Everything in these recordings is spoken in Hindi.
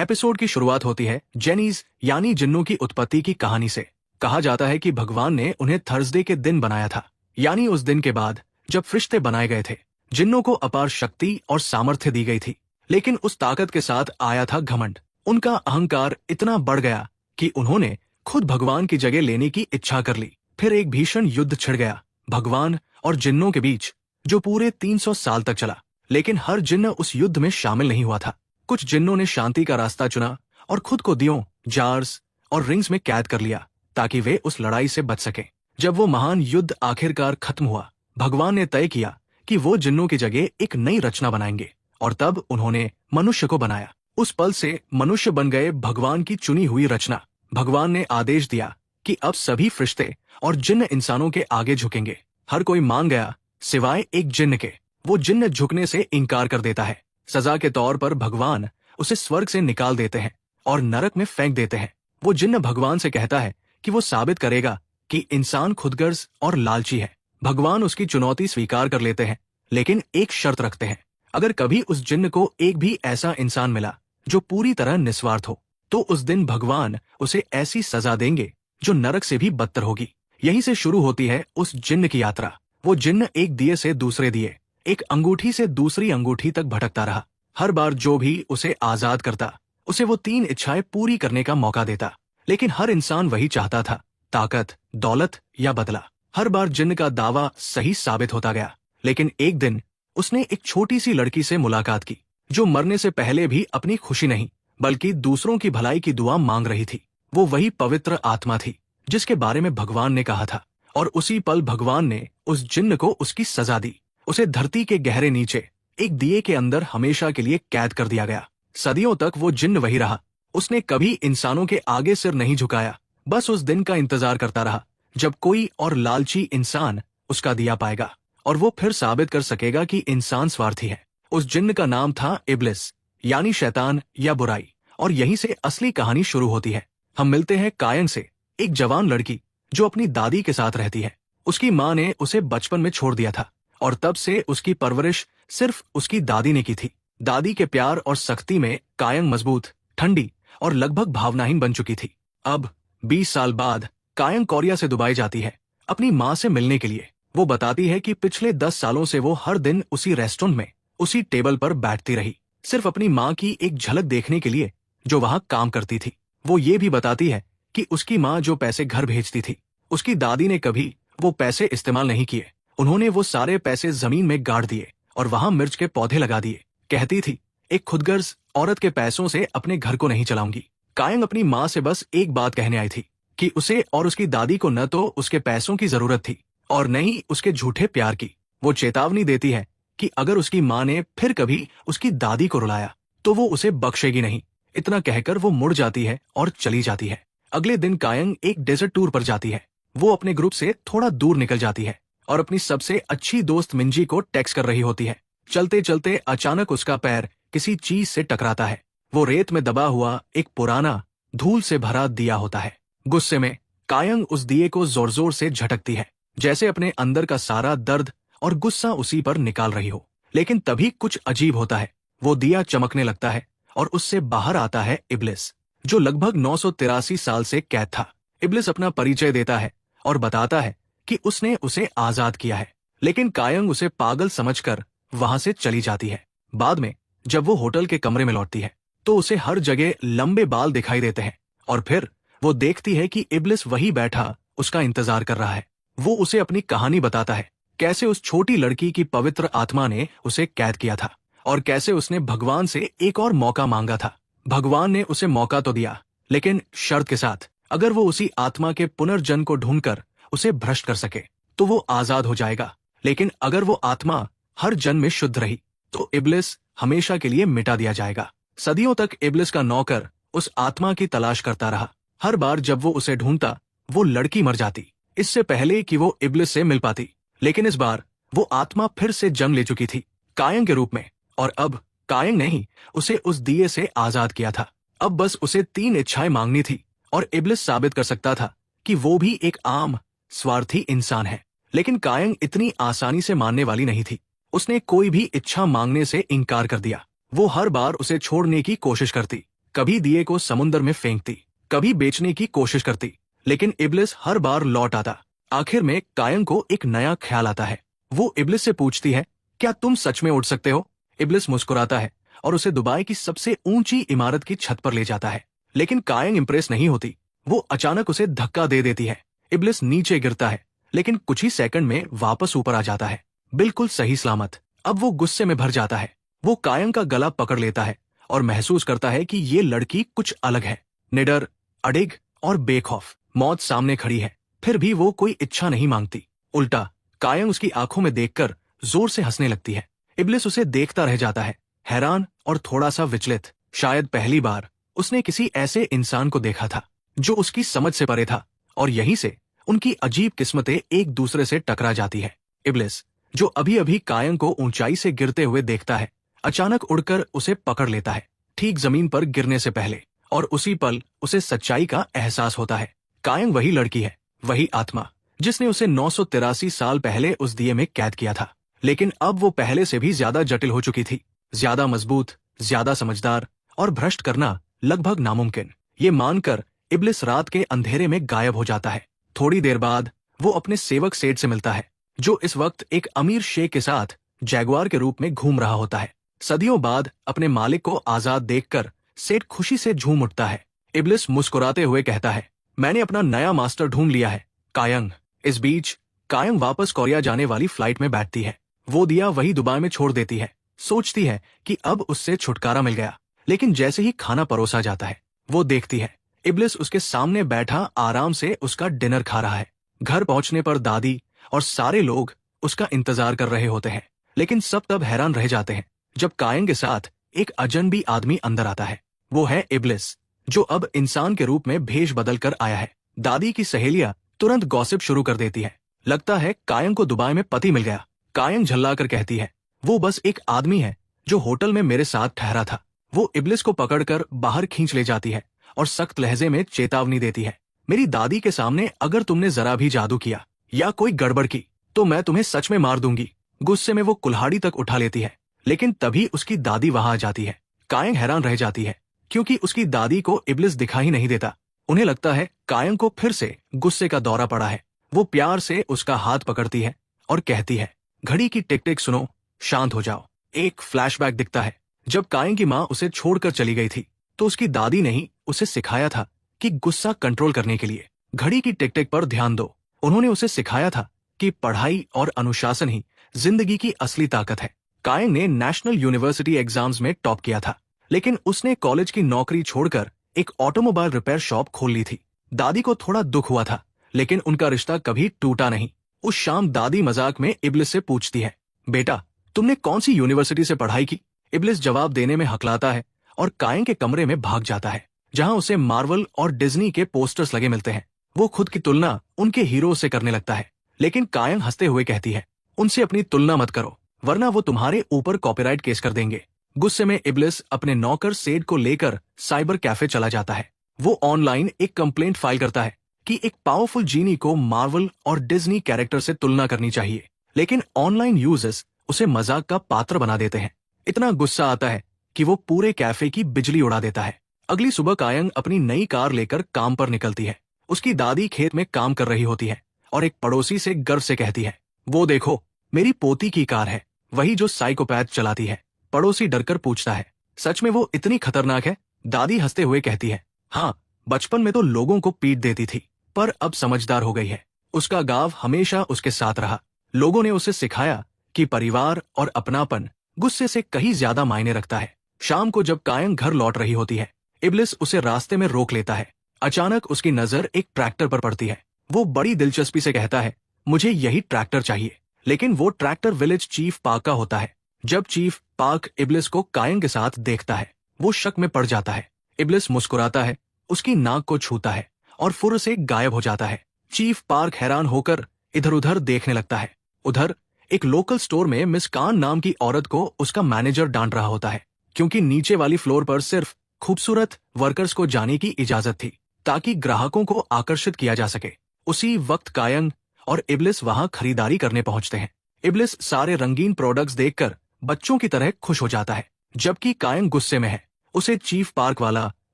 एपिसोड की शुरुआत होती है जेनीज यानी जिन्नों की उत्पत्ति की कहानी से। कहा जाता है कि भगवान ने उन्हें थर्सडे के दिन बनाया था, यानी उस दिन के बाद जब फरिश्ते बनाए गए थे। जिन्नों को अपार शक्ति और सामर्थ्य दी गई थी, लेकिन उस ताकत के साथ आया था घमंड। उनका अहंकार इतना बढ़ गया कि उन्होंने खुद भगवान की जगह लेने की इच्छा कर ली। फिर एक भीषण युद्ध छिड़ गया भगवान और जिन्नों के बीच, जो पूरे 300 साल तक चला। लेकिन हर जिन्न उस युद्ध में शामिल नहीं हुआ था। कुछ जिन्नों ने शांति का रास्ता चुना और खुद को दियों, जार्स और रिंग्स में कैद कर लिया ताकि वे उस लड़ाई से बच सकें। जब वो महान युद्ध आखिरकार खत्म हुआ, भगवान ने तय किया कि वो जिन्नों की जगह एक नई रचना बनाएंगे, और तब उन्होंने मनुष्य को बनाया। उस पल से मनुष्य बन गए भगवान की चुनी हुई रचना। भगवान ने आदेश दिया कि अब सभी फरिश्ते और जिन्न इंसानों के आगे झुकेंगे। हर कोई मान गया सिवाय एक जिन्न के। वो जिन्न झुकने से इनकार कर देता है। सजा के तौर पर भगवान उसे स्वर्ग से निकाल देते हैं और नरक में फेंक देते हैं। वो जिन्न भगवान से कहता है कि वो साबित करेगा कि इंसान खुदगर्ज और लालची है। भगवान उसकी चुनौती स्वीकार कर लेते हैं, लेकिन एक शर्त रखते हैं। अगर कभी उस जिन्न को एक भी ऐसा इंसान मिला जो पूरी तरह निस्वार्थ हो, तो उस दिन भगवान उसे ऐसी सजा देंगे जो नरक से भी बदतर होगी। यहीं से शुरू होती है उस जिन्न की यात्रा। वो जिन्न एक दिए से दूसरे दिए, एक अंगूठी से दूसरी अंगूठी तक भटकता रहा। हर बार जो भी उसे आजाद करता, उसे वो 3 इच्छाएं पूरी करने का मौका देता। लेकिन हर इंसान वही चाहता था, ताकत, दौलत या बदला। हर बार जिन्न का दावा सही साबित होता गया। लेकिन एक दिन उसने एक छोटी सी लड़की से मुलाकात की, जो मरने से पहले भी अपनी खुशी नहीं बल्कि दूसरों की भलाई की दुआ मांग रही थी। वो वही पवित्र आत्मा थी जिसके बारे में भगवान ने कहा था। और उसी पल भगवान ने उस जिन्न को उसकी सजा दी। उसे धरती के गहरे नीचे एक दिए के अंदर हमेशा के लिए कैद कर दिया गया। सदियों तक वो जिन्न वही रहा। उसने कभी इंसानों के आगे सिर नहीं झुकाया, बस उस दिन का इंतजार करता रहा जब कोई और लालची इंसान उसका दिया पाएगा और वो फिर साबित कर सकेगा कि इंसान स्वार्थी है। उस जिन्न का नाम था इब्लिस, यानी शैतान या बुराई। और यहीं से असली कहानी शुरू होती है। हम मिलते हैं कायन से, एक जवान लड़की जो अपनी दादी के साथ रहती है। उसकी माँ ने उसे बचपन में छोड़ दिया था और तब से उसकी परवरिश सिर्फ उसकी दादी ने की थी। दादी के प्यार और सख्ती में कायन मजबूत, ठंडी और लगभग भावनाहीन बन चुकी थी। अब 20 साल बाद कायन कोरिया से दुबई जाती है अपनी माँ से मिलने के लिए। वो बताती है कि पिछले 10 सालों से वो हर दिन उसी रेस्टोरेंट में उसी टेबल पर बैठती रही, सिर्फ अपनी माँ की एक झलक देखने के लिए जो वहाँ काम करती थी। वो ये भी बताती है कि उसकी माँ जो पैसे घर भेजती थी, उसकी दादी ने कभी वो पैसे इस्तेमाल नहीं किए। उन्होंने वो सारे पैसे जमीन में गाड़ दिए और वहां मिर्च के पौधे लगा दिए। कहती थी, एक खुदगर्ज औरत के पैसों से अपने घर को नहीं चलाऊंगी। कायन अपनी माँ से बस एक बात कहने आई थी कि उसे और उसकी दादी को न तो उसके पैसों की जरूरत थी और न ही उसके झूठे प्यार की। वो चेतावनी देती है कि अगर उसकी माँ ने फिर कभी उसकी दादी को रुलाया तो वो उसे बख्शेगी नहीं। इतना कहकर वो मुड़ जाती है और चली जाती है। अगले दिन कायन एक डेजर्ट टूर पर जाती है। वो अपने ग्रुप से थोड़ा दूर निकल जाती है और अपनी सबसे अच्छी दोस्त मिंजी को टेक्स्ट कर रही होती है। चलते चलते अचानक उसका पैर किसी चीज से टकराता है। वो रेत में दबा हुआ एक पुराना, धूल से भरा दिया होता है। गुस्से में कायन उस दिए को जोर जोर से झटकती है, जैसे अपने अंदर का सारा दर्द और गुस्सा उसी पर निकाल रही हो। लेकिन तभी कुछ अजीब होता है। वो दिया चमकने लगता है और उससे बाहर आता है इब्लिस, जो लगभग 983 साल से कैद था। इब्लिस अपना परिचय देता है और बताता है कि उसने उसे आजाद किया है, लेकिन कायन उसे पागल समझकर वहां से चली जाती है। बाद में जब वो होटल के कमरे में लौटती है तो उसे हर जगह लंबे बाल दिखाई देते हैं और फिर वो देखती है कि इब्लिस वही बैठा उसका इंतजार कर रहा है। वो उसे अपनी कहानी बताता है, कैसे उस छोटी लड़की की पवित्र आत्मा ने उसे कैद किया था और कैसे उसने भगवान से एक और मौका मांगा था। भगवान ने उसे मौका तो दिया, लेकिन शर्त के साथ, अगर वो उसी आत्मा के पुनर्जन्म को ढूंढकर उसे भ्रष्ट कर सके तो वो आजाद हो जाएगा। लेकिन अगर वो आत्मा हर जन्म में शुद्ध रही तो इब्लिस हमेशा के लिए मिटा दिया जाएगा। सदियों तक इब्लिस का नौकर उस आत्मा की तलाश करता रहा। हर बार जब वो उसे ढूंढता, वो लड़की मर जाती, इससे पहले कि वो इब्लिस से मिल पाती। लेकिन इस बार वो आत्मा फिर से जन्म ले चुकी थी, कायन के रूप में। और अब कायन ने ही उसे उस दिए से आजाद किया था। अब बस उसे 3 इच्छाएं मांगनी थी और इब्लिस साबित कर सकता था कि वो भी एक आम स्वार्थी इंसान है। लेकिन कायन इतनी आसानी से मानने वाली नहीं थी। उसने कोई भी इच्छा मांगने से इनकार कर दिया। वो हर बार उसे छोड़ने की कोशिश करती, कभी दिए को समुंदर में फेंकती, कभी बेचने की कोशिश करती, लेकिन इब्लिस हर बार लौट आता। आखिर में कायन को एक नया ख्याल आता है। वो इब्लिस से पूछती है, क्या तुम सच में उड़ सकते हो? इब्लिस मुस्कुराता है और उसे दुबई की सबसे ऊंची इमारत की छत पर ले जाता है। लेकिन कायन इंप्रेस नहीं होती। वो अचानक उसे धक्का दे देती है। इब्लिस नीचे गिरता है, लेकिन कुछ ही सेकंड में वापस ऊपर आ जाता है, बिल्कुल सही सलामत। अब वो गुस्से में भर जाता है। वो कायन का गला पकड़ लेता है और महसूस करता है कि ये लड़की कुछ अलग है, निडर, अडिग और बेखौफ। मौत सामने खड़ी है, फिर भी वो कोई इच्छा नहीं मांगती। उल्टा कायन उसकी आंखों में देखकर जोर से हंसने लगती है। इब्लिस उसे देखता रह जाता है, हैरान और थोड़ा सा विचलित। शायद पहली बार उसने किसी ऐसे इंसान को देखा था जो उसकी समझ से परे था, और यहीं से उनकी अजीब किस्मतें एक दूसरे से टकरा जाती है। इब्लिस, जो अभी अभी कायन को ऊंचाई से गिरते हुए देखता है, अचानक उड़कर उसे पकड़ लेता है, ठीक जमीन पर गिरने से पहले, और उसी पल उसे सच्चाई का एहसास होता है। कायन वही लड़की है, वही आत्मा जिसने उसे 983 साल पहले उस दिए में कैद किया था। लेकिन अब वो पहले से भी ज्यादा जटिल हो चुकी थी, ज्यादा मजबूत, ज्यादा समझदार, और भ्रष्ट करना लगभग नामुमकिन। ये मानकर इब्लिस रात के अंधेरे में गायब हो जाता है। थोड़ी देर बाद वो अपने सेवक सेठ से मिलता है, जो इस वक्त एक अमीर शेख के साथ जैगुआर के रूप में घूम रहा होता है। सदियों बाद अपने मालिक को आजाद देखकर सेठ खुशी से झूम उठता है। इब्लिस मुस्कुराते हुए कहता है, मैंने अपना नया मास्टर ढूंढ लिया है, कायंग। इस बीच कायंग वापस कोरिया जाने वाली फ्लाइट में बैठती है। वो दिया वही दुबई में छोड़ देती है। सोचती है कि अब उससे छुटकारा मिल गया। लेकिन जैसे ही खाना परोसा जाता है, वो देखती है इब्लिस उसके सामने बैठा आराम से उसका डिनर खा रहा है। घर पहुंचने पर दादी और सारे लोग उसका इंतजार कर रहे होते हैं, लेकिन सब तब हैरान रह जाते हैं जब कायंग के साथ एक अजनबी आदमी अंदर आता है। वो है इब्लिस, जो अब इंसान के रूप में भेष बदल कर आया है। दादी की सहेलियां तुरंत गॉसिप शुरू कर देती है। लगता है कायंग को दुबई में पति मिल गया। कायंग झल्लाकर कहती है, वो बस एक आदमी है जो होटल में मेरे साथ ठहरा था। वो इब्लिस को पकड़कर बाहर खींच ले जाती है और सख्त लहजे में चेतावनी देती है, मेरी दादी के सामने अगर तुमने जरा भी जादू किया या कोई गड़बड़ की तो मैं तुम्हें सच में मार दूंगी। गुस्से में वो कुल्हाड़ी तक उठा लेती है, लेकिन तभी उसकी दादी वहां आ जाती है। कायंग हैरान रह जाती है, क्योंकि उसकी दादी को इब्लिस दिखाई नहीं देता। उन्हें लगता है कायंग को फिर से गुस्से का दौरा पड़ा है। वो प्यार से उसका हाथ पकड़ती है और कहती है, घड़ी की टिक टिक सुनो, शांत हो जाओ। एक फ्लैशबैक दिखता है। जब कायंग की माँ उसे छोड़कर चली गई थी, तो उसकी दादी ने ही उसे सिखाया था कि गुस्सा कंट्रोल करने के लिए घड़ी की टिक टिक पर ध्यान दो। उन्होंने उसे सिखाया था कि पढ़ाई और अनुशासन ही जिंदगी की असली ताकत है। कायंग ने नेशनल यूनिवर्सिटी एग्जाम्स में टॉप किया था, लेकिन उसने कॉलेज की नौकरी छोड़कर एक ऑटोमोबाइल रिपेयर शॉप खोल ली थी। दादी को थोड़ा दुख हुआ था, लेकिन उनका रिश्ता कभी टूटा नहीं। उस शाम दादी मजाक में इब्लिस से पूछती है, बेटा तुमने कौन सी यूनिवर्सिटी से पढ़ाई की? इब्लिस जवाब देने में हकलाता है और कायंग के कमरे में भाग जाता है, जहां उसे मार्वल और डिज्नी के पोस्टर्स लगे मिलते हैं। वो खुद की तुलना उनके हीरो से करने लगता है, लेकिन कायंग हंसते हुए कहती है, उनसे अपनी तुलना मत करो, वरना वो तुम्हारे ऊपर कॉपीराइट केस कर देंगे। गुस्से में इब्लिस अपने नौकर सेड को लेकर साइबर कैफे चला जाता है। वो ऑनलाइन एक कंप्लेंट फाइल करता है कि एक पावरफुल जीनी को मार्वल और डिज्नी कैरेक्टर से तुलना करनी चाहिए, लेकिन ऑनलाइन यूजर्स उसे मजाक का पात्र बना देते हैं। इतना गुस्सा आता है कि वो पूरे कैफे की बिजली उड़ा देता है। अगली सुबह कायंग अपनी नई कार लेकर काम पर निकलती है। उसकी दादी खेत में काम कर रही होती है और एक पड़ोसी से गर्व से कहती है, वो देखो मेरी पोती की कार है, वही जो साइकोपैथ चलाती है। पड़ोसी डरकर पूछता है, सच में वो इतनी खतरनाक है? दादी हंसते हुए कहती है, हाँ, बचपन में तो लोगों को पीट देती थी, पर अब समझदार हो गई है। उसका गांव हमेशा उसके साथ रहा। लोगों ने उसे सिखाया कि परिवार और अपनापन गुस्से से कहीं ज्यादा मायने रखता है। शाम को जब कायंग घर लौट रही होती है, इब्लिस उसे रास्ते में रोक लेता है। अचानक उसकी नजर एक ट्रैक्टर पर पड़ती है। वो बड़ी दिलचस्पी से कहता है, मुझे यही ट्रैक्टर चाहिए। लेकिन वो ट्रैक्टर विलेज चीफ पार्क का होता है। जब चीफ पार्क इब्लिस को कायंग के साथ देखता है, वो शक में पड़ जाता है। इब्लिस मुस्कुराता है, उसकी नाक को छूता है और फुर्र से गायब हो जाता है। चीफ पार्क हैरान होकर इधर उधर देखने लगता है। उधर एक लोकल स्टोर में मिस कान नाम की औरत को उसका मैनेजर डांट रहा होता है, क्योंकि नीचे वाली फ्लोर पर सिर्फ खूबसूरत वर्कर्स को जाने की इजाजत थी, ताकि ग्राहकों को आकर्षित किया जा सके। उसी वक्त कायंग और इब्लिस वहां खरीदारी करने पहुंचते हैं। इब्लिस सारे रंगीन प्रोडक्ट्स देखकर बच्चों की तरह खुश हो जाता है, जबकि कायंग गुस्से में है। उसे चीफ पार्क वाला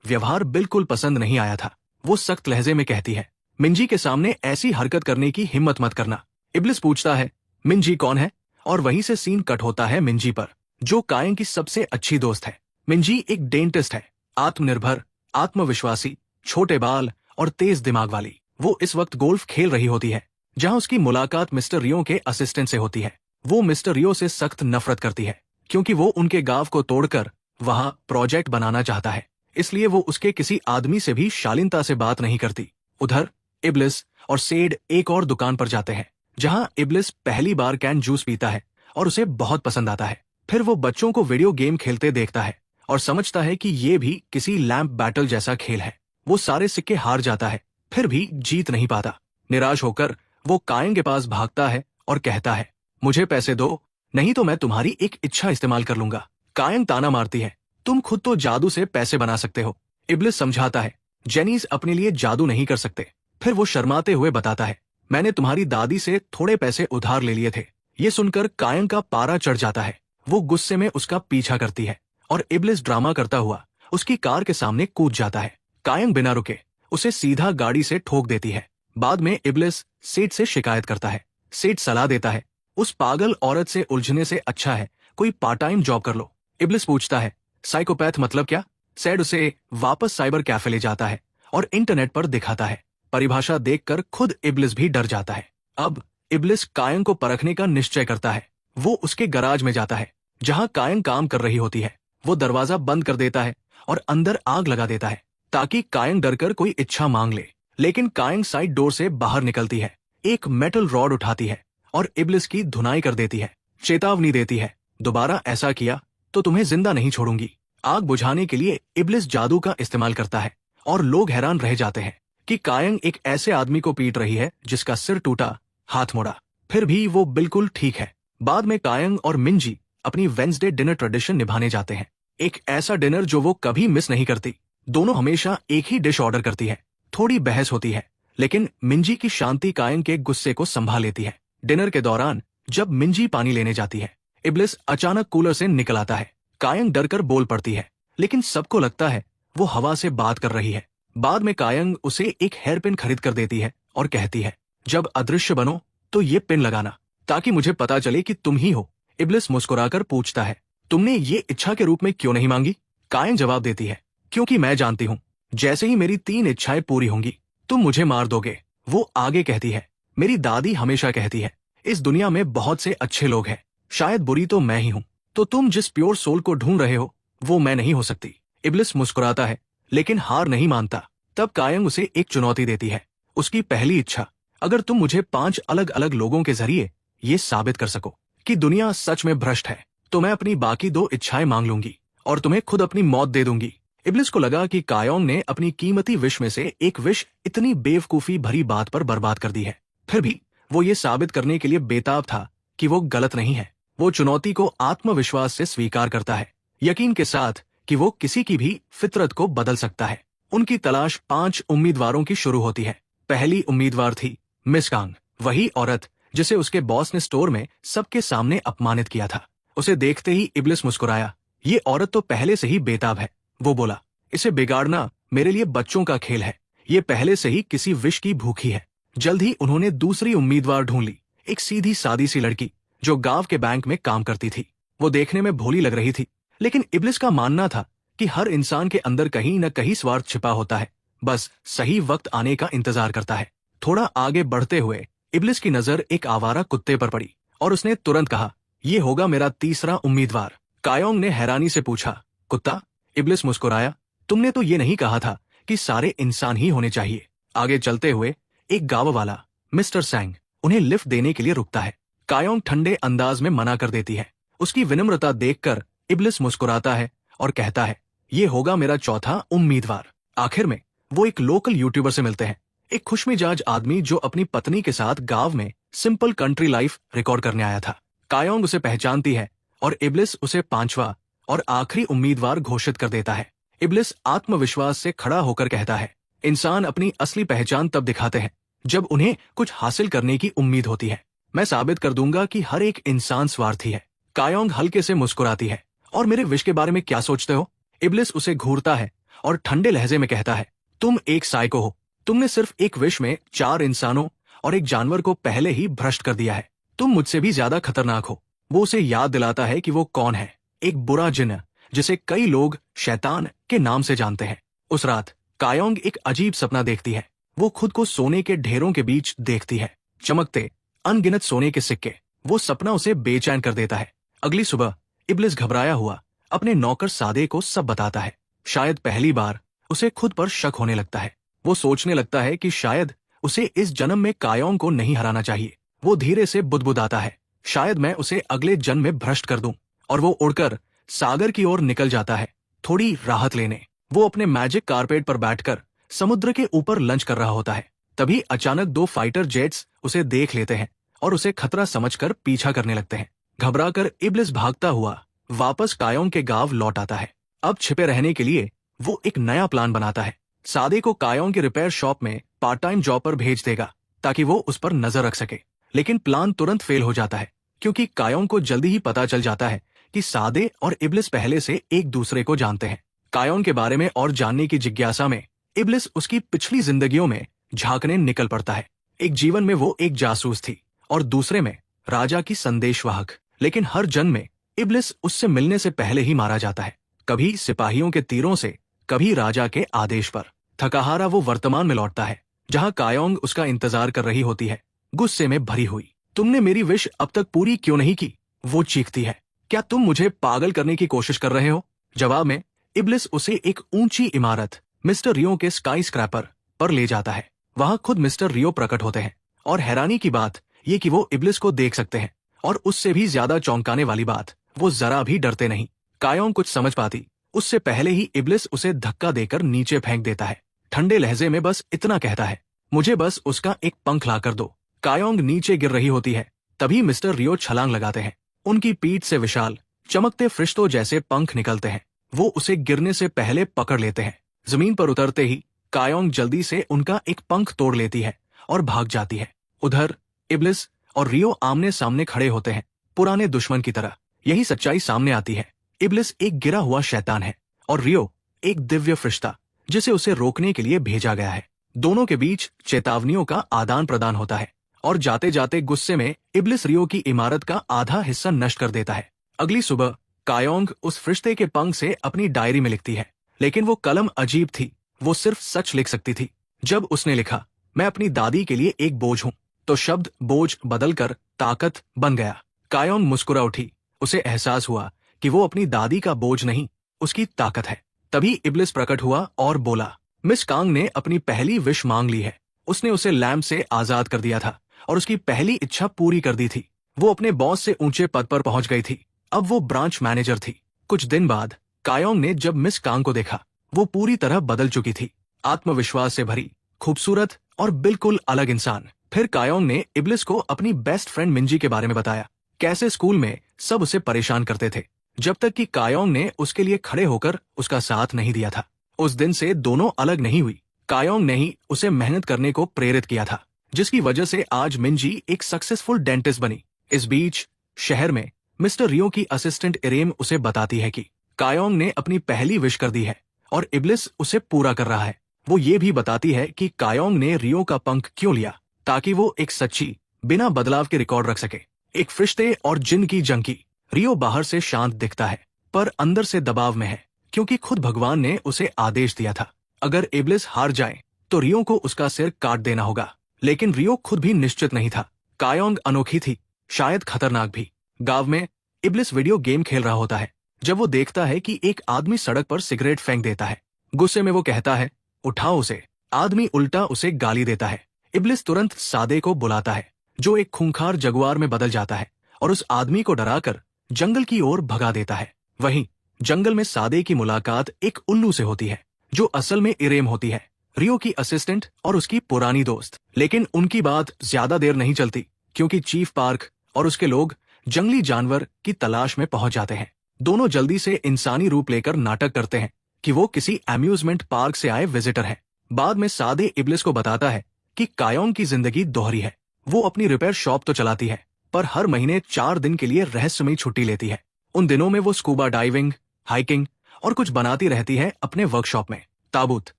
व्यवहार बिल्कुल पसंद नहीं आया था। वो सख्त लहजे में कहती है, मिंजी के सामने ऐसी हरकत करने की हिम्मत मत करना। इब्लिस पूछता है, मिंजी कौन है? और वहीं से सीन कट होता है मिंजी पर, जो कायंग की सबसे अच्छी दोस्त है। मिंजी एक डेंटिस्ट है, आत्मनिर्भर, आत्मविश्वासी, छोटे बाल और तेज दिमाग वाली। वो इस वक्त गोल्फ खेल रही होती है, जहां उसकी मुलाकात मिस्टर रियो के असिस्टेंट से होती है। वो मिस्टर रियो से सख्त नफरत करती है, क्योंकि वो उनके गांव को तोड़कर वहां प्रोजेक्ट बनाना चाहता है। इसलिए वो उसके किसी आदमी से भी शालीनता से बात नहीं करती। उधर इब्लिस और सेड एक और दुकान पर जाते हैं, जहां इब्लिस पहली बार कैन जूस पीता है और उसे बहुत पसंद आता है। फिर वो बच्चों को वीडियो गेम खेलते देखता है और समझता है कि ये भी किसी लैंप बैटल जैसा खेल है। वो सारे सिक्के हार जाता है, फिर भी जीत नहीं पाता। निराश होकर वो कायंग के पास भागता है और कहता है, मुझे पैसे दो, नहीं तो मैं तुम्हारी एक इच्छा इस्तेमाल कर लूंगा। कायंग ताना मारती है, तुम खुद तो जादू से पैसे बना सकते हो। इब्लिस समझाता है, जेनीज अपने लिए जादू नहीं कर सकते। फिर वो शर्माते हुए बताता है, मैंने तुम्हारी दादी से थोड़े पैसे उधार ले लिए थे। ये सुनकर कायंग का पारा चढ़ जाता है। वो गुस्से में उसका पीछा करती है और इब्लिस ड्रामा करता हुआ उसकी कार के सामने कूद जाता है। कायंग बिना रुके उसे सीधा गाड़ी से ठोक देती है। बाद में इब्लिस सेठ से शिकायत करता है। सेठ सलाह देता है, उस पागल औरत से उलझने से अच्छा है कोई पार्ट टाइम जॉब कर लो। इब्लिस पूछता है, साइकोपैथ मतलब क्या? सेठ उसे वापस साइबर कैफे ले जाता है और इंटरनेट पर दिखाता है। परिभाषा देखकर खुद इब्लिस भी डर जाता है। अब इब्लिस कायंग को परखने का निश्चय करता है। वो उसके गराज में जाता है, जहां कायंग काम कर रही होती है। वो दरवाजा बंद कर देता है और अंदर आग लगा देता है, ताकि कायंग डरकर कोई इच्छा मांग ले। लेकिन कायंग साइड डोर से बाहर निकलती है, एक मेटल रॉड उठाती है और इब्लिस की धुनाई कर देती है। चेतावनी देती है, दोबारा ऐसा किया तो तुम्हें जिंदा नहीं छोड़ूंगी। आग बुझाने के लिए इब्लिस जादू का इस्तेमाल करता है और लोग हैरान रह जाते हैं कि कायंग एक ऐसे आदमी को पीट रही है जिसका सिर टूटा, हाथ मुड़ा, फिर भी वो बिल्कुल ठीक है। बाद में कायंग और मिंजी अपनी वेंसडे डिनर ट्रेडिशन निभाने जाते हैं, एक ऐसा डिनर जो वो कभी मिस नहीं करती। दोनों हमेशा एक ही डिश ऑर्डर करती है। थोड़ी बहस होती है, लेकिन मिंजी की शांति कायंग के गुस्से को संभाल लेती है। डिनर के दौरान जब मिंजी पानी लेने जाती है, इब्लिस अचानक कूलर से निकल आता है। कायंग डरकर बोल पड़ती है, लेकिन सबको लगता है वो हवा से बात कर रही है। बाद में कायंग उसे एक हेयर पिन खरीद कर देती है और कहती है, जब अदृश्य बनो तो ये पिन लगाना, ताकि मुझे पता चले कि तुम ही हो। इब्लिस मुस्कुराकर पूछता है, तुमने ये इच्छा के रूप में क्यों नहीं मांगी? कायंग जवाब देती है, क्योंकि मैं जानती हूँ जैसे ही मेरी 3 इच्छाएं पूरी होंगी तुम मुझे मार दोगे। वो आगे कहती है, मेरी दादी हमेशा कहती है, इस दुनिया में बहुत से अच्छे लोग हैं, शायद बुरी तो मैं ही हूँ। तो तुम जिस प्योर सोल को ढूंढ रहे हो वो मैं नहीं हो सकती। इब्लिस मुस्कुराता है, लेकिन हार नहीं मानता। तब कायंग उसे एक चुनौती देती है, उसकी पहली इच्छा, अगर तुम मुझे 5 अलग अलग लोगों के जरिए ये साबित कर सको कि दुनिया सच में भ्रष्ट है, तो मैं अपनी बाकी 2 इच्छाएं मांग लूंगी और तुम्हें खुद अपनी मौत दे दूंगी। इब्लिस को लगा कि कायंग ने अपनी कीमती विश में से एक विश इतनी बेवकूफी भरी बात पर बर्बाद कर दी है। फिर भी वो ये साबित करने के लिए बेताब था कि वो गलत नहीं है। वो चुनौती को आत्मविश्वास से स्वीकार करता है, यकीन के साथ कि वो किसी की भी फितरत को बदल सकता है। उनकी तलाश 5 उम्मीदवारों की शुरू होती है। पहली उम्मीदवार थी मिस कांग, वही औरत जिसे उसके बॉस ने स्टोर में सबके सामने अपमानित किया था। उसे देखते ही इब्लिस मुस्कुराया, ये औरत तो पहले से ही बेताब है। वो बोला, इसे बिगाड़ना मेरे लिए बच्चों का खेल है, ये पहले से ही किसी विश की भूखी है। जल्द ही उन्होंने दूसरी उम्मीदवार ढूंढ ली, एक सीधी सादी सी लड़की जो गांव के बैंक में काम करती थी। वो देखने में भोली लग रही थी, लेकिन इब्लिस का मानना था कि हर इंसान के अंदर कहीं न कहीं स्वार्थ छिपा होता है, बस सही वक्त आने का इंतजार करता है। थोड़ा आगे बढ़ते हुए इब्लिस की नजर एक आवारा कुत्ते पर पड़ी और उसने तुरंत कहा, ये होगा मेरा तीसरा उम्मीदवार। कायंग ने हैरानी से पूछा, कुत्ता? इब्लिस मुस्कुराया, तुमने तो ये नहीं कहा था कि सारे इंसान ही होने चाहिए। आगे चलते हुए एक गांव वाला मिस्टर सैंग उन्हें लिफ्ट देने के लिए रुकता है। कायंग ठंडे अंदाज में मना कर देती है। उसकी विनम्रता देखकर इब्लिस मुस्कुराता है और कहता है, ये होगा मेरा चौथा उम्मीदवार। आखिर में वो एक लोकल यूट्यूबर से मिलते हैं, एक खुशमिजाज आदमी जो अपनी पत्नी के साथ गांव में सिंपल कंट्री लाइफ रिकॉर्ड करने आया था। कायंग उसे पहचानती है और इब्लिस उसे 5वां और आखिरी उम्मीदवार घोषित कर देता है। इब्लिस आत्मविश्वास से खड़ा होकर कहता है, इंसान अपनी असली पहचान तब दिखाते हैं जब उन्हें कुछ हासिल करने की उम्मीद होती है। मैं साबित कर दूंगा कि हर एक इंसान स्वार्थी है। कायंग हल्के से मुस्कुराती है, और मेरे विश के बारे में क्या सोचते हो? इब्लिस उसे घूरता है और ठंडे लहजे में कहता है, तुम एक साइको हो। तुमने सिर्फ एक विश में 4 इंसानों और एक जानवर को पहले ही भ्रष्ट कर दिया है। तुम मुझसे भी ज्यादा खतरनाक हो। वो उसे याद दिलाता है कि वो कौन है, एक बुरा जिन्न जिसे कई लोग शैतान के नाम से जानते हैं। उस रात कायोंग एक अजीब सपना देखती है। वो खुद को सोने के ढेरों के बीच देखती है, चमकते अनगिनत सोने के सिक्के। वो सपना उसे बेचैन कर देता है। अगली सुबह इब्लिस घबराया हुआ अपने नौकर सादे को सब बताता है। शायद पहली बार उसे खुद पर शक होने लगता है। वो सोचने लगता है कि शायद उसे इस जन्म में कायोंग को नहीं हराना चाहिए। वो धीरे से बुदबुदाता है, शायद मैं उसे अगले जन्म में भ्रष्ट कर दूं। और वो उड़कर सागर की ओर निकल जाता है, थोड़ी राहत लेने। वो अपने मैजिक कारपेट पर बैठकर समुद्र के ऊपर लंच कर रहा होता है। तभी अचानक 2 फाइटर जेट्स उसे देख लेते हैं और उसे खतरा समझकर पीछा करने लगते हैं। घबराकर इब्लिस भागता हुआ वापस कायोंग के गांव लौट आता है। अब छिपे रहने के लिए वो एक नया प्लान बनाता है। सादे को कायोंग की रिपेयर शॉप में पार्ट टाइम जॉब पर भेज देगा ताकि वो उस पर नजर रख सके। लेकिन प्लान तुरंत फेल हो जाता है, क्योंकि कायोंग को जल्दी ही पता चल जाता है कि सादे और इब्लिस पहले से एक दूसरे को जानते हैं। कायोंग के बारे में और जानने की जिज्ञासा में इब्लिस उसकी पिछली जिंदगियों में झांकने निकल पड़ता है। एक जीवन में वो एक जासूस थी और दूसरे में राजा की संदेशवाहक। लेकिन हर जन्म में इब्लिस उससे मिलने से पहले ही मारा जाता है, कभी सिपाहियों के तीरों से, कभी राजा के आदेश पर। थकाहारा वो वर्तमान में लौटता है, जहां कायोंग उसका इंतजार कर रही होती है, गुस्से में भरी हुई। तुमने मेरी विश अब तक पूरी क्यों नहीं की? वो चीखती है। क्या तुम मुझे पागल करने की कोशिश कर रहे हो? जवाब में इब्लिस उसे एक ऊंची इमारत मिस्टर रियो के स्काई स्क्रैपर पर ले जाता है। वहां खुद मिस्टर रियो प्रकट होते हैं और हैरानी की बात ये कि वो इब्लिस को देख सकते हैं, और उससे भी ज्यादा चौंकाने वाली बात, वो जरा भी डरते नहीं। कायोंग कुछ समझ पाती उससे पहले ही इब्लिस उसे धक्का देकर नीचे फेंक देता है। ठंडे लहजे में बस इतना कहता है, मुझे बस उसका एक पंख ला कर दो। कायोंग नीचे गिर रही होती है, तभी मिस्टर रियो छलांग लगाते हैं। उनकी पीठ से विशाल चमकते फरिश्तों जैसे पंख निकलते हैं। वो उसे गिरने से पहले पकड़ लेते हैं। जमीन पर उतरते ही कायोंग जल्दी से उनका एक पंख तोड़ लेती है और भाग जाती है। उधर इब्लिस और रियो आमने सामने खड़े होते हैं, पुराने दुश्मन की तरह। यही सच्चाई सामने आती है। इब्लिस एक गिरा हुआ शैतान है और रियो एक दिव्य फरिश्ता, जिसे उसे रोकने के लिए भेजा गया है। दोनों के बीच चेतावनियों का आदान प्रदान होता है और जाते जाते गुस्से में इब्लिस रियो की इमारत का आधा हिस्सा नष्ट कर देता है। अगली सुबह कायोंग उस फरिश्ते के पंख से अपनी डायरी में लिखती है, लेकिन वो कलम अजीब थी। वो सिर्फ सच लिख सकती थी। जब उसने लिखा, मैं अपनी दादी के लिए एक बोझ हूं, तो शब्द बोझ बदलकर ताकत बन गया। कायोंग मुस्कुरा उठी। उसे एहसास हुआ कि वो अपनी दादी का बोझ नहीं, उसकी ताकत है। तभी इब्लिस प्रकट हुआ और बोला, मिस कांग ने अपनी पहली विश मांग ली है। उसने उसे लैम्प से आजाद कर दिया था और उसकी पहली इच्छा पूरी कर दी थी। वो अपने बॉस से ऊंचे पद पर पहुंच गई थी। अब वो ब्रांच मैनेजर थी। कुछ दिन बाद कायोंग ने जब मिस कांग को देखा, वो पूरी तरह बदल चुकी थी, आत्मविश्वास से भरी, खूबसूरत और बिल्कुल अलग इंसान। फिर कायोंग ने इब्लिस को अपनी बेस्ट फ्रेंड मिंजी के बारे में बताया, कैसे स्कूल में सब उसे परेशान करते थे, जब तक कि कायोंग ने उसके लिए खड़े होकर उसका साथ नहीं दिया था। उस दिन से दोनों अलग नहीं हुई। कायोंग ने ही उसे मेहनत करने को प्रेरित किया था, जिसकी वजह से आज मिंजी एक सक्सेसफुल डेंटिस्ट बनी। इस बीच शहर में मिस्टर रियो की असिस्टेंट इरेम उसे बताती है कि कायोंग ने अपनी पहली विश कर दी है और इब्लिस उसे पूरा कर रहा है। वो ये भी बताती है कि कायोंग ने रियो का पंख क्यों लिया, ताकि वो एक सच्ची, बिना बदलाव के रिकॉर्ड रख सके। एक फरिश्ते और जिन की जंग की। रियो बाहर से शांत दिखता है, पर अंदर से दबाव में है, क्योंकि खुद भगवान ने उसे आदेश दिया था, अगर इब्लिस हार जाए तो रियो को उसका सिर काट देना होगा। लेकिन रियो खुद भी निश्चित नहीं था। कायोंग अनोखी थी, शायद खतरनाक भी। गांव में इब्लिस वीडियो गेम खेल रहा होता है, जब वो देखता है कि एक आदमी सड़क पर सिगरेट फेंक देता है। गुस्से में वो कहता है, उठाओ उसे। आदमी उल्टा उसे गाली देता है। इब्लिस तुरंत सादे को बुलाता है, जो एक खूंखार जगुआर में बदल जाता है और उस आदमी को डराकर जंगल की ओर भगा देता है। वहीं जंगल में सादे की मुलाकात एक उल्लू से होती है, जो असल में इरेम होती है, रियो की असिस्टेंट और उसकी पुरानी दोस्त। लेकिन उनकी बात ज्यादा देर नहीं चलती, क्योंकि चीफ पार्क और उसके लोग जंगली जानवर की तलाश में पहुंच जाते हैं। दोनों जल्दी से इंसानी रूप लेकर नाटक करते हैं कि वो किसी अम्यूजमेंट पार्क से आए विजिटर हैं। बाद में सादे इब्लिस को बताता है कि कायोंग की जिंदगी दोहरी है। वो अपनी रिपेयर शॉप तो चलाती है, पर हर महीने 4 दिन के लिए रहस्यमयी छुट्टी लेती है। उन दिनों में वो स्कूबा डाइविंग, हाइकिंग और कुछ बनाती रहती है अपने वर्कशॉप में। ताबूत,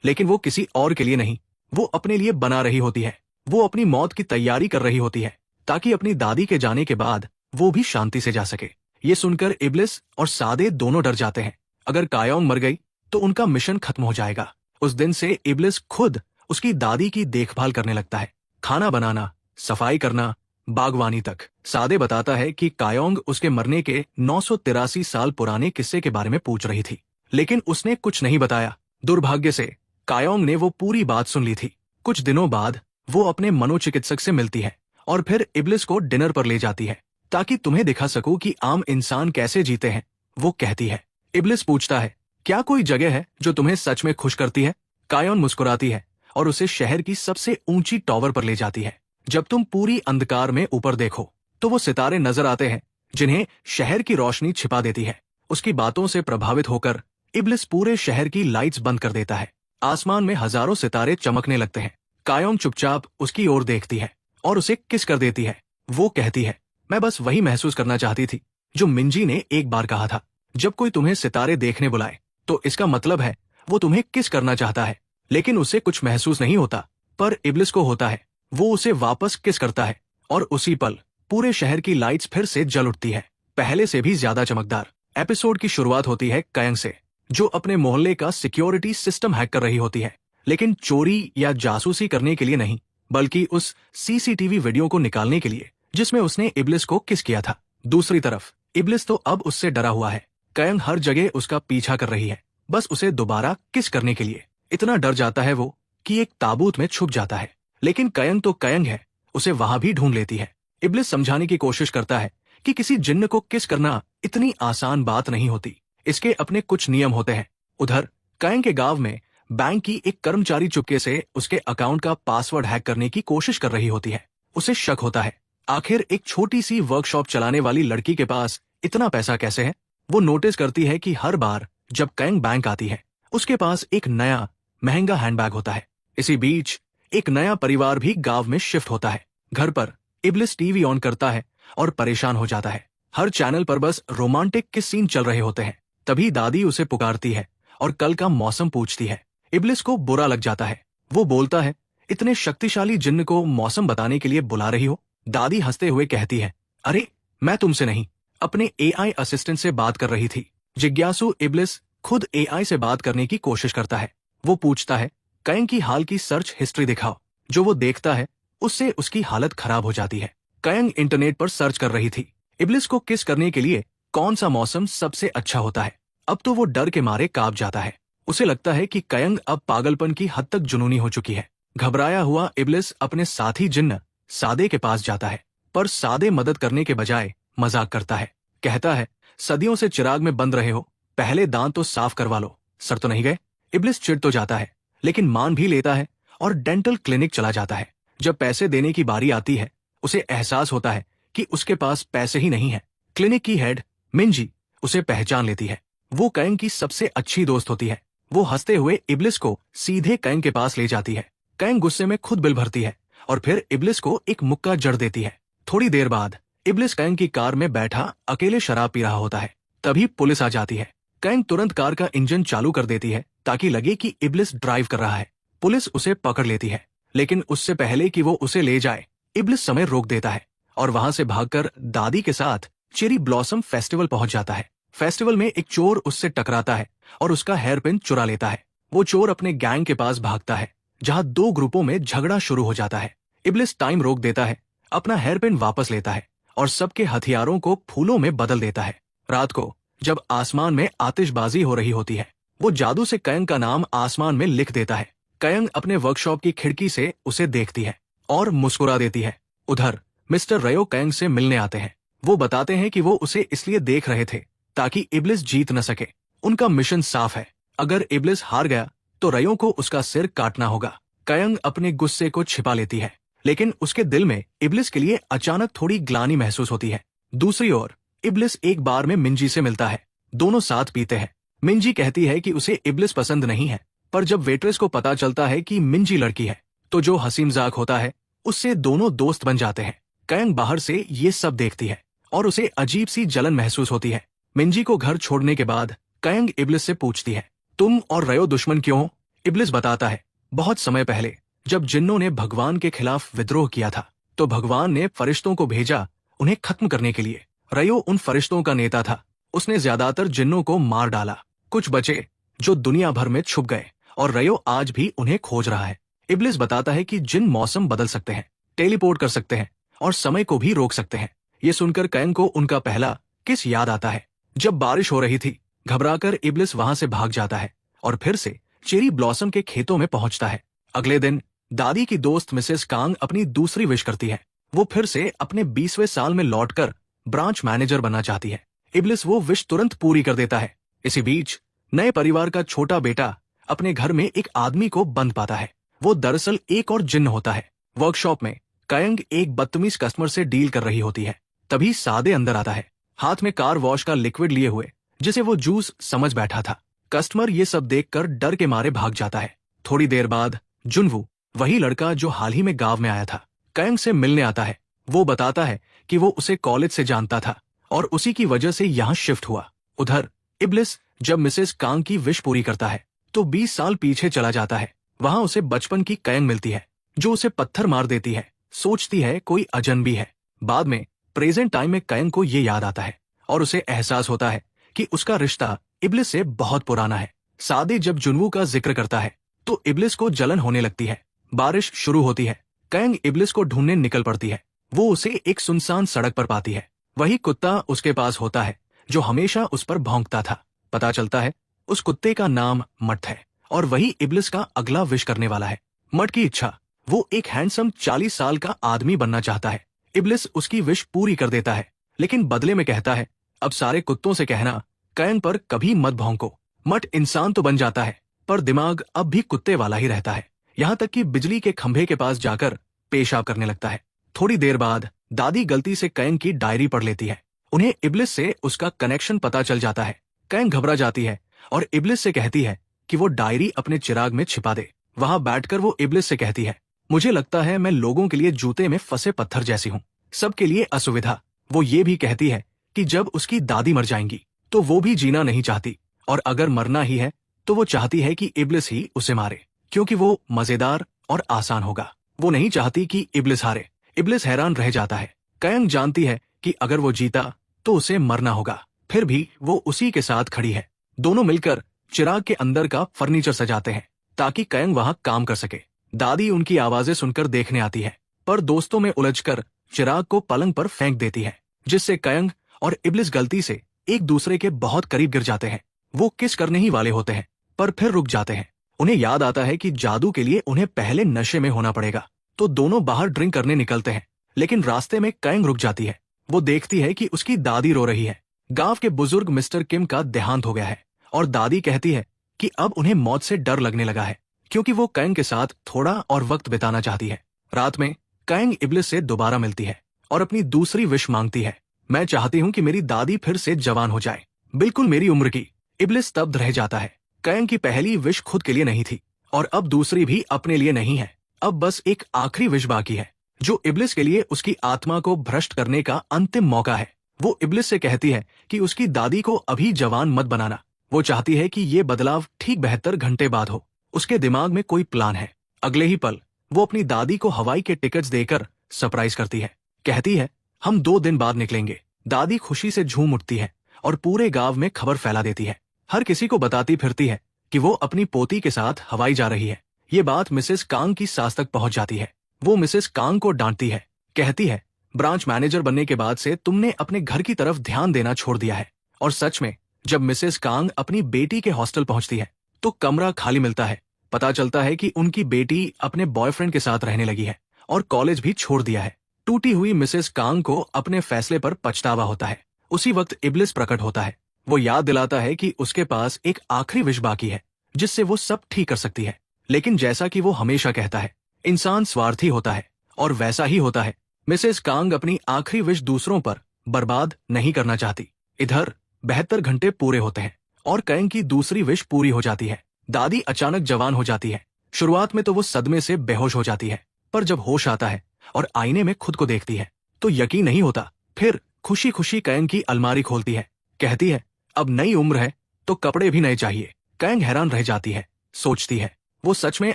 लेकिन वो किसी और के लिए नहीं, वो अपने लिए बना रही होती है। वो अपनी मौत की तैयारी कर रही होती है ताकि अपनी दादी के जाने के बाद वो भी शांति से जा सके। ये सुनकर इब्लिस और सादे दोनों डर जाते हैं। अगर कायोंग मर गई तो उनका मिशन खत्म हो जाएगा। उस दिन से इब्लिस खुद उसकी दादी की देखभाल करने लगता है, खाना बनाना, सफाई करना, बागवानी तक। सादे बताता है कि कायोंग उसके मरने के 983 साल पुराने किस्से के बारे में पूछ रही थी, लेकिन उसने कुछ नहीं बताया। दुर्भाग्य से कायोंग ने वो पूरी बात सुन ली थी। कुछ दिनों बाद वो अपने मनोचिकित्सक से मिलती है और फिर इब्लिस को डिनर पर ले जाती है ताकि तुम्हें दिखा सकूं कि आम इंसान कैसे जीते हैं, वो कहती है। इब्लिस पूछता है, क्या कोई जगह है जो तुम्हें सच में खुश करती है? कायोंग मुस्कुराती है और उसे शहर की सबसे ऊंची टॉवर पर ले जाती है। जब तुम पूरी अंधकार में ऊपर देखो तो वो सितारे नजर आते हैं जिन्हें शहर की रोशनी छिपा देती है। उसकी बातों से प्रभावित होकर इब्लिस पूरे शहर की लाइट्स बंद कर देता है। आसमान में हजारों सितारे चमकने लगते हैं। कायोंग चुपचाप उसकी ओर देखती है और उसे किस कर देती है। वो कहती है, मैं बस वही महसूस करना चाहती थी जो मिंजी ने एक बार कहा था, जब कोई तुम्हें सितारे देखने बुलाए तो इसका मतलब है वो तुम्हें किस करना चाहता है। लेकिन उसे कुछ महसूस नहीं होता, पर इब्लिस को होता है। वो उसे वापस किस करता है और उसी पल पूरे शहर की लाइट्स फिर से जल उठती है, पहले से भी ज्यादा चमकदार। एपिसोड की शुरुआत होती है कायोंग से, जो अपने मोहल्ले का सिक्योरिटी सिस्टम हैक कर रही होती है, लेकिन चोरी या जासूसी करने के लिए नहीं, बल्कि उस सीसीटीवी वीडियो को निकालने के लिए जिसमें उसने इब्लिस को किस किया था। दूसरी तरफ इब्लिस तो अब उससे डरा हुआ है। कायोंग हर जगह उसका पीछा कर रही है, बस उसे दोबारा किस करने के लिए। इतना डर जाता है वो कि एक ताबूत में छुप जाता है। लेकिन कायोंग तो कायोंग है, उसे वहां भी ढूंढ लेती है। इब्लिस समझाने की कोशिश करता है कि किसी जिन्न को किस करना इतनी आसान बात नहीं होती, इसके अपने कुछ नियम होते हैं। उधर कायोंग के गांव में बैंक की एक कर्मचारी चुपके से उसके अकाउंट का पासवर्ड हैक करने की कोशिश कर रही होती है। उसे शक होता है, आखिर एक छोटी सी वर्कशॉप चलाने वाली लड़की के पास इतना पैसा कैसे है। वो नोटिस करती है कि हर बार जब कायोंग बैंक आती है उसके पास एक नया महंगा हैंडबैग होता है। इसी बीच एक नया परिवार भी गांव में शिफ्ट होता है। घर पर इब्लिस टीवी ऑन करता है और परेशान हो जाता है। हर चैनल पर बस रोमांटिक के सीन चल रहे होते हैं। तभी दादी उसे पुकारती है और कल का मौसम पूछती है। इब्लिस को बुरा लग जाता है। वो बोलता है, इतने शक्तिशाली जिन्न को मौसम बताने के लिए बुला रही हो? दादी हंसते हुए कहती है, अरे मैं तुमसे नहीं, अपने एआई असिस्टेंट से बात कर रही थी। जिज्ञासु इब्लिस खुद एआई से बात करने की कोशिश करता है। वो पूछता है, कायोंग की हाल की सर्च हिस्ट्री दिखाओ। जो वो देखता है उससे उसकी हालत खराब हो जाती है। कायोंग इंटरनेट पर सर्च कर रही थी, इब्लिस को किस करने के लिए कौन सा मौसम सबसे अच्छा होता है। अब तो वो डर के मारे कांप जाता है। उसे लगता है कि कायोंग अब पागलपन की हद तक जुनूनी हो चुकी है। घबराया हुआ इब्लिस अपने साथी जिन्न सादे के पास जाता है, पर सादे मदद करने के बजाय मजाक करता है। कहता है, सदियों से चिराग में बंद रहे हो, पहले दांत तो साफ करवा लो, सर तो नहीं गए? इब्लिस चिढ़ तो जाता है, लेकिन मान भी लेता है और डेंटल क्लिनिक चला जाता है। जब पैसे देने की बारी आती है उसे एहसास होता है कि उसके पास पैसे ही नहीं है। क्लिनिक की हेड मिंजी उसे पहचान लेती है। वो कायोंग की सबसे अच्छी दोस्त होती है। वो हंसते हुए इब्लिस को सीधे कायोंग के पास ले जाती है। कायोंग गुस्से में खुद बिल भरती है और फिर इब्लिस को एक मुक्का जड़ देती है। थोड़ी देर बाद इब्लिस कायोंग की कार में बैठा अकेले शराब पी रहा होता है। तभी पुलिस आ जाती है। कायोंग तुरंत कार का इंजन चालू कर देती है ताकि लगे कि इब्लिस ड्राइव कर रहा है। पुलिस उसे पकड़ लेती है, लेकिन उससे पहले कि वो उसे ले जाए इब्लिस समय रोक देता है और वहां से भागकर दादी के साथ चेरी ब्लॉसम फेस्टिवल पहुंच जाता है। फेस्टिवल में एक चोर उससे टकराता है और उसका हेयर पिन चुरा लेता है। वो चोर अपने गैंग के पास भागता है, जहां दो ग्रुपों में झगड़ा शुरू हो जाता है। इब्लिस टाइम रोक देता है, अपना हेयर पिन वापस लेता है और सबके हथियारों को फूलों में बदल देता है। रात को जब आसमान में आतिशबाजी हो रही होती है, वो जादू से कायोंग का नाम आसमान में लिख देता है। कायोंग अपने वर्कशॉप की खिड़की से उसे देखती है और मुस्कुरा देती है। उधर मिस्टर रयो कायोंग से मिलने आते हैं। वो बताते हैं कि वो उसे इसलिए देख रहे थे ताकि इब्लिस जीत न सके। उनका मिशन साफ है, अगर इब्लिस हार गया तो रयो को उसका सिर काटना होगा। कायोंग अपने गुस्से को छिपा लेती है, लेकिन उसके दिल में इब्लिस के लिए अचानक थोड़ी ग्लानि महसूस होती है। दूसरी ओर इब्लिस एक बार में मिंजी से मिलता है। दोनों साथ पीते हैं। मिंजी कहती है कि उसे इब्लिस पसंद नहीं है, पर जब वेट्रेस को पता चलता है कि मिंजी लड़की है तो जो हंसी मजाक होता है उससे दोनों दोस्त बन जाते हैं। कायोंग बाहर से ये सब देखती है और उसे अजीब सी जलन महसूस होती है। मिंजी को घर छोड़ने के बाद कायोंग इब्लिस से पूछती है, तुम और रयो दुश्मन क्यों हो? इब्लिस बताता है, बहुत समय पहले जब जिन्नों ने भगवान के खिलाफ विद्रोह किया था तो भगवान ने फरिश्तों को भेजा उन्हें खत्म करने के लिए। रयो उन फरिश्तों का नेता था। उसने ज्यादातर जिन्नों को मार डाला। कुछ बचे जो दुनिया भर में छुप गए और रयो आज भी उन्हें खोज रहा है। इब्लिस बताता है कि जिन मौसम बदल सकते हैं, टेलीपोर्ट कर सकते हैं और समय को भी रोक सकते हैं। ये सुनकर कैन को उनका पहला किस याद आता है। जब बारिश हो रही थी, घबराकर इब्लिस वहां से भाग जाता है और फिर से चेरी ब्लॉसम के खेतों में पहुंचता है। अगले दिन दादी की दोस्त मिसेस कांग अपनी दूसरी विश करती है। वो फिर से अपने 20वें साल में लौटकर ब्रांच मैनेजर बनना चाहती है। इब्लिस वो विश तुरंत पूरी कर देता है। इसी बीच नए परिवार का छोटा बेटा अपने घर में एक आदमी को बंद पाता है। वो दरअसल एक और जिन्न होता है। वर्कशॉप में कायंग एक बदतमीज कस्टमर से डील कर रही होती है। तभी सादे अंदर आता है, हाथ में कार वॉश का लिक्विड लिए हुए, जिसे वो जूस समझ बैठा था। कस्टमर ये सब देखकर डर के मारे भाग जाता है। थोड़ी देर बाद जुनवू, वही लड़का जो हाल ही में गांव में आया था, कायंग से मिलने आता है। वो बताता है कि वो उसे कॉलेज से जानता था और उसी की वजह से यहाँ शिफ्ट हुआ। उधर इब्लिस जब मिसेस कांग की विश पूरी करता है तो 20 साल पीछे चला जाता है। वहां उसे बचपन की कायंग मिलती है जो उसे पत्थर मार देती है। सोचती है कोई अजनबी है। बाद में प्रेजेंट टाइम में कायंग को ये याद आता है और उसे एहसास होता है कि उसका रिश्ता इब्लिस से बहुत पुराना है। सादे जब जुनवू का जिक्र करता है तो इब्लिस को जलन होने लगती है। बारिश शुरू होती है। कायंग इब्लिस को ढूंढने निकल पड़ती है। वो उसे एक सुनसान सड़क पर पाती है। वही कुत्ता उसके पास होता है जो हमेशा उस पर भौंकता था। पता चलता है उस कुत्ते का नाम मट है और वही इब्लिस का अगला विश करने वाला है। मट की इच्छा, वो एक हैंडसम 40 साल का आदमी बनना चाहता है। इब्लिस उसकी विश पूरी कर देता है, लेकिन बदले में कहता है, अब सारे कुत्तों से कहना कायंग पर कभी मत भौंको। मट इंसान तो बन जाता है पर दिमाग अब भी कुत्ते वाला ही रहता है। यहाँ तक कि बिजली के खंभे के पास जाकर पेशाब करने लगता है। थोड़ी देर बाद दादी गलती से कायंग की डायरी पढ़ लेती है। उन्हें इब्लिस से उसका कनेक्शन पता चल जाता है। कायंग घबरा जाती है और इब्लिस से कहती है कि वो डायरी अपने चिराग में छिपा दे। वहां बैठकर वो इब्लिस से कहती है, मुझे लगता है मैं लोगों के लिए जूते में फंसे पत्थर जैसी हूँ, सबके लिए असुविधा। वो ये भी कहती है कि जब उसकी दादी मर जाएंगी तो वो भी जीना नहीं चाहती और अगर मरना ही है तो वो चाहती है कि इब्लिस ही उसे मारे, क्योंकि वो मजेदार और आसान होगा। वो नहीं चाहती कि इब्लिस हारे। इब्लिस हैरान रह जाता है। कायंग जानती है कि अगर वो जीता तो उसे मरना होगा, फिर भी वो उसी के साथ खड़ी है। दोनों मिलकर चिराग के अंदर का फर्नीचर सजाते हैं ताकि कायंग वहां काम कर सके। दादी उनकी आवाजें सुनकर देखने आती है, पर दोस्तों में उलझकर चिराग को पलंग पर फेंक देती है, जिससे कायंग और इब्लिस गलती से एक दूसरे के बहुत करीब गिर जाते हैं। वो किस करने ही वाले होते हैं पर फिर रुक जाते हैं। उन्हें याद आता है कि जादू के लिए उन्हें पहले नशे में होना पड़ेगा, तो दोनों बाहर ड्रिंक करने निकलते हैं। लेकिन रास्ते में कायंग रुक जाती है। वो देखती है कि उसकी दादी रो रही है। गांव के बुजुर्ग मिस्टर किम का देहांत हो गया है और दादी कहती है कि अब उन्हें मौत से डर लगने लगा है, क्योंकि वो कायंग के साथ थोड़ा और वक्त बिताना चाहती है। रात में कायंग इब्लिस से दोबारा मिलती है और अपनी दूसरी विश मांगती है। मैं चाहती हूँ कि मेरी दादी फिर से जवान हो जाए, बिल्कुल मेरी उम्र की। इब्लिस स्तब्ध रह जाता है। कायंग की पहली विश खुद के लिए नहीं थी और अब दूसरी भी अपने लिए नहीं है। अब बस एक आखिरी विश बाकी है, जो इब्लिस के लिए उसकी आत्मा को भ्रष्ट करने का अंतिम मौका है। वो इब्लिस से कहती है कि उसकी दादी को अभी जवान मत बनाना। वो चाहती है कि ये बदलाव ठीक 72 घंटे बाद हो। उसके दिमाग में कोई प्लान है। अगले ही पल वो अपनी दादी को हवाई के टिकट्स देकर सरप्राइज करती है। कहती है, हम 2 दिन बाद निकलेंगे। दादी खुशी से झूम उठती है और पूरे गांव में खबर फैला देती है। हर किसी को बताती फिरती है कि वो अपनी पोती के साथ हवाई जा रही है। ये बात मिसेस कांग की सास तक पहुंच जाती है। वो मिसेस कांग को डांटती है। कहती है, ब्रांच मैनेजर बनने के बाद से तुमने अपने घर की तरफ ध्यान देना छोड़ दिया है। और सच में जब मिसेस कांग अपनी बेटी के हॉस्टल पहुंचती है तो कमरा खाली मिलता है। पता चलता है कि उनकी बेटी अपने बॉयफ्रेंड के साथ रहने लगी है और कॉलेज भी छोड़ दिया है। टूटी हुई मिसेस कांग को अपने फैसले पर पछतावा होता है। उसी वक्त इब्लिस प्रकट होता है। वो याद दिलाता है कि उसके पास एक आखिरी विश बाकी है जिससे वो सब ठीक कर सकती है। लेकिन जैसा कि वो हमेशा कहता है, इंसान स्वार्थी होता है और वैसा ही होता है। मिसेस कांग अपनी आखिरी विश दूसरों पर बर्बाद नहीं करना चाहती। इधर 72 घंटे पूरे होते हैं और कांग की दूसरी विश पूरी हो जाती है। दादी अचानक जवान हो जाती है। शुरुआत में तो वो सदमे से बेहोश हो जाती है, पर जब होश आता है और आईने में खुद को देखती है तो यकीन नहीं होता। फिर खुशी खुशी कांग की अलमारी खोलती है। कहती है, अब नई उम्र है तो कपड़े भी नए चाहिए। कांग हैरान रह जाती है। सोचती है वो सच में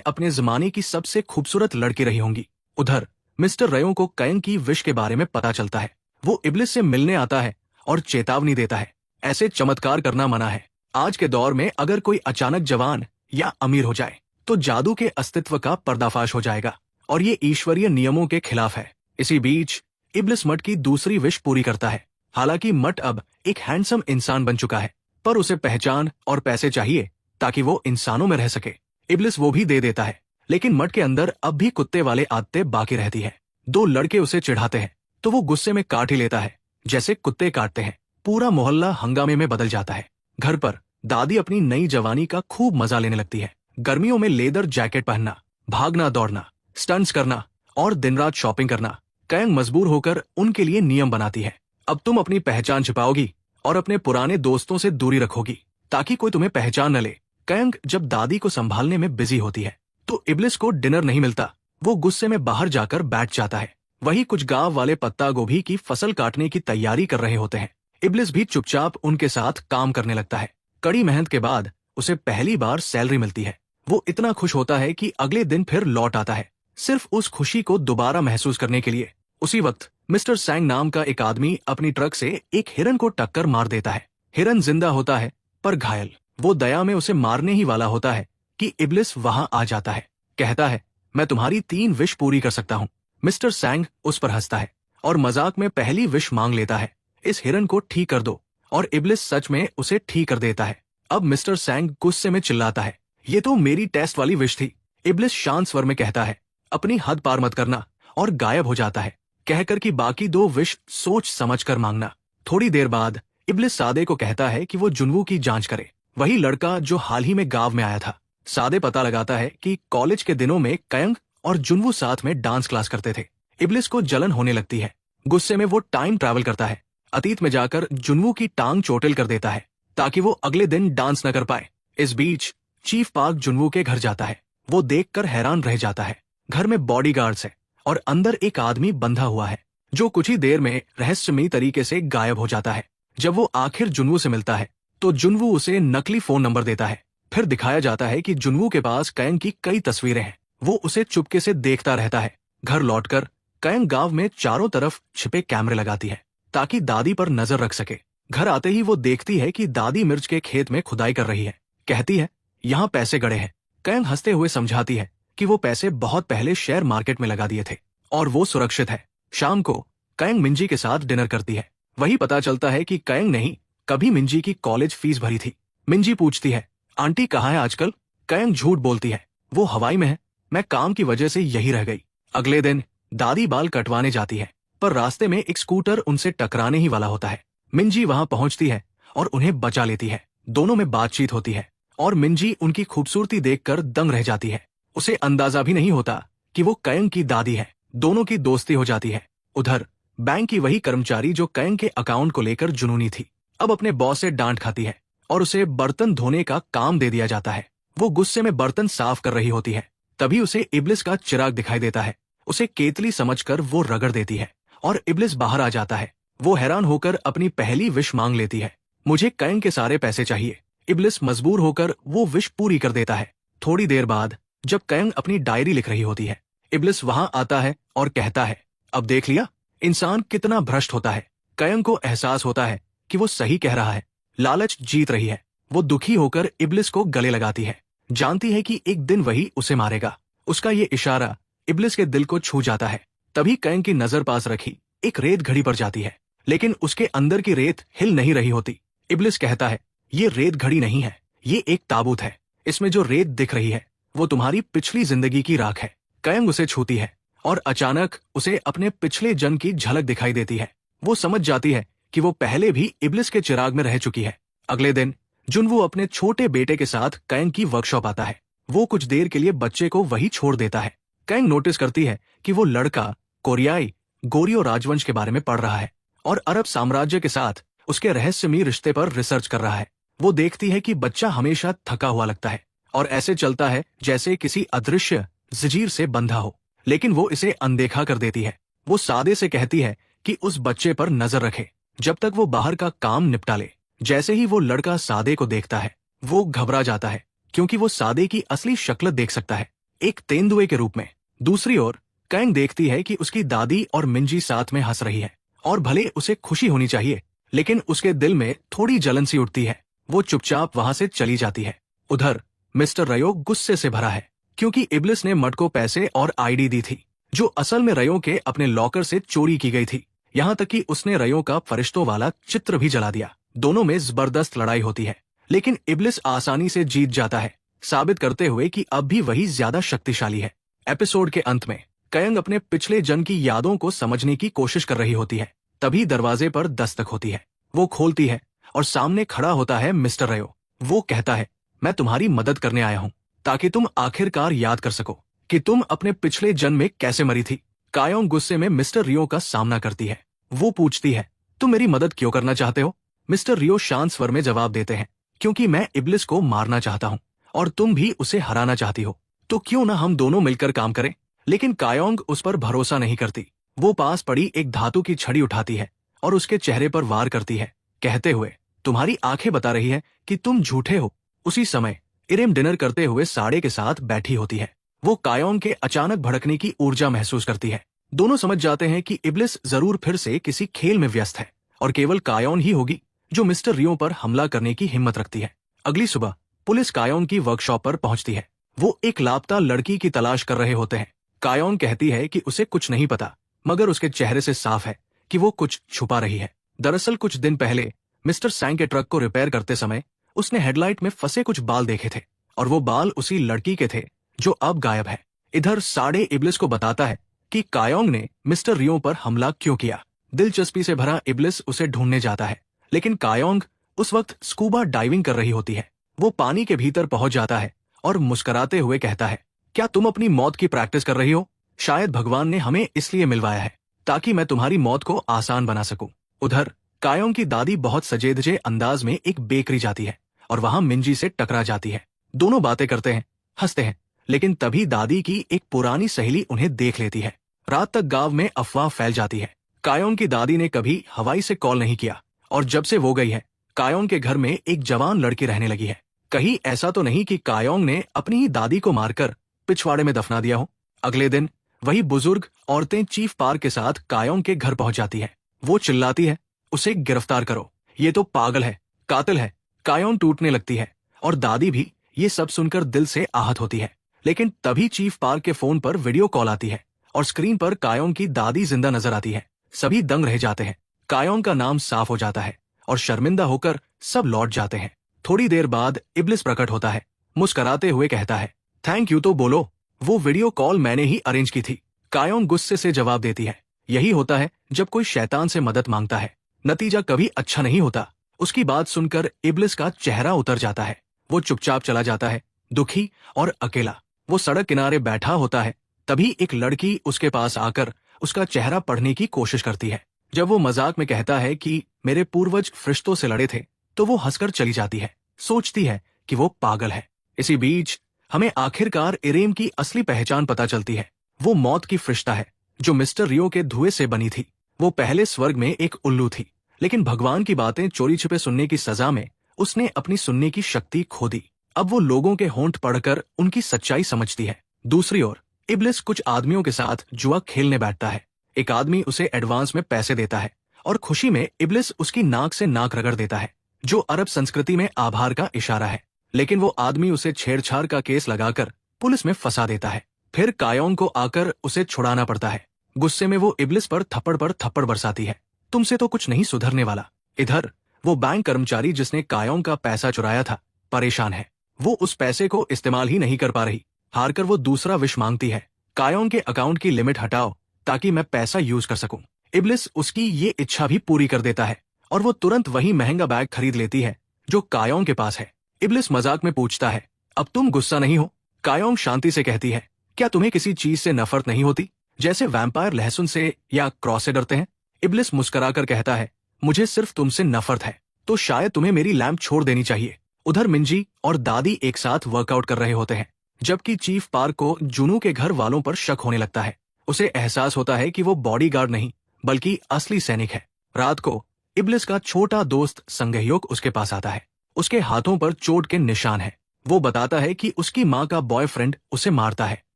अपने जमाने की सबसे खूबसूरत लड़की रही होंगी। उधर मिस्टर रयो को कयंग की विश के बारे में पता चलता है। वो इब्लिस से मिलने आता है और चेतावनी देता है, ऐसे चमत्कार करना मना है। आज के दौर में अगर कोई अचानक जवान या अमीर हो जाए तो जादू के अस्तित्व का पर्दाफाश हो जाएगा और ये ईश्वरीय नियमों के खिलाफ है। इसी बीच इब्लिस मट की दूसरी विश पूरी करता है। हालांकि मट अब एक हैंडसम इंसान बन चुका है, पर उसे पहचान और पैसे चाहिए ताकि वो इंसानों में रह सके। इब्लिस वो भी दे देता है, लेकिन मट के अंदर अब भी कुत्ते वाले आदतें बाकी रहती है। दो लड़के उसे चिढ़ाते हैं तो वो गुस्से में काट ही लेता है, जैसे कुत्ते काटते हैं। पूरा मोहल्ला हंगामे में बदल जाता है। घर पर दादी अपनी नई जवानी का खूब मजा लेने लगती है। गर्मियों में लेदर जैकेट पहनना, भागना दौड़ना, स्टंट्स करना और दिन रात शॉपिंग करना। कयंग मजबूर होकर उनके लिए नियम बनाती है। अब तुम अपनी पहचान छिपाओगी और अपने पुराने दोस्तों से दूरी रखोगी ताकि कोई तुम्हें पहचान न ले। कयंग जब दादी को संभालने में बिजी होती है तो इब्लिस को डिनर नहीं मिलता। वो गुस्से में बाहर जाकर बैठ जाता है। वही कुछ गांव वाले पत्ता गोभी की फसल काटने की तैयारी कर रहे होते हैं। इब्लिस भी चुपचाप उनके साथ काम करने लगता है। कड़ी मेहनत के बाद उसे पहली बार सैलरी मिलती है। वो इतना खुश होता है कि अगले दिन फिर लौट आता है, सिर्फ उस खुशी को दोबारा महसूस करने के लिए। उसी वक्त मिस्टर सैंग नाम का एक आदमी अपनी ट्रक से एक हिरन को टक्कर मार देता है। हिरन जिंदा होता है पर घायल। वो दया में उसे मारने ही वाला होता है कि इब्लिस वहां आ जाता है। कहता है, मैं तुम्हारी 3 विश पूरी कर सकता हूँ। मिस्टर सैंग उस पर हंसता है और मजाक में पहली विश मांग लेता है, इस हिरन को ठीक कर दो। और इब्लिस सच में उसे ठीक कर देता है। अब मिस्टर सैंग गुस्से में चिल्लाता है, ये तो मेरी टेस्ट वाली विश थी। इब्लिस शांत स्वर में कहता है, अपनी हद पार मत करना, और गायब हो जाता है, कहकर कि बाकी 2 विश सोच समझकर मांगना। थोड़ी देर बाद इब्लिस सादे को कहता है कि वो जुनवू की जांच करे, वही लड़का जो हाल ही में गांव में आया था। सादे पता लगाता है कि कॉलेज के दिनों में कयंग और जुनवू साथ में डांस क्लास करते थे। इब्लिस को जलन होने लगती है। गुस्से में वो टाइम ट्रैवल करता है, अतीत में जाकर जुनवू की टांग चोटिल कर देता है ताकि वो अगले दिन डांस न कर पाए। इस बीच चीफ पार्क जुनवू के घर जाता है। वो देखकर हैरान रह जाता है। घर में बॉडीगार्ड्स है और अंदर एक आदमी बंधा हुआ है जो कुछ ही देर में रहस्यमयी तरीके से गायब हो जाता है। जब वो आखिर जुनवू से मिलता है तो जुनवू उसे नकली फोन नंबर देता है। फिर दिखाया जाता है कि जुनवू के पास कयंग की कई तस्वीरें हैं। वो उसे चुपके से देखता रहता है। घर लौटकर कयंग गांव में चारों तरफ छिपे कैमरे लगाती है ताकि दादी पर नजर रख सके। घर आते ही वो देखती है कि दादी मिर्च के खेत में खुदाई कर रही है। कहती है, यहाँ पैसे गड़े हैं। कयंग हंसते हुए समझाती है कि वो पैसे बहुत पहले शेयर मार्केट में लगा दिए थे और वो सुरक्षित है। शाम को कयंग मिंजी के साथ डिनर करती है। वही पता चलता है कि कयंग ने ही कभी मिंजी की कॉलेज फीस भरी थी। मिंजी पूछती है, आंटी कहाँ है आजकल? कयंग झूठ बोलती है, वो हवाई में है, मैं काम की वजह से यही रह गई। अगले दिन दादी बाल कटवाने जाती है, पर रास्ते में एक स्कूटर उनसे टकराने ही वाला होता है। मिंजी वहां पहुंचती है और उन्हें बचा लेती है। दोनों में बातचीत होती है और मिंजी उनकी खूबसूरती देखकर दंग रह जाती है। उसे अंदाजा भी नहीं होता कि वो कयंग की दादी है। दोनों की दोस्ती हो जाती है। उधर बैंक की वही कर्मचारी जो कयंग के अकाउंट को लेकर जुनूनी थी, अब अपने बॉस से डांट खाती है और उसे बर्तन धोने का काम दे दिया जाता है। वो गुस्से में बर्तन साफ कर रही होती है, तभी उसे इब्लिस का चिराग दिखाई देता है। उसे केतली समझकर वो रगड़ देती है और इब्लिस बाहर आ जाता है। वो हैरान होकर अपनी पहली विश मांग लेती है, मुझे कयंग के सारे पैसे चाहिए। इब्लिस मजबूर होकर वो विश पूरी कर देता है। थोड़ी देर बाद जब कयंग अपनी डायरी लिख रही होती है, इब्लिस वहां आता है और कहता है, अब देख लिया, इंसान कितना भ्रष्ट होता है। कयंग को एहसास होता है कि वो सही कह रहा है, लालच जीत रही है। वो दुखी होकर इब्लिस को गले लगाती है, जानती है कि एक दिन वही उसे मारेगा। उसका ये इशारा इब्लिस के दिल को छू जाता है। तभी कयंग की नजर पास रखी एक रेत घड़ी पर जाती है, लेकिन उसके अंदर की रेत हिल नहीं रही होती। इब्लिस कहता है, ये रेत घड़ी नहीं है, ये एक ताबूत है। इसमें जो रेत दिख रही है वो तुम्हारी पिछली जिंदगी की राख है। कयंग उसे छूती है और अचानक उसे अपने पिछले जन्म की झलक दिखाई देती है। वो समझ जाती है कि वो पहले भी इब्लिस के चिराग में रह चुकी है। अगले दिन जुनवू अपने छोटे बेटे के साथ कयंग की वर्कशॉप आता है। वो कुछ देर के लिए बच्चे को वही छोड़ देता है। कयंग नोटिस करती है कि वो लड़का कोरियाई गोरियो राजवंश के बारे में पढ़ रहा है और अरब साम्राज्य के साथ उसके रहस्यमयी रिश्ते पर रिसर्च कर रहा है। वो देखती है कि बच्चा हमेशा थका हुआ लगता है और ऐसे चलता है जैसे किसी अदृश्य जंजीर से बंधा हो, लेकिन वो इसे अनदेखा कर देती है। वो सादे से कहती है कि उस बच्चे पर नजर रखे जब तक वो बाहर का काम निपटा ले। जैसे ही वो लड़का सादे को देखता है वो घबरा जाता है क्योंकि वो सादे की असली शक्ल देख सकता है, एक तेंदुए के रूप में। दूसरी ओर कायंग देखती है कि उसकी दादी और मिंजी साथ में हंस रही है, और भले उसे खुशी होनी चाहिए, लेकिन उसके दिल में थोड़ी जलन सी उठती है। वो चुपचाप वहां से चली जाती है। उधर मिस्टर रयो गुस्से से भरा है, क्योंकि इब्लिस ने मट को पैसे और आईडी दी थी, जो असल में रयो के अपने लॉकर से चोरी की गई थी। यहाँ तक कि उसने रयो का फरिश्तों वाला चित्र भी जला दिया। दोनों में जबरदस्त लड़ाई होती है, लेकिन इब्लिस आसानी से जीत जाता है, साबित करते हुए कि अब भी वही ज्यादा शक्तिशाली है। एपिसोड के अंत में कायंग अपने पिछले जन्म की यादों को समझने की कोशिश कर रही होती है। तभी दरवाजे पर दस्तक होती है। वो खोलती है और सामने खड़ा होता है मिस्टर रयो। वो कहता है, मैं तुम्हारी मदद करने आया हूँ, ताकि तुम आखिरकार याद कर सको कि तुम अपने पिछले जन्म में कैसे मरी थी। कायोंग गुस्से में मिस्टर रियो का सामना करती है। वो पूछती है, तुम मेरी मदद क्यों करना चाहते हो? मिस्टर रियो शांत स्वर में जवाब देते हैं, क्योंकि मैं इब्लिस को मारना चाहता हूँ और तुम भी उसे हराना चाहती हो, तो क्यों ना हम दोनों मिलकर काम करें। लेकिन कायोंग उस पर भरोसा नहीं करती। वो पास पड़ी एक धातु की छड़ी उठाती है और उसके चेहरे पर वार करती है, कहते हुए, तुम्हारी आंखें बता रही है कि तुम झूठे हो। उसी समय इरेम डिनर करते हुए साड़े के साथ बैठी होती है। वो कायोंग के अचानक भड़कने की ऊर्जा महसूस करती है। दोनों समझ जाते हैं कि इब्लिस जरूर फिर से किसी खेल में व्यस्त है, और केवल कायोंग ही होगी जो मिस्टर रियो पर हमला करने की हिम्मत रखती है। अगली सुबह पुलिस कायोंग की वर्कशॉप पर पहुंचती है। वो एक लापता लड़की की तलाश कर रहे होते हैं। कायोंग कहती है कि उसे कुछ नहीं पता, मगर उसके चेहरे से साफ है कि वो कुछ छुपा रही है। दरअसल कुछ दिन पहले मिस्टर सैंग के ट्रक को रिपेयर करते समय उसने हेडलाइट में फंसे कुछ बाल देखे थे, और वो बाल उसी लड़की के थे जो अब गायब है। इधर साड़े इब्लिस को बताता है कि कायोंग ने मिस्टर रियो पर हमला क्यों किया। दिलचस्पी से भरा इब्लिस उसे ढूंढने जाता है, लेकिन कायोंग उस वक्त स्कूबा डाइविंग कर रही होती है। वो पानी के भीतर पहुंच जाता है और मुस्कुराते हुए कहता है, क्या तुम अपनी मौत की प्रैक्टिस कर रही हो? शायद भगवान ने हमें इसलिए मिलवाया है, ताकि मैं तुम्हारी मौत को आसान बना सकूं। उधर कायोंग की दादी बहुत सजेधजे अंदाज में एक बेकरी जाती है और वहां मिंजी से टकरा जाती है। दोनों बातें करते हैं, हंसते हैं, लेकिन तभी दादी की एक पुरानी सहेली उन्हें देख लेती है। रात तक गांव में अफवाह फैल जाती है। कायोंग की दादी ने कभी हवाई से कॉल नहीं किया, और जब से वो गई है, कायोंग के घर में एक जवान लड़की रहने लगी है। कहीं ऐसा तो नहीं कि कायोंग ने अपनी ही दादी को मारकर पिछवाड़े में दफना दिया हो। अगले दिन वही बुजुर्ग औरतें चीफ पार्क के साथ कायोंग के घर पहुंच जाती है। वो चिल्लाती है, उसे गिरफ्तार करो, ये तो पागल है, कातिल है। कायोंग टूटने लगती है, और दादी भी ये सब सुनकर दिल से आहत होती है। लेकिन तभी चीफ पार्क के फोन पर वीडियो कॉल आती है, और स्क्रीन पर कायोंग की दादी जिंदा नजर आती है। सभी दंग रह जाते हैं। कायोंग का नाम साफ हो जाता है, और शर्मिंदा होकर सब लौट जाते हैं। थोड़ी देर बाद इब्लिस प्रकट होता है, मुस्कुराते हुए कहता है, थैंक यू तो बोलो, वो वीडियो कॉल मैंने ही अरेंज की थी। कायोंग गुस्से से जवाब देती है, यही होता है जब कोई शैतान से मदद मांगता है, नतीजा कभी अच्छा नहीं होता। उसकी बात सुनकर इब्लिस का चेहरा उतर जाता है। वो चुपचाप चला जाता है, दुखी और अकेला। वो सड़क किनारे बैठा होता है। तभी एक लड़की उसके पास आकर उसका चेहरा पढ़ने की कोशिश करती है। जब वो मजाक में कहता है कि मेरे पूर्वज फरिश्तों से लड़े थे, तो वो हंसकर चली जाती है। सोचती है कि वो पागल है। इसी बीच हमें आखिरकार इरेम की असली पहचान पता चलती है। वो मौत की फरिश्ता है, जो मिस्टर रियो के धुएं से बनी थी। वो पहले स्वर्ग में एक उल्लू थी, लेकिन भगवान की बातें चोरी छिपे सुनने की सजा में उसने अपनी सुनने की शक्ति खो दी। अब वो लोगों के होंठ पढ़कर उनकी सच्चाई समझती है। दूसरी ओर इब्लिस कुछ आदमियों के साथ जुआ खेलने बैठता है। एक आदमी उसे एडवांस में पैसे देता है, और खुशी में इब्लिस उसकी नाक से नाक रगड़ देता है, जो अरब संस्कृति में आभार का इशारा है। लेकिन वो आदमी उसे छेड़छाड़ का केस लगाकर पुलिस में फंसा देता है। फिर कायोंग को आकर उसे छुड़ाना पड़ता है। गुस्से में वो इब्लिस पर थप्पड़ बरसाती है, तुमसे तो कुछ नहीं सुधरने वाला। इधर वो बैंक कर्मचारी जिसने कायोंग का पैसा चुराया था, परेशान है। वो उस पैसे को इस्तेमाल ही नहीं कर पा रही। हारकर वो दूसरा विश मांगती है, कायोंग के अकाउंट की लिमिट हटाओ, ताकि मैं पैसा यूज कर सकूं। इब्लिस उसकी ये इच्छा भी पूरी कर देता है, और वो तुरंत वही महंगा बैग खरीद लेती है जो कायोंग के पास है। इब्लिस मजाक में पूछता है, अब तुम गुस्सा नहीं हो? कायोंग शांति से कहती है, क्या तुम्हें किसी चीज से नफरत नहीं होती, जैसे वैम्पायर लहसुन से या क्रॉस से डरते हैं? इब्लिस मुस्कुराकर कहता है, मुझे सिर्फ तुमसे नफरत है, तो शायद तुम्हें मेरी लैंप छोड़ देनी चाहिए। उधर मिंजी और दादी एक साथ वर्कआउट कर रहे होते हैं, जबकि चीफ पार्क को जुनू के घर वालों पर शक होने लगता है। उसे एहसास होता है कि वो बॉडीगार्ड नहीं, बल्कि असली सैनिक है। रात को इब्लिस का छोटा दोस्त संगह्योक उसके पास आता है। उसके हाथों पर चोट के निशान है। वो बताता है कि उसकी माँ का बॉयफ्रेंड उसे मारता है।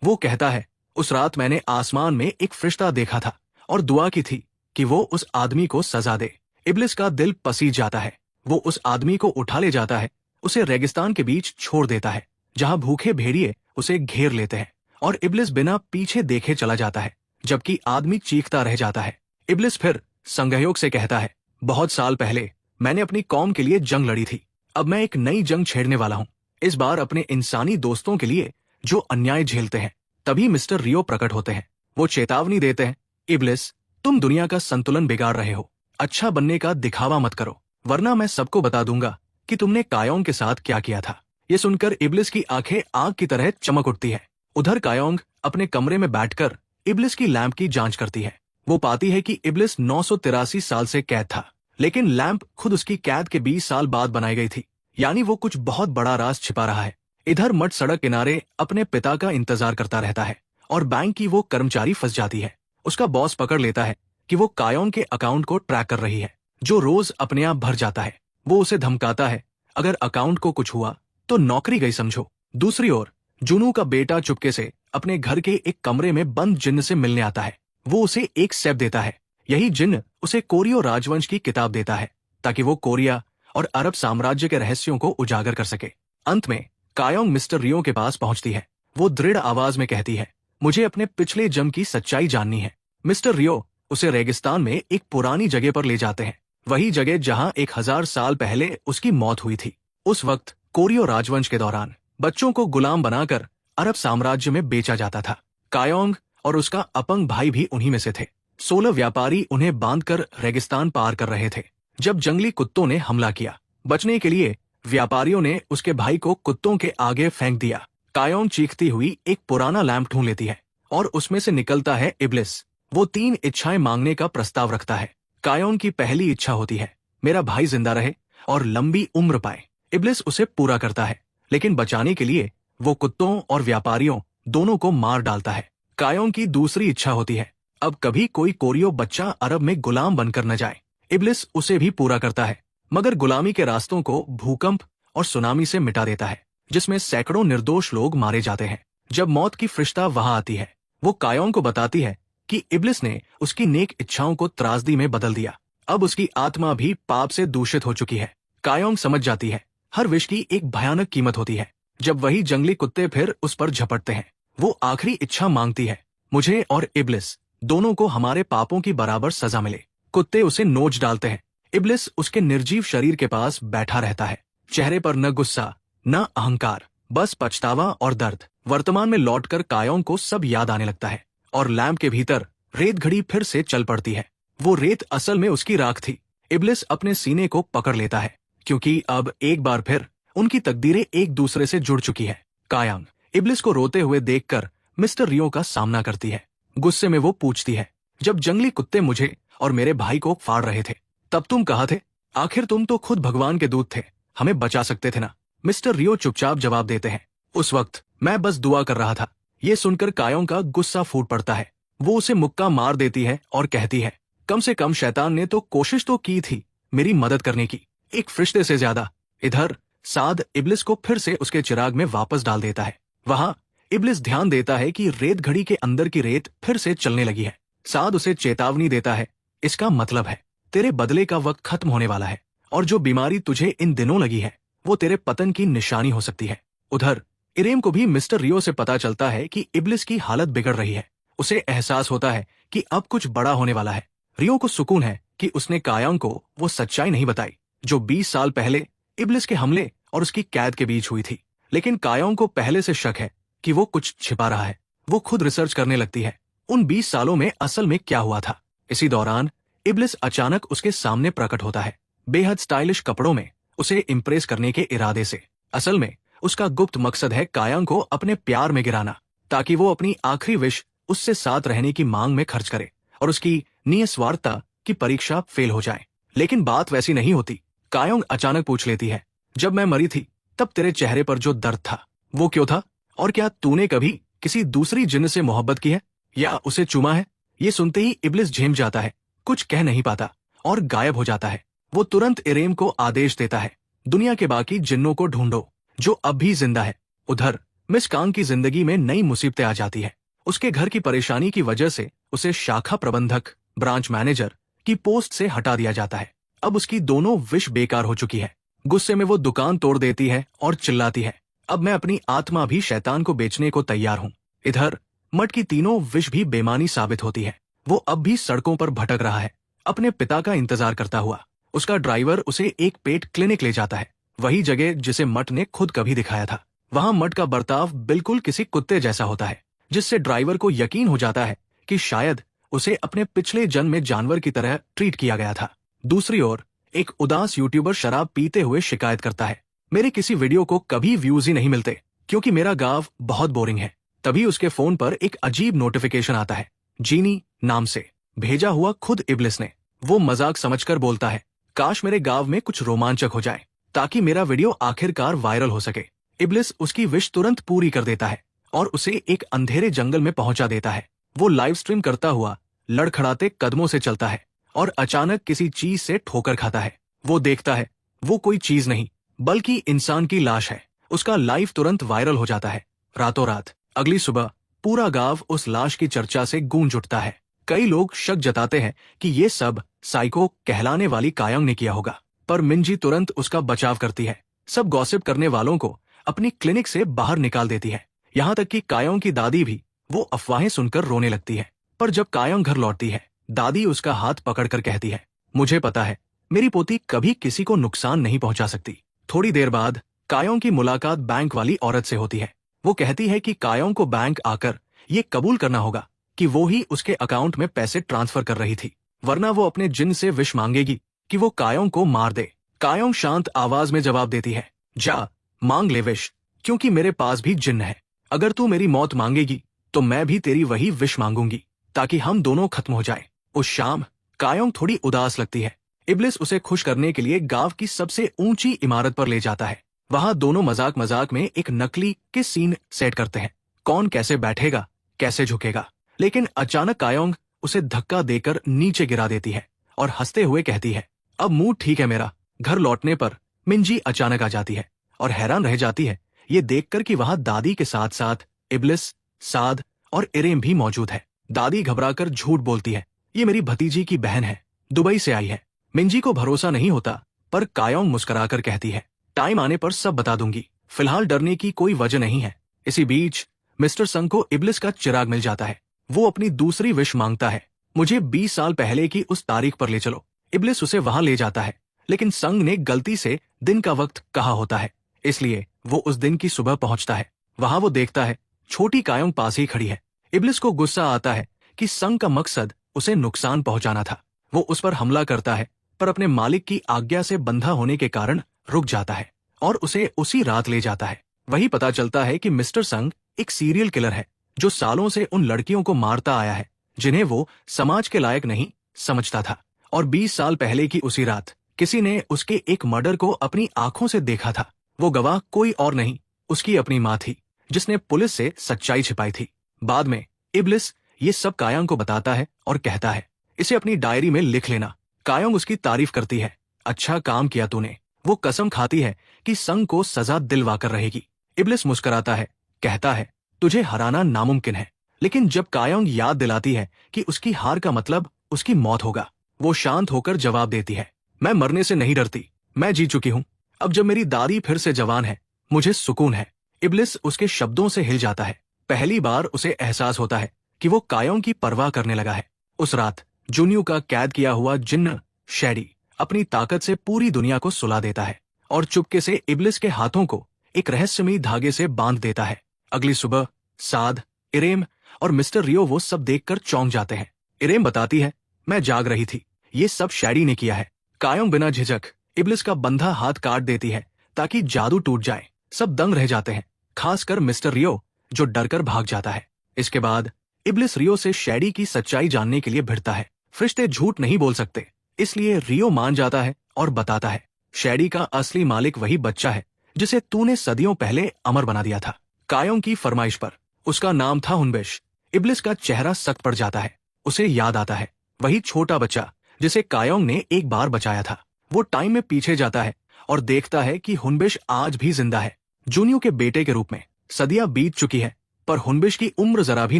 वो कहता है, उस रात मैंने आसमान में एक फरिश्ता देखा था और दुआ की थी कि वो उस आदमी को सजा दे। इब्लिस का दिल पसीज जाता है। वो उस आदमी को उठा ले जाता है, उसे रेगिस्तान के बीच छोड़ देता है जहां भूखे भेड़िए उसे घेर लेते हैं, और इब्लिस बिना पीछे देखे चला जाता है जबकि आदमी चीखता रह जाता है। इब्लिस फिर संगयोग से कहता है, बहुत साल पहले मैंने अपनी कौम के लिए जंग लड़ी थी, अब मैं एक नई जंग छेड़ने वाला हूँ, इस बार अपने इंसानी दोस्तों के लिए जो अन्याय झेलते हैं। तभी मिस्टर रियो प्रकट होते हैं। वो चेतावनी देते हैं, इब्लिस, तुम दुनिया का संतुलन बिगाड़ रहे हो, अच्छा बनने का दिखावा मत करो, वरना मैं सबको बता दूंगा कि तुमने कायोंग के साथ क्या किया था। ये सुनकर इब्लिस की आंखें आग की तरह चमक उठती है। उधर कायोंग अपने कमरे में बैठकर इब्लिस की लैंप की जांच करती है। वो पाती है कि इब्लिस 983 साल से कैद था, लेकिन लैंप खुद उसकी कैद के 20 साल बाद बनाई गई थी, यानी वो कुछ बहुत बड़ा राज छिपा रहा है। इधर मट सड़क किनारे अपने पिता का इंतजार करता रहता है और बैंक की वो कर्मचारी फंस जाती है। उसका बॉस पकड़ लेता है कि वो कायोंग के अकाउंट को ट्रैक कर रही है, जो रोज अपने आप भर जाता है। वो उसे धमकाता है, अगर अकाउंट को कुछ हुआ तो नौकरी गई समझो। दूसरी ओर जुनू का बेटा चुपके से अपने घर के एक कमरे में बंद जिन्न से मिलने आता है। वो उसे एक सेब देता है। यही जिन्न उसे कोरियो राजवंश की किताब देता है ताकि वो कोरिया और अरब साम्राज्य के रहस्यों को उजागर कर सके। अंत में कायोंग मिस्टर रियो के पास पहुंचती है। वो दृढ़ आवाज में कहती है, मुझे अपने पिछले जन्म की सच्चाई जाननी है। मिस्टर रियो उसे रेगिस्तान में एक पुरानी जगह पर ले जाते हैं, वही जगह जहां 1000 साल पहले उसकी मौत हुई थी। उस वक्त कोरियो राजवंश के दौरान बच्चों को गुलाम बनाकर अरब साम्राज्य में बेचा जाता था। कायोंग और उसका अपंग भाई भी उन्हीं में से थे। 16 व्यापारी उन्हें बांधकर रेगिस्तान पार कर रहे थे जब जंगली कुत्तों ने हमला किया। बचने के लिए व्यापारियों ने उसके भाई को कुत्तों के आगे फेंक दिया। कायोंग चीखती हुई एक पुराना लैंप ढूंढ लेती है और उसमें से निकलता है इब्लिस। वो 3 इच्छाएं मांगने का प्रस्ताव रखता है। कायोंग की पहली इच्छा होती है, मेरा भाई जिंदा रहे और लंबी उम्र पाए। इब्लिस उसे पूरा करता है, लेकिन बचाने के लिए वो कुत्तों और व्यापारियों दोनों को मार डालता है। कायोंग की दूसरी इच्छा होती है, अब कभी कोई कोरियो बच्चा अरब में गुलाम बनकर न जाए। इब्लिस उसे भी पूरा करता है, मगर गुलामी के रास्तों को भूकंप और सुनामी से मिटा देता है, जिसमें सैकड़ों निर्दोष लोग मारे जाते हैं। जब मौत की फरिश्ता वहां आती है, वो कायोंग को बताती है कि इब्लिस ने उसकी नेक इच्छाओं को त्रासदी में बदल दिया। अब उसकी आत्मा भी पाप से दूषित हो चुकी है। कायोंग समझ जाती है, हर विष की एक भयानक कीमत होती है। जब वही जंगली कुत्ते फिर उस पर झपटते हैं, वो आखिरी इच्छा मांगती है, मुझे और इब्लिस दोनों को हमारे पापों की बराबर सजा मिले। कुत्ते उसे नोच डालते हैं। इब्लिस उसके निर्जीव शरीर के पास बैठा रहता है, चेहरे पर न गुस्सा न अहंकार, बस पछतावा और दर्द। वर्तमान में लौटकर कायोंग को सब याद आने लगता है और लैंप के भीतर रेत घड़ी फिर से चल पड़ती है। वो रेत असल में उसकी राख थी। इब्लिस अपने सीने को पकड़ लेता है, क्योंकि अब एक बार फिर उनकी तकदीरें एक दूसरे से जुड़ चुकी है। कायोंग इब्लिस को रोते हुए देखकर मिस्टर रियो का सामना करती है। गुस्से में वो पूछती है, जब जंगली कुत्ते मुझे और मेरे भाई को फाड़ रहे थे, तब तुम कहाँ थे? आखिर तुम तो खुद भगवान के दूत थे, हमें बचा सकते थे ना? मिस्टर रियो चुपचाप जवाब देते हैं, उस वक्त मैं बस दुआ कर रहा था। ये सुनकर कायोंग का गुस्सा फूट पड़ता है। वो उसे मुक्का मार देती है और कहती है, कम से कम शैतान ने तो कोशिश तो की थी मेरी मदद करने की, एक फरिश्ते से ज्यादा। इधर साद इब्लिस को फिर से उसके चिराग में वापस डाल देता है। वहां इब्लिस ध्यान देता है कि रेत घड़ी के अंदर की रेत फिर से चलने लगी है। साद उसे चेतावनी देता है, इसका मतलब है तेरे बदले का वक्त खत्म होने वाला है, और जो बीमारी तुझे इन दिनों लगी है वो तेरे पतन की निशानी हो सकती है। उधर इरेम को भी मिस्टर रियो से पता चलता है कि इब्लिस की हालत बिगड़ रही है। उसे एहसास होता है कि अब कुछ बड़ा होने वाला है। रियो को सुकून है कि उसने कायोंग को वो सच्चाई नहीं बताई जो 20 साल पहले इब्लिस के हमले और उसकी कैद के बीच हुई थी। लेकिन कायोंग को पहले से शक है कि वो कुछ छिपा रहा है। वो खुद रिसर्च करने लगती है, उन 20 सालों में असल में क्या हुआ था। इसी दौरान इब्लिस अचानक उसके सामने प्रकट होता है, बेहद स्टाइलिश कपड़ों में, उसे इम्प्रेस करने के इरादे से। असल में उसका गुप्त मकसद है कायोंग को अपने प्यार में गिराना, ताकि वो अपनी आखिरी विश उससे साथ रहने की मांग में खर्च करे और उसकी निस्वार्थता की परीक्षा फेल हो जाए। लेकिन बात वैसी नहीं होती। कायोंग अचानक पूछ लेती है, जब मैं मरी थी तब तेरे चेहरे पर जो दर्द था वो क्यों था? और क्या तूने कभी किसी दूसरी जिन्न से मोहब्बत की है या उसे चूमा है? ये सुनते ही इब्लिस झेम जाता है, कुछ कह नहीं पाता और गायब हो जाता है। वो तुरंत इरेम को आदेश देता है, दुनिया के बाकी जिन्नों को ढूंढो, जो अब भी जिंदा है। उधर मिस कांग की जिंदगी में नई मुसीबतें आ जाती है। उसके घर की परेशानी की वजह से उसे शाखा प्रबंधक, ब्रांच मैनेजर की पोस्ट से हटा दिया जाता है। अब उसकी दोनों विश बेकार हो चुकी है। गुस्से में वो दुकान तोड़ देती है और चिल्लाती है, अब मैं अपनी आत्मा भी शैतान को बेचने को तैयार हूँ। इधर मट की तीनों विश भी बेमानी साबित होती है। वो अब भी सड़कों पर भटक रहा है, अपने पिता का इंतजार करता हुआ। उसका ड्राइवर उसे एक पेट क्लिनिक ले जाता है, वही जगह जिसे मट ने खुद कभी दिखाया था। वहां मट का बर्ताव बिल्कुल किसी कुत्ते जैसा होता है, जिससे ड्राइवर को यकीन हो जाता है कि शायद उसे अपने पिछले जन्म में जानवर की तरह ट्रीट किया गया था। दूसरी ओर एक उदास यूट्यूबर शराब पीते हुए शिकायत करता है, मेरे किसी वीडियो को कभी व्यूज ही नहीं मिलते क्योंकि मेरा गाँव बहुत बोरिंग है। तभी उसके फोन पर एक अजीब नोटिफिकेशन आता है, जीनी नाम से भेजा हुआ खुद इब्लिस ने। वो मजाक समझकर बोलता है, काश मेरे गांव में कुछ रोमांचक हो जाए ताकि मेरा वीडियो आखिरकार वायरल हो सके। इब्लिस उसकी विश तुरंत पूरी कर देता है और उसे एक अंधेरे जंगल में पहुंचा देता है। वो लाइव स्ट्रीम करता हुआ लड़खड़ाते कदमों से चलता है और अचानक किसी चीज से ठोकर खाता है। वो देखता है वो कोई चीज नहीं बल्कि इंसान की लाश है। उसका लाइव तुरंत वायरल हो जाता है। रातों रात अगली सुबह पूरा गांव उस लाश की चर्चा से गूंज उठता है। कई लोग शक जताते हैं कि ये सब साइको कहलाने वाली कायंग ने किया होगा, पर मिंजी तुरंत उसका बचाव करती है। सब गॉसिप करने वालों को अपनी क्लिनिक से बाहर निकाल देती है, यहाँ तक कि कायंग की दादी भी वो अफवाहें सुनकर रोने लगती है। पर जब कायंग घर लौटती है, दादी उसका हाथ पकड़कर कहती है, मुझे पता है मेरी पोती कभी किसी को नुकसान नहीं पहुंचा सकती। थोड़ी देर बाद कायंग की मुलाकात बैंक वाली औरत से होती है। वो कहती है कि कायंग को बैंक आकर ये कबूल करना होगा कि वो ही उसके अकाउंट में पैसे ट्रांसफर कर रही थी, वरना वो अपने जिन से विश मांगेगी कि वो कायंग को मार दे। कायंग शांत आवाज में जवाब देती है, जा मांग ले विश, क्योंकि मेरे पास भी जिन्न है। अगर तू मेरी मौत मांगेगी तो मैं भी तेरी वही विश मांगूंगी ताकि हम दोनों खत्म हो जाए। उस शाम कायंग थोड़ी उदास लगती है। इब्लिस उसे खुश करने के लिए गांव की सबसे ऊंची इमारत पर ले जाता है। वहां दोनों मजाक मजाक में एक नकली किस सीन सेट करते हैं, कौन कैसे बैठेगा कैसे झुकेगा। लेकिन अचानक कायंग उसे धक्का देकर नीचे गिरा देती है और हंसते हुए कहती है, अब मूड ठीक है मेरा। घर लौटने पर मिंजी अचानक आ जाती है और हैरान रह जाती है ये देखकर कि वहां दादी के साथ साथ इब्लिस, साद और इरेम भी मौजूद है। दादी घबराकर झूठ बोलती है, ये मेरी भतीजी की बहन है, दुबई से आई है। मिंजी को भरोसा नहीं होता, पर कायंग मुस्कुराकर कहती है, टाइम आने पर सब बता दूंगी, फिलहाल डरने की कोई वजह नहीं है। इसी बीच मिस्टर संग को इब्लिस का चिराग मिल जाता है। वो अपनी दूसरी विश मांगता है, मुझे 20 साल पहले की उस तारीख पर ले चलो। इब्लिस उसे वहां ले जाता है, लेकिन संग ने गलती से दिन का वक्त कहा होता है, इसलिए वो उस दिन की सुबह पहुंचता है। वहां वो देखता है छोटी कायंग पास ही खड़ी है। इब्लिस को गुस्सा आता है कि संग का मकसद उसे नुकसान पहुंचाना था। वो उस पर हमला करता है, पर अपने मालिक की आज्ञा से बंधा होने के कारण रुक जाता है और उसे उसी रात ले जाता है। वही पता चलता है कि मिस्टर संग एक सीरियल किलर है जो सालों से उन लड़कियों को मारता आया है जिन्हें वो समाज के लायक नहीं समझता था। और 20 साल पहले की उसी रात किसी ने उसके एक मर्डर को अपनी आंखों से देखा था। वो गवाह कोई और नहीं, उसकी अपनी माँ थी, जिसने पुलिस से सच्चाई छिपाई थी। बाद में इब्लिस ये सब कायंग को बताता है और कहता है, इसे अपनी डायरी में लिख लेना। कायंग उसकी तारीफ करती है, अच्छा काम किया तूने। वो कसम खाती है कि संग को सजा दिलवाकर रहेगी। इब्लिस मुस्कुराता है, कहता है, तुझे हराना नामुमकिन है। लेकिन जब कायंग याद दिलाती है कि उसकी हार का मतलब उसकी मौत होगा, वो शांत होकर जवाब देती है, मैं मरने से नहीं डरती, मैं जी चुकी हूँ। अब जब मेरी दादी फिर से जवान है, मुझे सुकून है। इब्लिस उसके शब्दों से हिल जाता है। पहली बार उसे एहसास होता है कि वो कायंग की परवाह करने लगा है। उस रात जुनियू का कैद किया हुआ जिन्न शैडी अपनी ताकत से पूरी दुनिया को सुला देता है और चुपके से इब्लिस के हाथों को एक रहस्यमयी धागे से बांध देता है। अगली सुबह साद, इरेम और मिस्टर रियो वो सब देखकर चौंक जाते हैं। इरेम बताती है, मैं जाग रही थी, ये सब शैडी ने किया है। कायंग बिना झिझक इब्लिस का बंधा हाथ काट देती है ताकि जादू टूट जाए। सब दंग रह जाते हैं, खासकर मिस्टर रियो जो डरकर भाग जाता है। इसके बाद इब्लिस रियो से शैडी की सच्चाई जानने के लिए भिड़ता है। फरिश्ते झूठ नहीं बोल सकते, इसलिए रियो मान जाता है और बताता है, शैडी का असली मालिक वही बच्चा है जिसे तूने सदियों पहले अमर बना दिया था, कायंग की फरमाइश पर। उसका नाम था हुनबिश। इब्लिस का चेहरा सख्त पड़ जाता है। उसे याद आता है वही छोटा बच्चा जिसे कायंग ने एक बार बचाया था। वो टाइम में पीछे जाता है और देखता है कि हुनबिश आज भी जिंदा है। जूनियो के बेटे के रूप में। सदियां बीत चुकी है, पर हुनबिश की उम्र जरा भी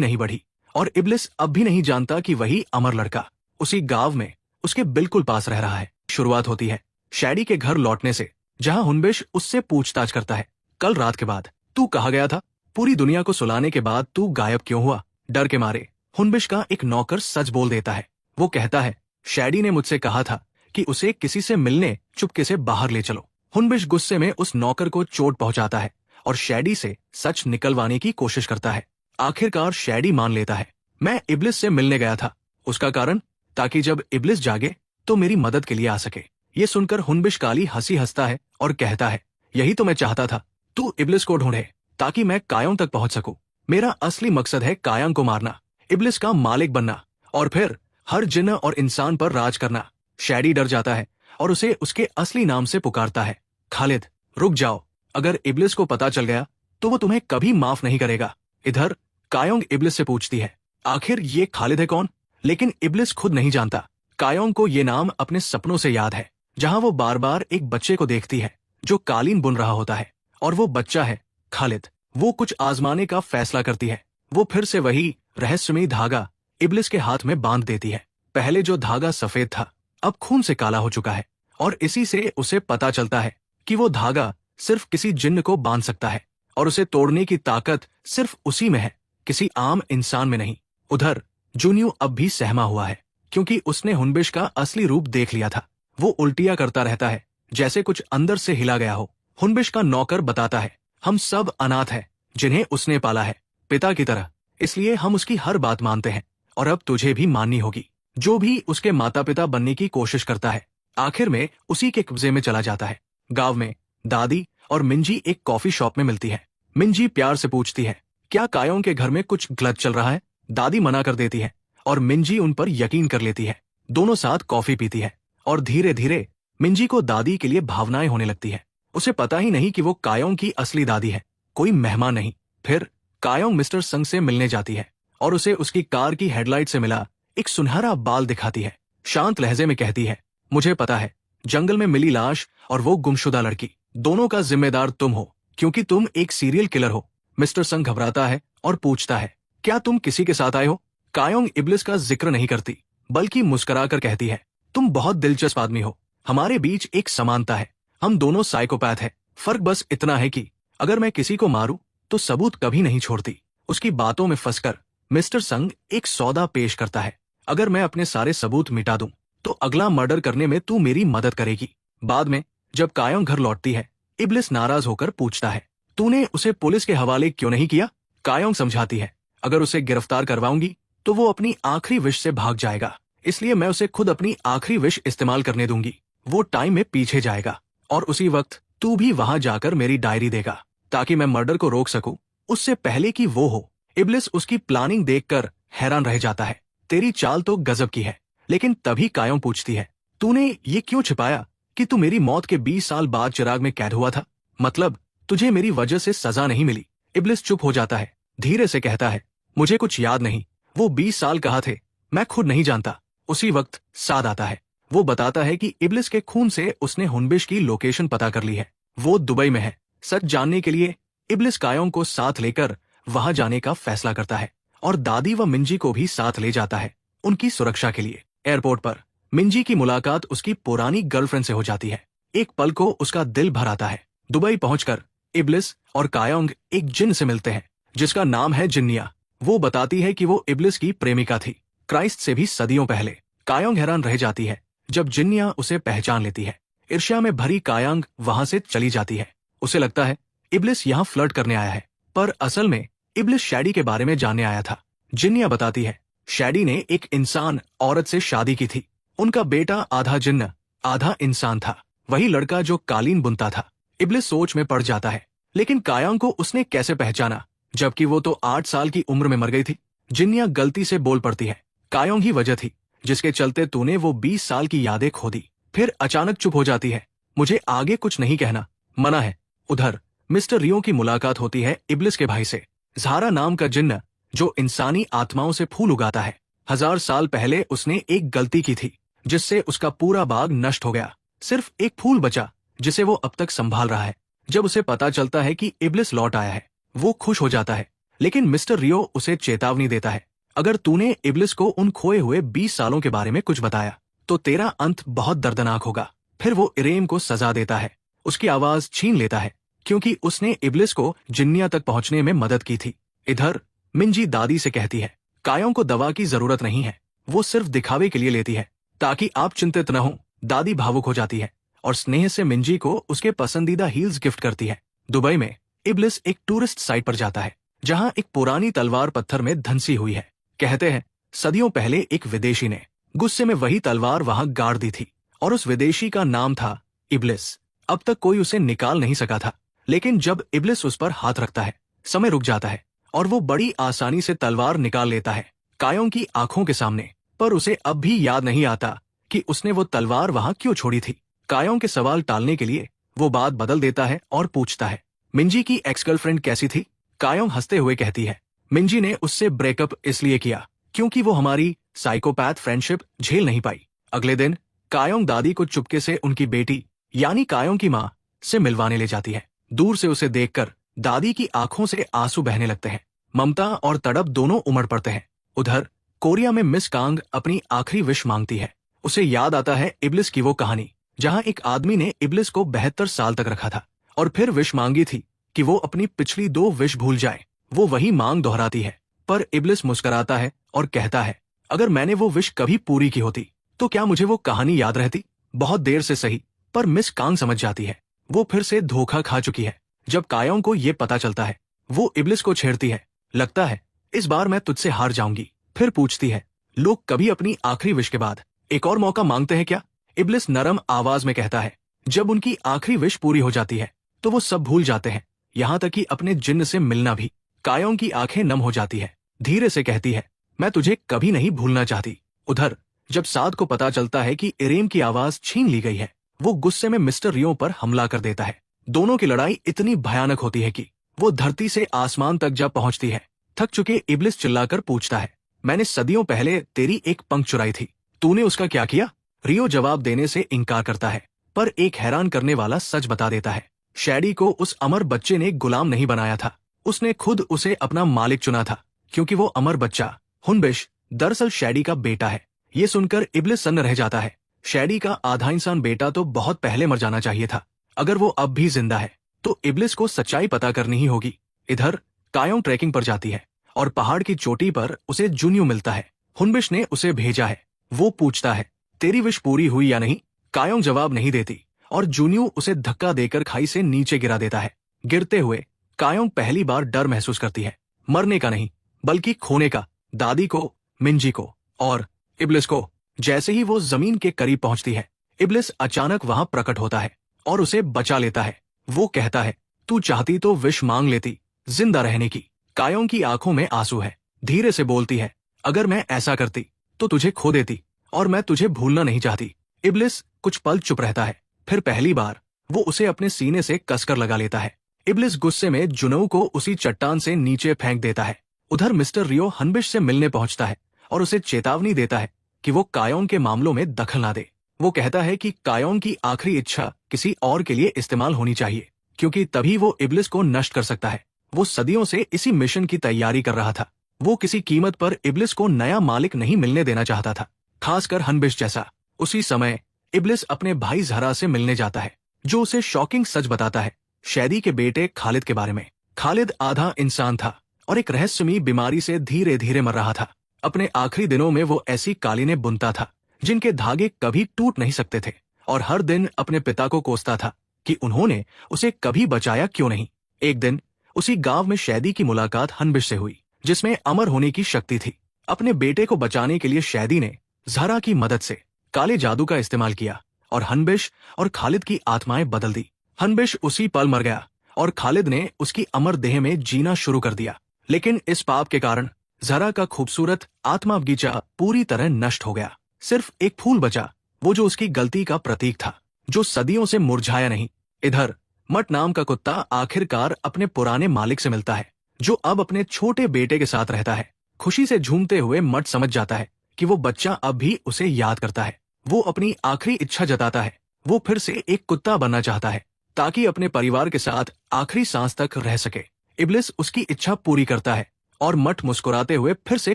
नहीं बढ़ी और इब्लिस अब भी नहीं जानता कि वही अमर लड़का उसी गांव में उसके बिल्कुल पास रह रहा है। शुरुआत होती है शैडी के घर लौटने से, जहां हुनबिश उससे पूछताछ करता है, कल रात के बाद तू कहाँ गया था? पूरी दुनिया को सुलाने के बाद तू गायब क्यों हुआ? डर के मारे हुनबिश का एक नौकर सच बोल देता है। वो कहता है, शैडी ने मुझसे कहा था कि उसे किसी से मिलने चुपके से बाहर ले चलो। हुनबिश गुस्से में उस नौकर को चोट पहुंचाता है और शैडी से सच निकलवाने की कोशिश करता है। आखिरकार शैडी मान लेता है, मैं इब्लिस से मिलने गया था। उसका कारण, ताकि जब इब्लिस जागे तो मेरी मदद के लिए आ सके। ये सुनकर हुनबिश काली हंसी हंसता है और कहता है, यही तो मैं चाहता था, तू इब्लिस को ढूंढे ताकि मैं कायोंग तक पहुंच सकूं। मेरा असली मकसद है कायांग को मारना, इब्लिस का मालिक बनना और फिर हर जिन्न और इंसान पर राज करना। शैडी डर जाता है और उसे उसके असली नाम से पुकारता है, खालिद। रुक जाओ, अगर इब्लिस को पता चल गया तो वो तुम्हें कभी माफ नहीं करेगा। इधर कायोंग इब्लिस से पूछती है, आखिर ये खालिद है कौन? लेकिन इब्लिस खुद नहीं जानता। कायोंग को ये नाम अपने सपनों से याद है, जहां वो बार बार एक बच्चे को देखती है जो कालीन बुन रहा होता है, और वो बच्चा है खालिद। वो कुछ आजमाने का फैसला करती है। वो फिर से वही रहस्यमयी धागा इब्लिस के हाथ में बांध देती है। पहले जो धागा सफेद था अब खून से काला हो चुका है, और इसी से उसे पता चलता है कि वो धागा सिर्फ किसी जिन्न को बांध सकता है और उसे तोड़ने की ताकत सिर्फ उसी में है, किसी आम इंसान में नहीं। उधर जूनियो अब भी सहमा हुआ है, क्योंकि उसने हुनबिश का असली रूप देख लिया था। वो उल्टियां करता रहता है, जैसे कुछ अंदर से हिला गया हो। हुनबिश का नौकर बताता है, हम सब अनाथ हैं, जिन्हें उसने पाला है पिता की तरह, इसलिए हम उसकी हर बात मानते हैं, और अब तुझे भी माननी होगी। जो भी उसके माता पिता बनने की कोशिश करता है आखिर में उसी के कब्जे में चला जाता है। गांव में दादी और मिंजी एक कॉफी शॉप में मिलती है। मिंजी प्यार से पूछती है, क्या कायोंग के घर में कुछ गलत चल रहा है? दादी मना कर देती है और मिंजी उन पर यकीन कर लेती है। दोनों साथ कॉफी पीती है और धीरे धीरे मिंजी को दादी के लिए भावनाएं होने लगती है। उसे पता ही नहीं कि वो कायोंग की असली दादी है, कोई मेहमान नहीं। फिर कायोंग मिस्टर संग से मिलने जाती है और उसे उसकी कार की हेडलाइट से मिला एक सुनहरा बाल दिखाती है। शांत लहजे में कहती है, मुझे पता है, जंगल में मिली लाश और वो गुमशुदा लड़की, दोनों का जिम्मेदार तुम हो, क्योंकि तुम एक सीरियल किलर हो। मिस्टर संग घबराता है और पूछता है, क्या तुम किसी के साथ आए हो? कायोंग इब्लिस का जिक्र नहीं करती, बल्कि मुस्कुराकर कहती है, तुम बहुत दिलचस्प आदमी हो। हमारे बीच एक समानता है, हम दोनों साइकोपैथ हैं। फर्क बस इतना है कि अगर मैं किसी को मारूं तो सबूत कभी नहीं छोड़ती। उसकी बातों में फंसकर मिस्टर संग एक सौदा पेश करता है, अगर मैं अपने सारे सबूत मिटा दूं तो अगला मर्डर करने में तू मेरी मदद करेगी। बाद में जब कायोंग घर लौटती है, इब्लिस नाराज होकर पूछता है, तूने उसे पुलिस के हवाले क्यों नहीं किया? कायोंग समझाती है, अगर उसे गिरफ्तार करवाऊंगी तो वो अपनी आखिरी विश से भाग जाएगा, इसलिए मैं उसे खुद अपनी आखिरी विश इस्तेमाल करने दूंगी। वो टाइम में पीछे जाएगा और उसी वक्त तू भी वहां जाकर मेरी डायरी देगा, ताकि मैं मर्डर को रोक सकूं उससे पहले कि वो हो। इब्लिस उसकी प्लानिंग देखकर हैरान रह जाता है, तेरी चाल तो गजब की है। लेकिन तभी कायोंग पूछती है, तूने ये क्यों छिपाया कि तू मेरी मौत के 20 साल बाद चिराग में कैद हुआ था? मतलब तुझे मेरी वजह से सजा नहीं मिली? इब्लिस चुप हो जाता है, धीरे से कहता है, मुझे कुछ याद नहीं, वो 20 साल कहाँ थे मैं खुद नहीं जानता। उसी वक्त साद आता है। वो बताता है कि इब्लिस के खून से उसने हुनबिश की लोकेशन पता कर ली है, वो दुबई में है। सच जानने के लिए इब्लिस कायोंग को साथ लेकर वहां जाने का फैसला करता है और दादी व मिंजी को भी साथ ले जाता है उनकी सुरक्षा के लिए। एयरपोर्ट पर मिंजी की मुलाकात उसकी पुरानी गर्लफ्रेंड से हो जाती है। एक पल को उसका दिल भर आता है। दुबई पहुंचकर इब्लिस और कायोंग एक जिन से मिलते हैं जिसका नाम है जिन्निया। वो बताती है कि वो इब्लिस की प्रेमिका थी, क्राइस्ट से भी सदियों पहले। कायोंग हैरान रह जाती है जब जिन्निया उसे पहचान लेती है। ईर्ष्या में भरी कायोंग वहां से चली जाती है। उसे लगता है इब्लिस यहाँ फ्लर्ट करने आया है, पर असल में इब्लिस शैडी के बारे में जानने आया था। जिन्निया बताती है, शैडी ने एक इंसान औरत से शादी की थी। उनका बेटा आधा जिन्न आधा इंसान था, वही लड़का जो कालीन बुनता था। इब्लिस सोच में पड़ जाता है, लेकिन कायोंग को उसने कैसे पहचाना जबकि वो तो 8 साल की उम्र में मर गई थी? जिन्निया गलती से बोल पड़ती है, कायोंग ही वजह थी जिसके चलते तूने वो 20 साल की यादें खो दी। फिर अचानक चुप हो जाती है, मुझे आगे कुछ नहीं कहना, मना है। उधर मिस्टर रियो की मुलाकात होती है इब्लिस के भाई से, ज़ारा नाम का जिन्न जो इंसानी आत्माओं से फूल उगाता है। 1000 साल पहले उसने एक गलती की थी जिससे उसका पूरा बाग नष्ट हो गया। सिर्फ एक फूल बचा जिसे वो अब तक संभाल रहा है। जब उसे पता चलता है कि इब्लिस लौट आया है, वो खुश हो जाता है, लेकिन मिस्टर रियो उसे चेतावनी देता है, अगर तूने इब्लिस को उन खोए हुए 20 सालों के बारे में कुछ बताया तो तेरा अंत बहुत दर्दनाक होगा। फिर वो इरेम को सजा देता है, उसकी आवाज छीन लेता है, क्योंकि उसने इब्लिस को जिन्निया तक पहुंचने में मदद की थी। इधर मिंजी दादी से कहती है, कायों को दवा की जरूरत नहीं है, वो सिर्फ दिखावे के लिए लेती है ताकि आप चिंतित न हो। दादी भावुक हो जाती है और स्नेह से मिंजी को उसके पसंदीदा हील्स गिफ्ट करती है। दुबई में इब्लिस एक टूरिस्ट साइट पर जाता है, जहां एक पुरानी तलवार पत्थर में धंसी हुई है। कहते हैं सदियों पहले एक विदेशी ने गुस्से में वही तलवार वहां गाड़ दी थी, और उस विदेशी का नाम था इब्लिस। अब तक कोई उसे निकाल नहीं सका था, लेकिन जब इब्लिस उस पर हाथ रखता है, समय रुक जाता है और वो बड़ी आसानी से तलवार निकाल लेता है कायों की आंखों के सामने। पर उसे अब भी याद नहीं आता कि उसने वो तलवार वहां क्यों छोड़ी थी। कायों के सवाल टालने के लिए वो बात बदल देता है और पूछता है, मिंजी की एक्स गर्लफ्रेंड कैसी थी? कायों हंसते हुए कहती है, मिंजी ने उससे ब्रेकअप इसलिए किया क्योंकि वो हमारी साइकोपैथ फ्रेंडशिप झेल नहीं पाई। अगले दिन कायों दादी को चुपके से उनकी बेटी यानी कायों की माँ से मिलवाने ले जाती है। दूर से उसे देखकर दादी की आंखों से आंसू बहने लगते हैं। ममता और तड़प दोनों उमड़ पड़ते हैं। उधर कोरिया में मिस कांग अपनी आखिरी विश मांगती है। उसे याद आता है इब्लिस की वो कहानी, जहां एक आदमी ने इब्लिस को 72 साल तक रखा था और फिर विश मांगी थी कि वो अपनी पिछली 2 विश भूल जाए। वो वही मांग दोहराती है, पर इब्लिस मुस्कुराता है और कहता है, अगर मैंने वो विश कभी पूरी की होती तो क्या मुझे वो कहानी याद रहती? बहुत देर से सही, पर मिस कांग समझ जाती है वो फिर से धोखा खा चुकी है। जब कायों को ये पता चलता है, वो इब्लिस को छेड़ती है, लगता है इस बार मैं तुझसे हार जाऊंगी। फिर पूछती है, लोग कभी अपनी आखिरी विश के बाद एक और मौका मांगते हैं क्या? इब्लिस नरम आवाज में कहता है, जब उनकी आखिरी विश पूरी हो जाती है तो वो सब भूल जाते हैं, यहाँ तक कि अपने जिन्न से मिलना भी। कायों की आंखें नम हो जाती है, धीरे से कहती है, मैं तुझे कभी नहीं भूलना चाहती। उधर जब साद को पता चलता है कि इरेम की आवाज छीन ली गई है, वो गुस्से में मिस्टर रियो पर हमला कर देता है। दोनों की लड़ाई इतनी भयानक होती है कि वो धरती से आसमान तक जा पहुंचती है। थक चुके इब्लिस चिल्लाकर पूछता है, मैंने सदियों पहले तेरी एक पंख चुराई थी, तूने उसका क्या किया? रियो जवाब देने से इनकार करता है, पर एक हैरान करने वाला सच बता देता है। शैडी को उस अमर बच्चे ने गुलाम नहीं बनाया था, उसने खुद उसे अपना मालिक चुना था, क्योंकि वो अमर बच्चा हुनबिश दरअसल शैडी का बेटा है। ये सुनकर इब्लिस सन्न रह जाता है। शैडी का आधा इंसान बेटा तो बहुत पहले मर जाना चाहिए था। अगर वो अब भी जिंदा है तो इब्लिस को सच्चाई पता करनी ही होगी। इधर कायों ट्रैकिंग पर जाती है और पहाड़ की चोटी पर उसे जूनियो मिलता है। हुनबिश ने उसे भेजा है। वो पूछता है, तेरी विश पूरी हुई या नहीं? कायों जवाब नहीं देती और जूनियो उसे धक्का देकर खाई से नीचे गिरा देता है। गिरते हुए कायों पहली बार डर महसूस करती है, मरने का नहीं बल्कि खोने का। दादी को, मिंजी को और इब्लिस को। जैसे ही वो जमीन के करीब पहुंचती है, इब्लिस अचानक वहां प्रकट होता है और उसे बचा लेता है। वो कहता है, तू चाहती तो विश मांग लेती जिंदा रहने की। कायों की आंखों में आंसू है, धीरे से बोलती है, अगर मैं ऐसा करती तो तुझे खो देती और मैं तुझे भूलना नहीं चाहती। इब्लिस कुछ पल चुप रहता है, फिर पहली बार वो उसे अपने सीने से कसकर लगा लेता है। इब्लिस गुस्से में जुनऊ को उसी चट्टान से नीचे फेंक देता है। उधर मिस्टर रियो हनबिश से मिलने पहुंचता है और उसे चेतावनी देता है कि वो कायों के मामलों में दखल ना दे। वो कहता है कि कायों की आखिरी इच्छा किसी और के लिए इस्तेमाल होनी चाहिए, क्योंकि तभी वो इब्लिस को नष्ट कर सकता है। वो सदियों से इसी मिशन की तैयारी कर रहा था। वो किसी कीमत पर इब्लिस को नया मालिक नहीं मिलने देना चाहता था, खासकर हनबिश जैसा। उसी समय इब्लिस अपने भाई जहरा से मिलने जाता है, जो उसे शॉकिंग सच बताता है शैदी के बेटे खालिद के बारे में। खालिद आधा इंसान था और एक रहस्यमयी बीमारी से धीरे धीरे मर रहा था। अपने आखिरी दिनों में वो ऐसी कालीनें बुनता था जिनके धागे कभी टूट नहीं सकते थे, और हर दिन अपने पिता को कोसता था कि उन्होंने उसे कभी बचाया क्यों नहीं। एक दिन उसी गांव में शैदी की मुलाकात हनबिश से हुई, जिसमें अमर होने की शक्ति थी। अपने बेटे को बचाने के लिए शैदी ने जहरा की मदद से काले जादू का इस्तेमाल किया और हनबिश और खालिद की आत्माएं बदल दी। हनबिश उसी पल मर गया और खालिद ने उसकी अमर देह में जीना शुरू कर दिया। लेकिन इस पाप के कारण जहरा का खूबसूरत आत्मा बगीचा पूरी तरह नष्ट हो गया। सिर्फ एक फूल बचा, वो जो उसकी गलती का प्रतीक था, जो सदियों से मुरझाया नहीं। इधर मट नाम का कुत्ता आखिरकार अपने पुराने मालिक से मिलता है, जो अब अपने छोटे बेटे के साथ रहता है। खुशी से झूमते हुए मट समझ जाता है कि वो बच्चा अब भी उसे याद करता है। वो अपनी आखिरी इच्छा जताता है, वो फिर से एक कुत्ता बनना चाहता है, ताकि अपने परिवार के साथ आखिरी सांस तक रह सके। इब्लिस उसकी इच्छा पूरी करता है और मठ मुस्कुराते हुए फिर से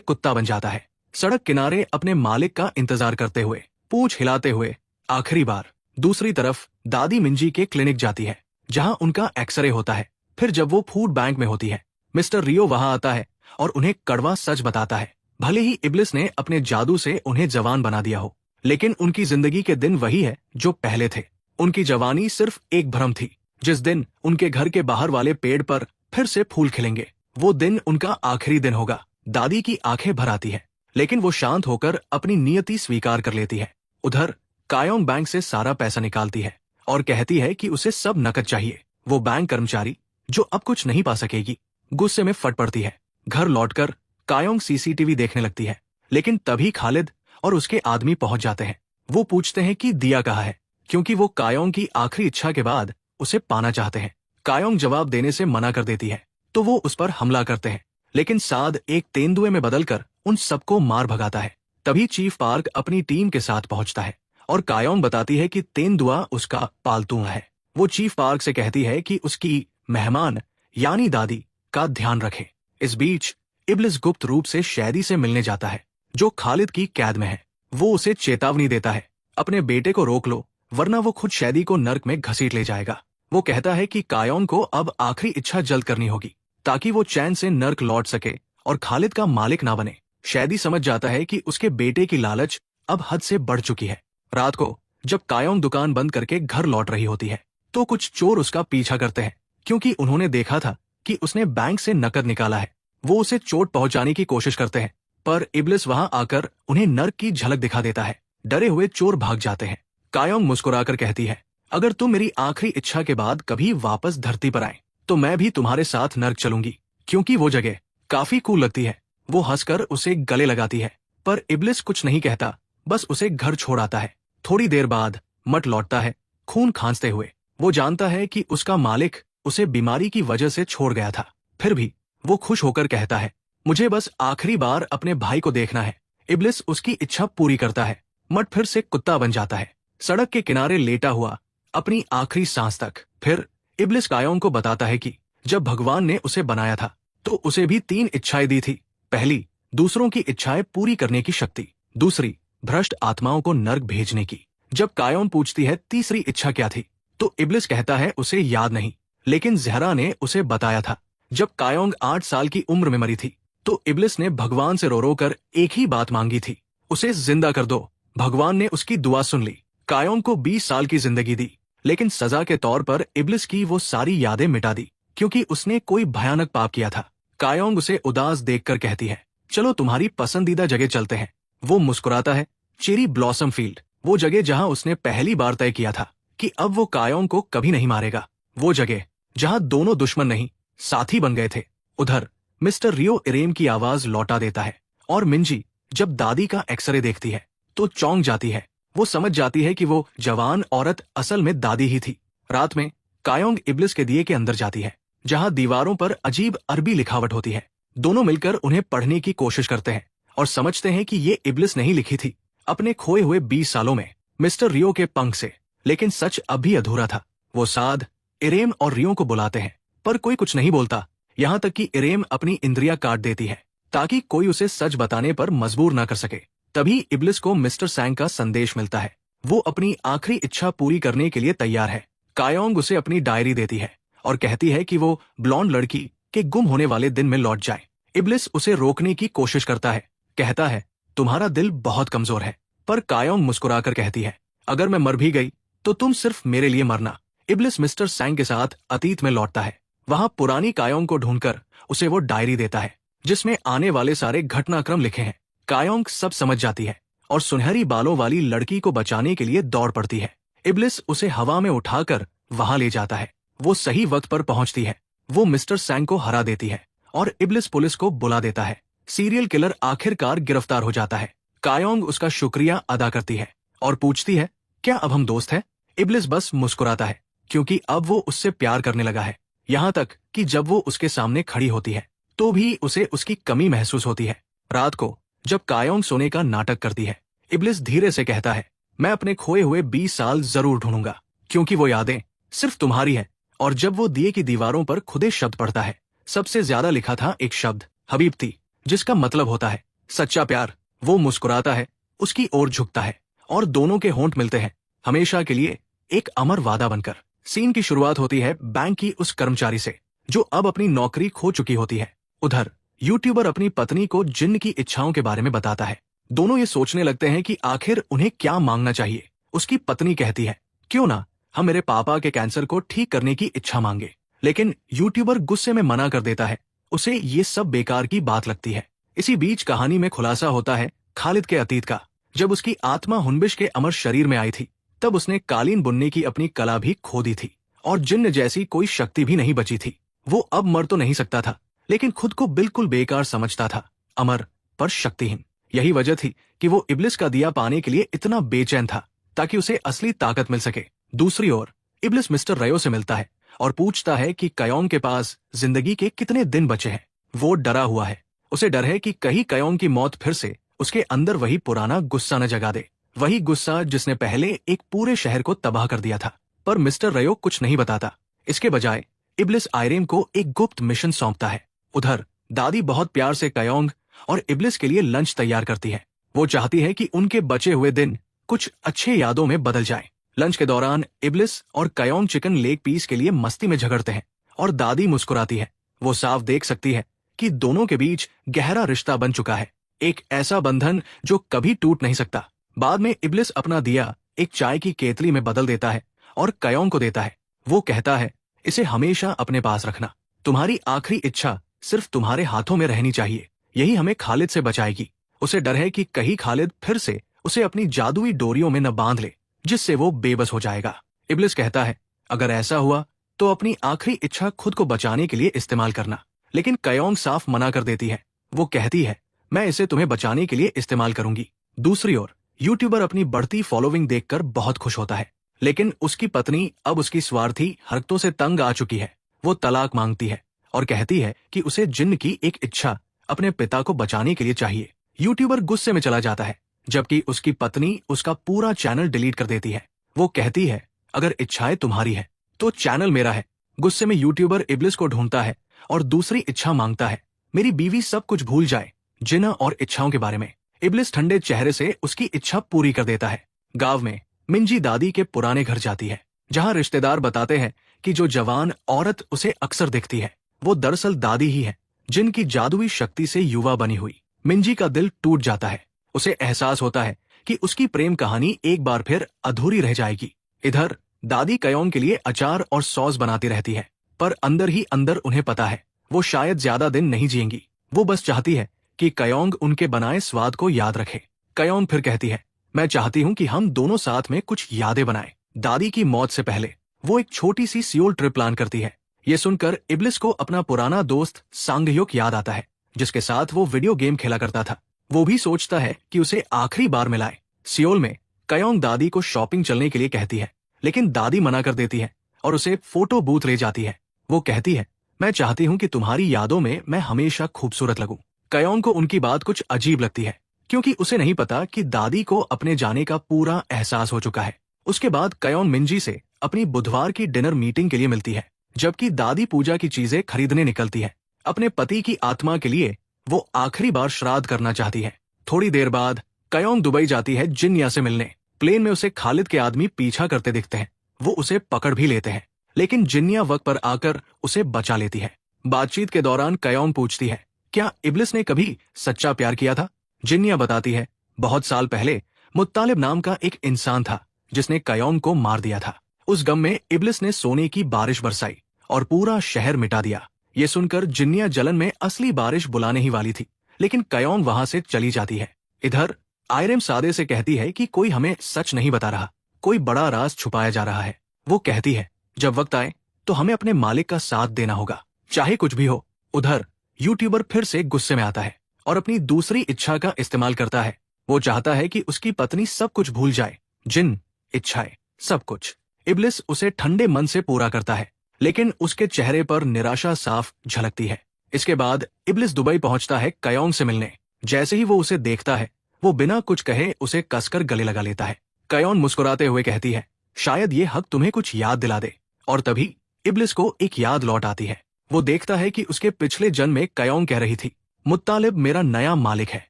कुत्ता बन जाता है, सड़क किनारे अपने मालिक का इंतजार करते हुए, पूंछ हिलाते हुए आखिरी बार। दूसरी तरफ दादी मिंजी के क्लिनिक जाती है, जहां उनका एक्सरे होता है। फिर जब वो फूड बैंक में होती है, मिस्टर रियो वहां आता है और उन्हें कड़वा सच बताता है। भले ही इब्लिस ने अपने जादू से उन्हें जवान बना दिया हो, लेकिन उनकी जिंदगी के दिन वही है जो पहले थे। उनकी जवानी सिर्फ एक भ्रम थी। जिस दिन उनके घर के बाहर वाले पेड़ पर फिर से फूल खिलेंगे, वो दिन उनका आखिरी दिन होगा। दादी की आंखें भर आती है, लेकिन वो शांत होकर अपनी नियति स्वीकार कर लेती है। उधर कायोंग बैंक से सारा पैसा निकालती है और कहती है कि उसे सब नकद चाहिए। वो बैंक कर्मचारी, जो अब कुछ नहीं पा सकेगी, गुस्से में फट पड़ती है। घर लौटकर कायोंग सीसीटीवी देखने लगती है, लेकिन तभी खालिद और उसके आदमी पहुंच जाते हैं। वो पूछते हैं कि दिया कहाँ है, क्योंकि वो कायोंग की आखिरी इच्छा के बाद उसे पाना चाहते हैं। कायोंग जवाब देने से मना कर देती है, तो वो उस पर हमला करते हैं, लेकिन साद एक तेंदुए में बदलकर उन सबको मार भगाता है। तभी चीफ पार्क अपनी टीम के साथ पहुंचता है और कायोंग बताती है कि तेंदुआ उसका पालतू है। वो चीफ पार्क से कहती है कि उसकी मेहमान यानी दादी का ध्यान रखे। इस बीच इब्लिस गुप्त रूप से शैदी से मिलने जाता है, जो खालिद की कैद में है। वो उसे चेतावनी देता है, अपने बेटे को रोक लो, वरना वो खुद शैदी को नर्क में घसीट ले जाएगा। वो कहता है कि कायोंग को अब आखिरी इच्छा जल्द करनी होगी, ताकि वो चैन से नर्क लौट सके और खालिद का मालिक ना बने। शैदी समझ जाता है कि उसके बेटे की लालच अब हद से बढ़ चुकी है। रात को जब कायोंग दुकान बंद करके घर लौट रही होती है, तो कुछ चोर उसका पीछा करते हैं, क्योंकि उन्होंने देखा था कि उसने बैंक से नकद निकाला है। वो उसे चोट पहुंचाने की कोशिश करते हैं, पर इब्लिस वहां आकर उन्हें नर्क की झलक दिखा देता है। डरे हुए चोर भाग जाते हैं। कायोंग मुस्कुराकर कहती है, अगर तुम मेरी आखिरी इच्छा के बाद कभी वापस धरती पर आए, तो मैं भी तुम्हारे साथ नर्क चलूंगी, क्योंकि वो जगह काफी कूल लगती है। वो हंसकर उसे गले लगाती है, पर इब्लिस कुछ नहीं कहता, बस उसे घर छोड़ आता है। थोड़ी देर बाद मट लौटता है, खून खांसते हुए। वो जानता है कि उसका मालिक उसे बीमारी की वजह से छोड़ गया था, फिर भी वो खुश होकर कहता है, मुझे बस आखिरी बार अपने भाई को देखना है। इब्लिस उसकी इच्छा पूरी करता है। मट फिर से कुत्ता बन जाता है, सड़क के किनारे लेटा हुआ अपनी आखिरी सांस तक। फिर इब्लिस कायोंग को बताता है कि जब भगवान ने उसे बनाया था, तो उसे भी 3 इच्छाएं दी थी। पहली, दूसरों की इच्छाएं पूरी करने की शक्ति। दूसरी, भ्रष्ट आत्माओं को नर्क भेजने की। जब कायोंग पूछती है तीसरी इच्छा क्या थी, तो इब्लिस कहता है उसे याद नहीं, लेकिन ज़हरा ने उसे बताया था। जब कायोंग 8 साल की उम्र में मरी थी, तो इब्लिस ने भगवान से रो रो कर एक ही बात मांगी थी, उसे जिंदा कर दो। भगवान ने उसकी दुआ सुन ली। कायोंग को 20 साल की जिंदगी दी, लेकिन सजा के तौर पर इब्लिस की वो सारी यादें मिटा दी, क्योंकि उसने कोई भयानक पाप किया था। कायोंग उसे उदास देखकर कहती है, चलो तुम्हारी पसंदीदा जगह चलते हैं। वो मुस्कुराता है, चेरी ब्लॉसम फील्ड, वो जगह जहां उसने पहली बार तय किया था कि अब वो कायोंग को कभी नहीं मारेगा। वो जगह जहां दोनों दुश्मन नहीं, साथी बन गए थे। उधर मिस्टर रियो इरेम की आवाज लौटा देता है, और मिंजी जब दादी का एक्सरे देखती है, तो चौंक जाती है। वो समझ जाती है कि वो जवान औरत असल में दादी ही थी। रात में कायोंग इब्लिस के दिए के अंदर जाती है, जहां दीवारों पर अजीब अरबी लिखावट होती है। दोनों मिलकर उन्हें पढ़ने की कोशिश करते हैं और समझते हैं कि ये इब्लिस नहीं लिखी थी अपने खोए हुए 20 सालों में मिस्टर रियो के पंख से। लेकिन सच अभी अधूरा था। वो साद, इरेम और रियो को बुलाते हैं, पर कोई कुछ नहीं बोलता, यहाँ तक कि इरेम अपनी इंद्रियां काट देती है, ताकि कोई उसे सच बताने पर मजबूर न कर सके। तभी इब्लिस को मिस्टर सैंग का संदेश मिलता है। वो अपनी आखिरी इच्छा पूरी करने के लिए तैयार है। कायोंग उसे अपनी डायरी देती है और कहती है कि वो ब्लॉन्ड लड़की के गुम होने वाले दिन में लौट जाए। इब्लिस उसे रोकने की कोशिश करता है, कहता है, तुम्हारा दिल बहुत कमजोर है। पर कायोंग मुस्कुराकर कहती है, अगर मैं मर भी गई, तो तुम सिर्फ मेरे लिए मरना। इब्लिस मिस्टर सैंग के साथ अतीत में लौटता है। वहां पुरानी कायोंग को ढूंढकर उसे वो डायरी देता है, जिसमें आने वाले सारे घटनाक्रम लिखे हैं। कायोंग सब समझ जाती है और सुनहरी बालों वाली लड़की को बचाने के लिए दौड़ पड़ती है। इब्लिस उसे हवा में उठाकर वहां ले जाता है। वो सही वक्त पर पहुंचती है। वो मिस्टर सैंग को हरा देती है और इब्लिस पुलिस को बुला देता है। सीरियल किलर आखिरकार गिरफ्तार हो जाता है। कायोंग उसका शुक्रिया अदा करती है और पूछती है, क्या अब हम दोस्त हैं? इब्लिस बस मुस्कुराता है, क्योंकि अब वो उससे प्यार करने लगा है। यहाँ तक कि जब वो उसके सामने खड़ी होती है, तो भी उसे उसकी कमी महसूस होती है। रात को जब कायोंग सोने का नाटक करती है, इब्लिस धीरे से कहता है, मैं अपने खोए हुए 20 साल जरूर ढूंढूंगा, क्योंकि वो यादें सिर्फ तुम्हारी है। और जब वो दिए की दीवारों पर खुदे शब्द पढ़ता है, सबसे ज्यादा लिखा था एक शब्द हबीब थी, जिसका मतलब होता है सच्चा प्यार। वो मुस्कुराता है, उसकी ओर झुकता है, और दोनों के होंठ मिलते हैं, हमेशा के लिए, एक अमर वादा बनकर। सीन की शुरुआत होती है बैंक की उस कर्मचारी से, जो अब अपनी नौकरी खो चुकी होती है। उधर यूट्यूबर अपनी पत्नी को जिन्न की इच्छाओं के बारे में बताता है। दोनों ये सोचने लगते हैं कि आखिर उन्हें क्या मांगना चाहिए। उसकी पत्नी कहती है, क्यों ना हम मेरे पापा के कैंसर को ठीक करने की इच्छा मांगे। लेकिन यूट्यूबर गुस्से में मना कर देता है, उसे ये सब बेकार की बात लगती है। इसी बीच कहानी में खुलासा होता है खालिद के अतीत का। जब उसकी आत्मा हुनबिश के अमर शरीर में आई थी, तब उसने कालीन बुनने की अपनी कला भी खो दी थी, और जिन्न जैसी कोई शक्ति भी नहीं बची थी। वो अब मर तो नहीं सकता था, लेकिन खुद को बिल्कुल बेकार समझता था, अमर पर शक्तिहीन। यही वजह थी कि वो इब्लिस का दिया पाने के लिए इतना बेचैन था, ताकि उसे असली ताकत मिल सके। दूसरी ओर इब्लिस मिस्टर रयो से मिलता है और पूछता है कि कयोंग के पास जिंदगी के कितने दिन बचे हैं। वो डरा हुआ है, उसे डर है कि कहीं कयोंग की मौत फिर से उसके अंदर वही पुराना गुस्सा न जगा दे, वही गुस्सा जिसने पहले एक पूरे शहर को तबाह कर दिया था। पर मिस्टर रयो कुछ नहीं बताता। इसके बजाय इब्लिस आयरेम को एक गुप्त मिशन सौंपता है। उधर दादी बहुत प्यार से कयोंग और इब्लिस के लिए लंच तैयार करती है। वो चाहती है कि उनके बचे हुए दिन कुछ अच्छे यादों में बदल जाए। लंच के दौरान इब्लिस और कयोंग चिकन लेग पीस के लिए मस्ती में झगड़ते हैं, और दादी मुस्कुराती है। वो साफ देख सकती है कि दोनों के बीच गहरा रिश्ता बन चुका है, एक ऐसा बंधन जो कभी टूट नहीं सकता। बाद में इब्लिस अपना दिया एक चाय की केतली में बदल देता है और कयोंग को देता है। वो कहता है, इसे हमेशा अपने पास रखना, तुम्हारी आखिरी इच्छा सिर्फ तुम्हारे हाथों में रहनी चाहिए, यही हमें खालिद से बचाएगी। उसे डर है कि कहीं खालिद फिर से उसे अपनी जादुई डोरियों में न बांध ले, जिससे वो बेबस हो जाएगा। इब्लिस कहता है, अगर ऐसा हुआ तो अपनी आखिरी इच्छा खुद को बचाने के लिए इस्तेमाल करना। लेकिन कयोंग साफ मना कर देती है। वो कहती है, मैं इसे तुम्हें बचाने के लिए इस्तेमाल करूंगी। दूसरी ओर यूट्यूबर अपनी बढ़ती फॉलोइंग देखकर बहुत खुश होता है, लेकिन उसकी पत्नी अब उसकी स्वार्थी हरकतों से तंग आ चुकी है। वो तलाक मांगती है और कहती है कि उसे जिन्न की एक इच्छा अपने पिता को बचाने के लिए चाहिए। यूट्यूबर गुस्से में चला जाता है, जबकि उसकी पत्नी उसका पूरा चैनल डिलीट कर देती है। वो कहती है, अगर इच्छाएं तुम्हारी है तो चैनल मेरा है। गुस्से में यूट्यूबर इब्लिस को ढूंढता है और दूसरी इच्छा मांगता है, मेरी बीवी सब कुछ भूल जाए, जिन्न और इच्छाओं के बारे में। इब्लिस ठंडे चेहरे से उसकी इच्छा पूरी कर देता है। गांव में मिंजी दादी के पुराने घर जाती है, जहां रिश्तेदार बताते हैं कि जो जवान औरत उसे अक्सर दिखती है, वो दरअसल दादी ही है, जिनकी जादुई शक्ति से युवा बनी हुई। मिंजी का दिल टूट जाता है। उसे एहसास होता है कि उसकी प्रेम कहानी एक बार फिर अधूरी रह जाएगी। इधर दादी कयोंग के लिए अचार और सॉस बनाती रहती है, पर अंदर ही अंदर उन्हें पता है वो शायद ज्यादा दिन नहीं जिएंगी। वो बस चाहती है कि कयोंग उनके बनाए स्वाद को याद रखे। कयोंग फिर कहती है, मैं चाहती हूँ कि हम दोनों साथ में कुछ यादें बनाएं। दादी की मौत से पहले वो एक छोटी सी सियोल ट्रिप प्लान करती है। ये सुनकर इब्लिस को अपना पुराना दोस्त सांगह्योक याद आता है, जिसके साथ वो वीडियो गेम खेला करता था। वो भी सोचता है कि उसे आखिरी बार मिलाए। सियोल में कयोंग दादी को शॉपिंग चलने के लिए कहती है, लेकिन दादी मना कर देती है और उसे फोटो बूथ ले जाती है। वो कहती है, मैं चाहती हूँ कि तुम्हारी यादों में मैं हमेशा खूबसूरत लगूं। कयोंग को उनकी बात कुछ अजीब लगती है, क्योंकि उसे नहीं पता कि दादी को अपने जाने का पूरा एहसास हो चुका है। उसके बाद कयोंग मिंजी से अपनी बुधवार की डिनर मीटिंग के लिए मिलती है, जबकि दादी पूजा की चीजें खरीदने निकलती है। अपने पति की आत्मा के लिए वो आखिरी बार श्राद्ध करना चाहती है। थोड़ी देर बाद कयोंग दुबई जाती है जिन्या से मिलने। प्लेन में उसे खालिद के आदमी पीछा करते दिखते हैं। वो उसे पकड़ भी लेते हैं, लेकिन जिन्या वक्त पर आकर उसे बचा लेती है। बातचीत के दौरान कयोंग पूछती है, क्या इब्लिस ने कभी सच्चा प्यार किया था? जिन्या बताती है, बहुत साल पहले मुत्तालिब नाम का एक इंसान था जिसने कयोंग को मार दिया था। उस गम में इब्लिस ने सोने की बारिश बरसाई और पूरा शहर मिटा दिया। ये सुनकर जिन्या जलन में असली बारिश बुलाने ही वाली थी, लेकिन कयोंग वहां से चली जाती है। इधर आयरेम सादे से कहती है कि कोई हमें सच नहीं बता रहा, कोई बड़ा राज छुपाया जा रहा है। वो कहती है, जब वक्त आए तो हमें अपने मालिक का साथ देना होगा, चाहे कुछ भी हो। उधर यूट्यूबर फिर से गुस्से में आता है और अपनी दूसरी इच्छा का इस्तेमाल करता है। वो चाहता है कि उसकी पत्नी सब कुछ भूल जाए, जिन, इच्छाएं, सब कुछ। इब्लिस उसे ठंडे मन से पूरा करता है, लेकिन उसके चेहरे पर निराशा साफ झलकती है। इसके बाद इब्लिस दुबई पहुंचता है कयोंग से मिलने। जैसे ही वो उसे देखता है, वो बिना कुछ कहे उसे कसकर गले लगा लेता है। कयोंग मुस्कुराते हुए कहती है, शायद ये हक तुम्हें कुछ याद दिला दे। और तभी इब्लिस को एक याद लौट आती है। वो देखता है कि उसके पिछले जन्म में कयोंग कह रही थी, मुत्तालिब मेरा नया मालिक है,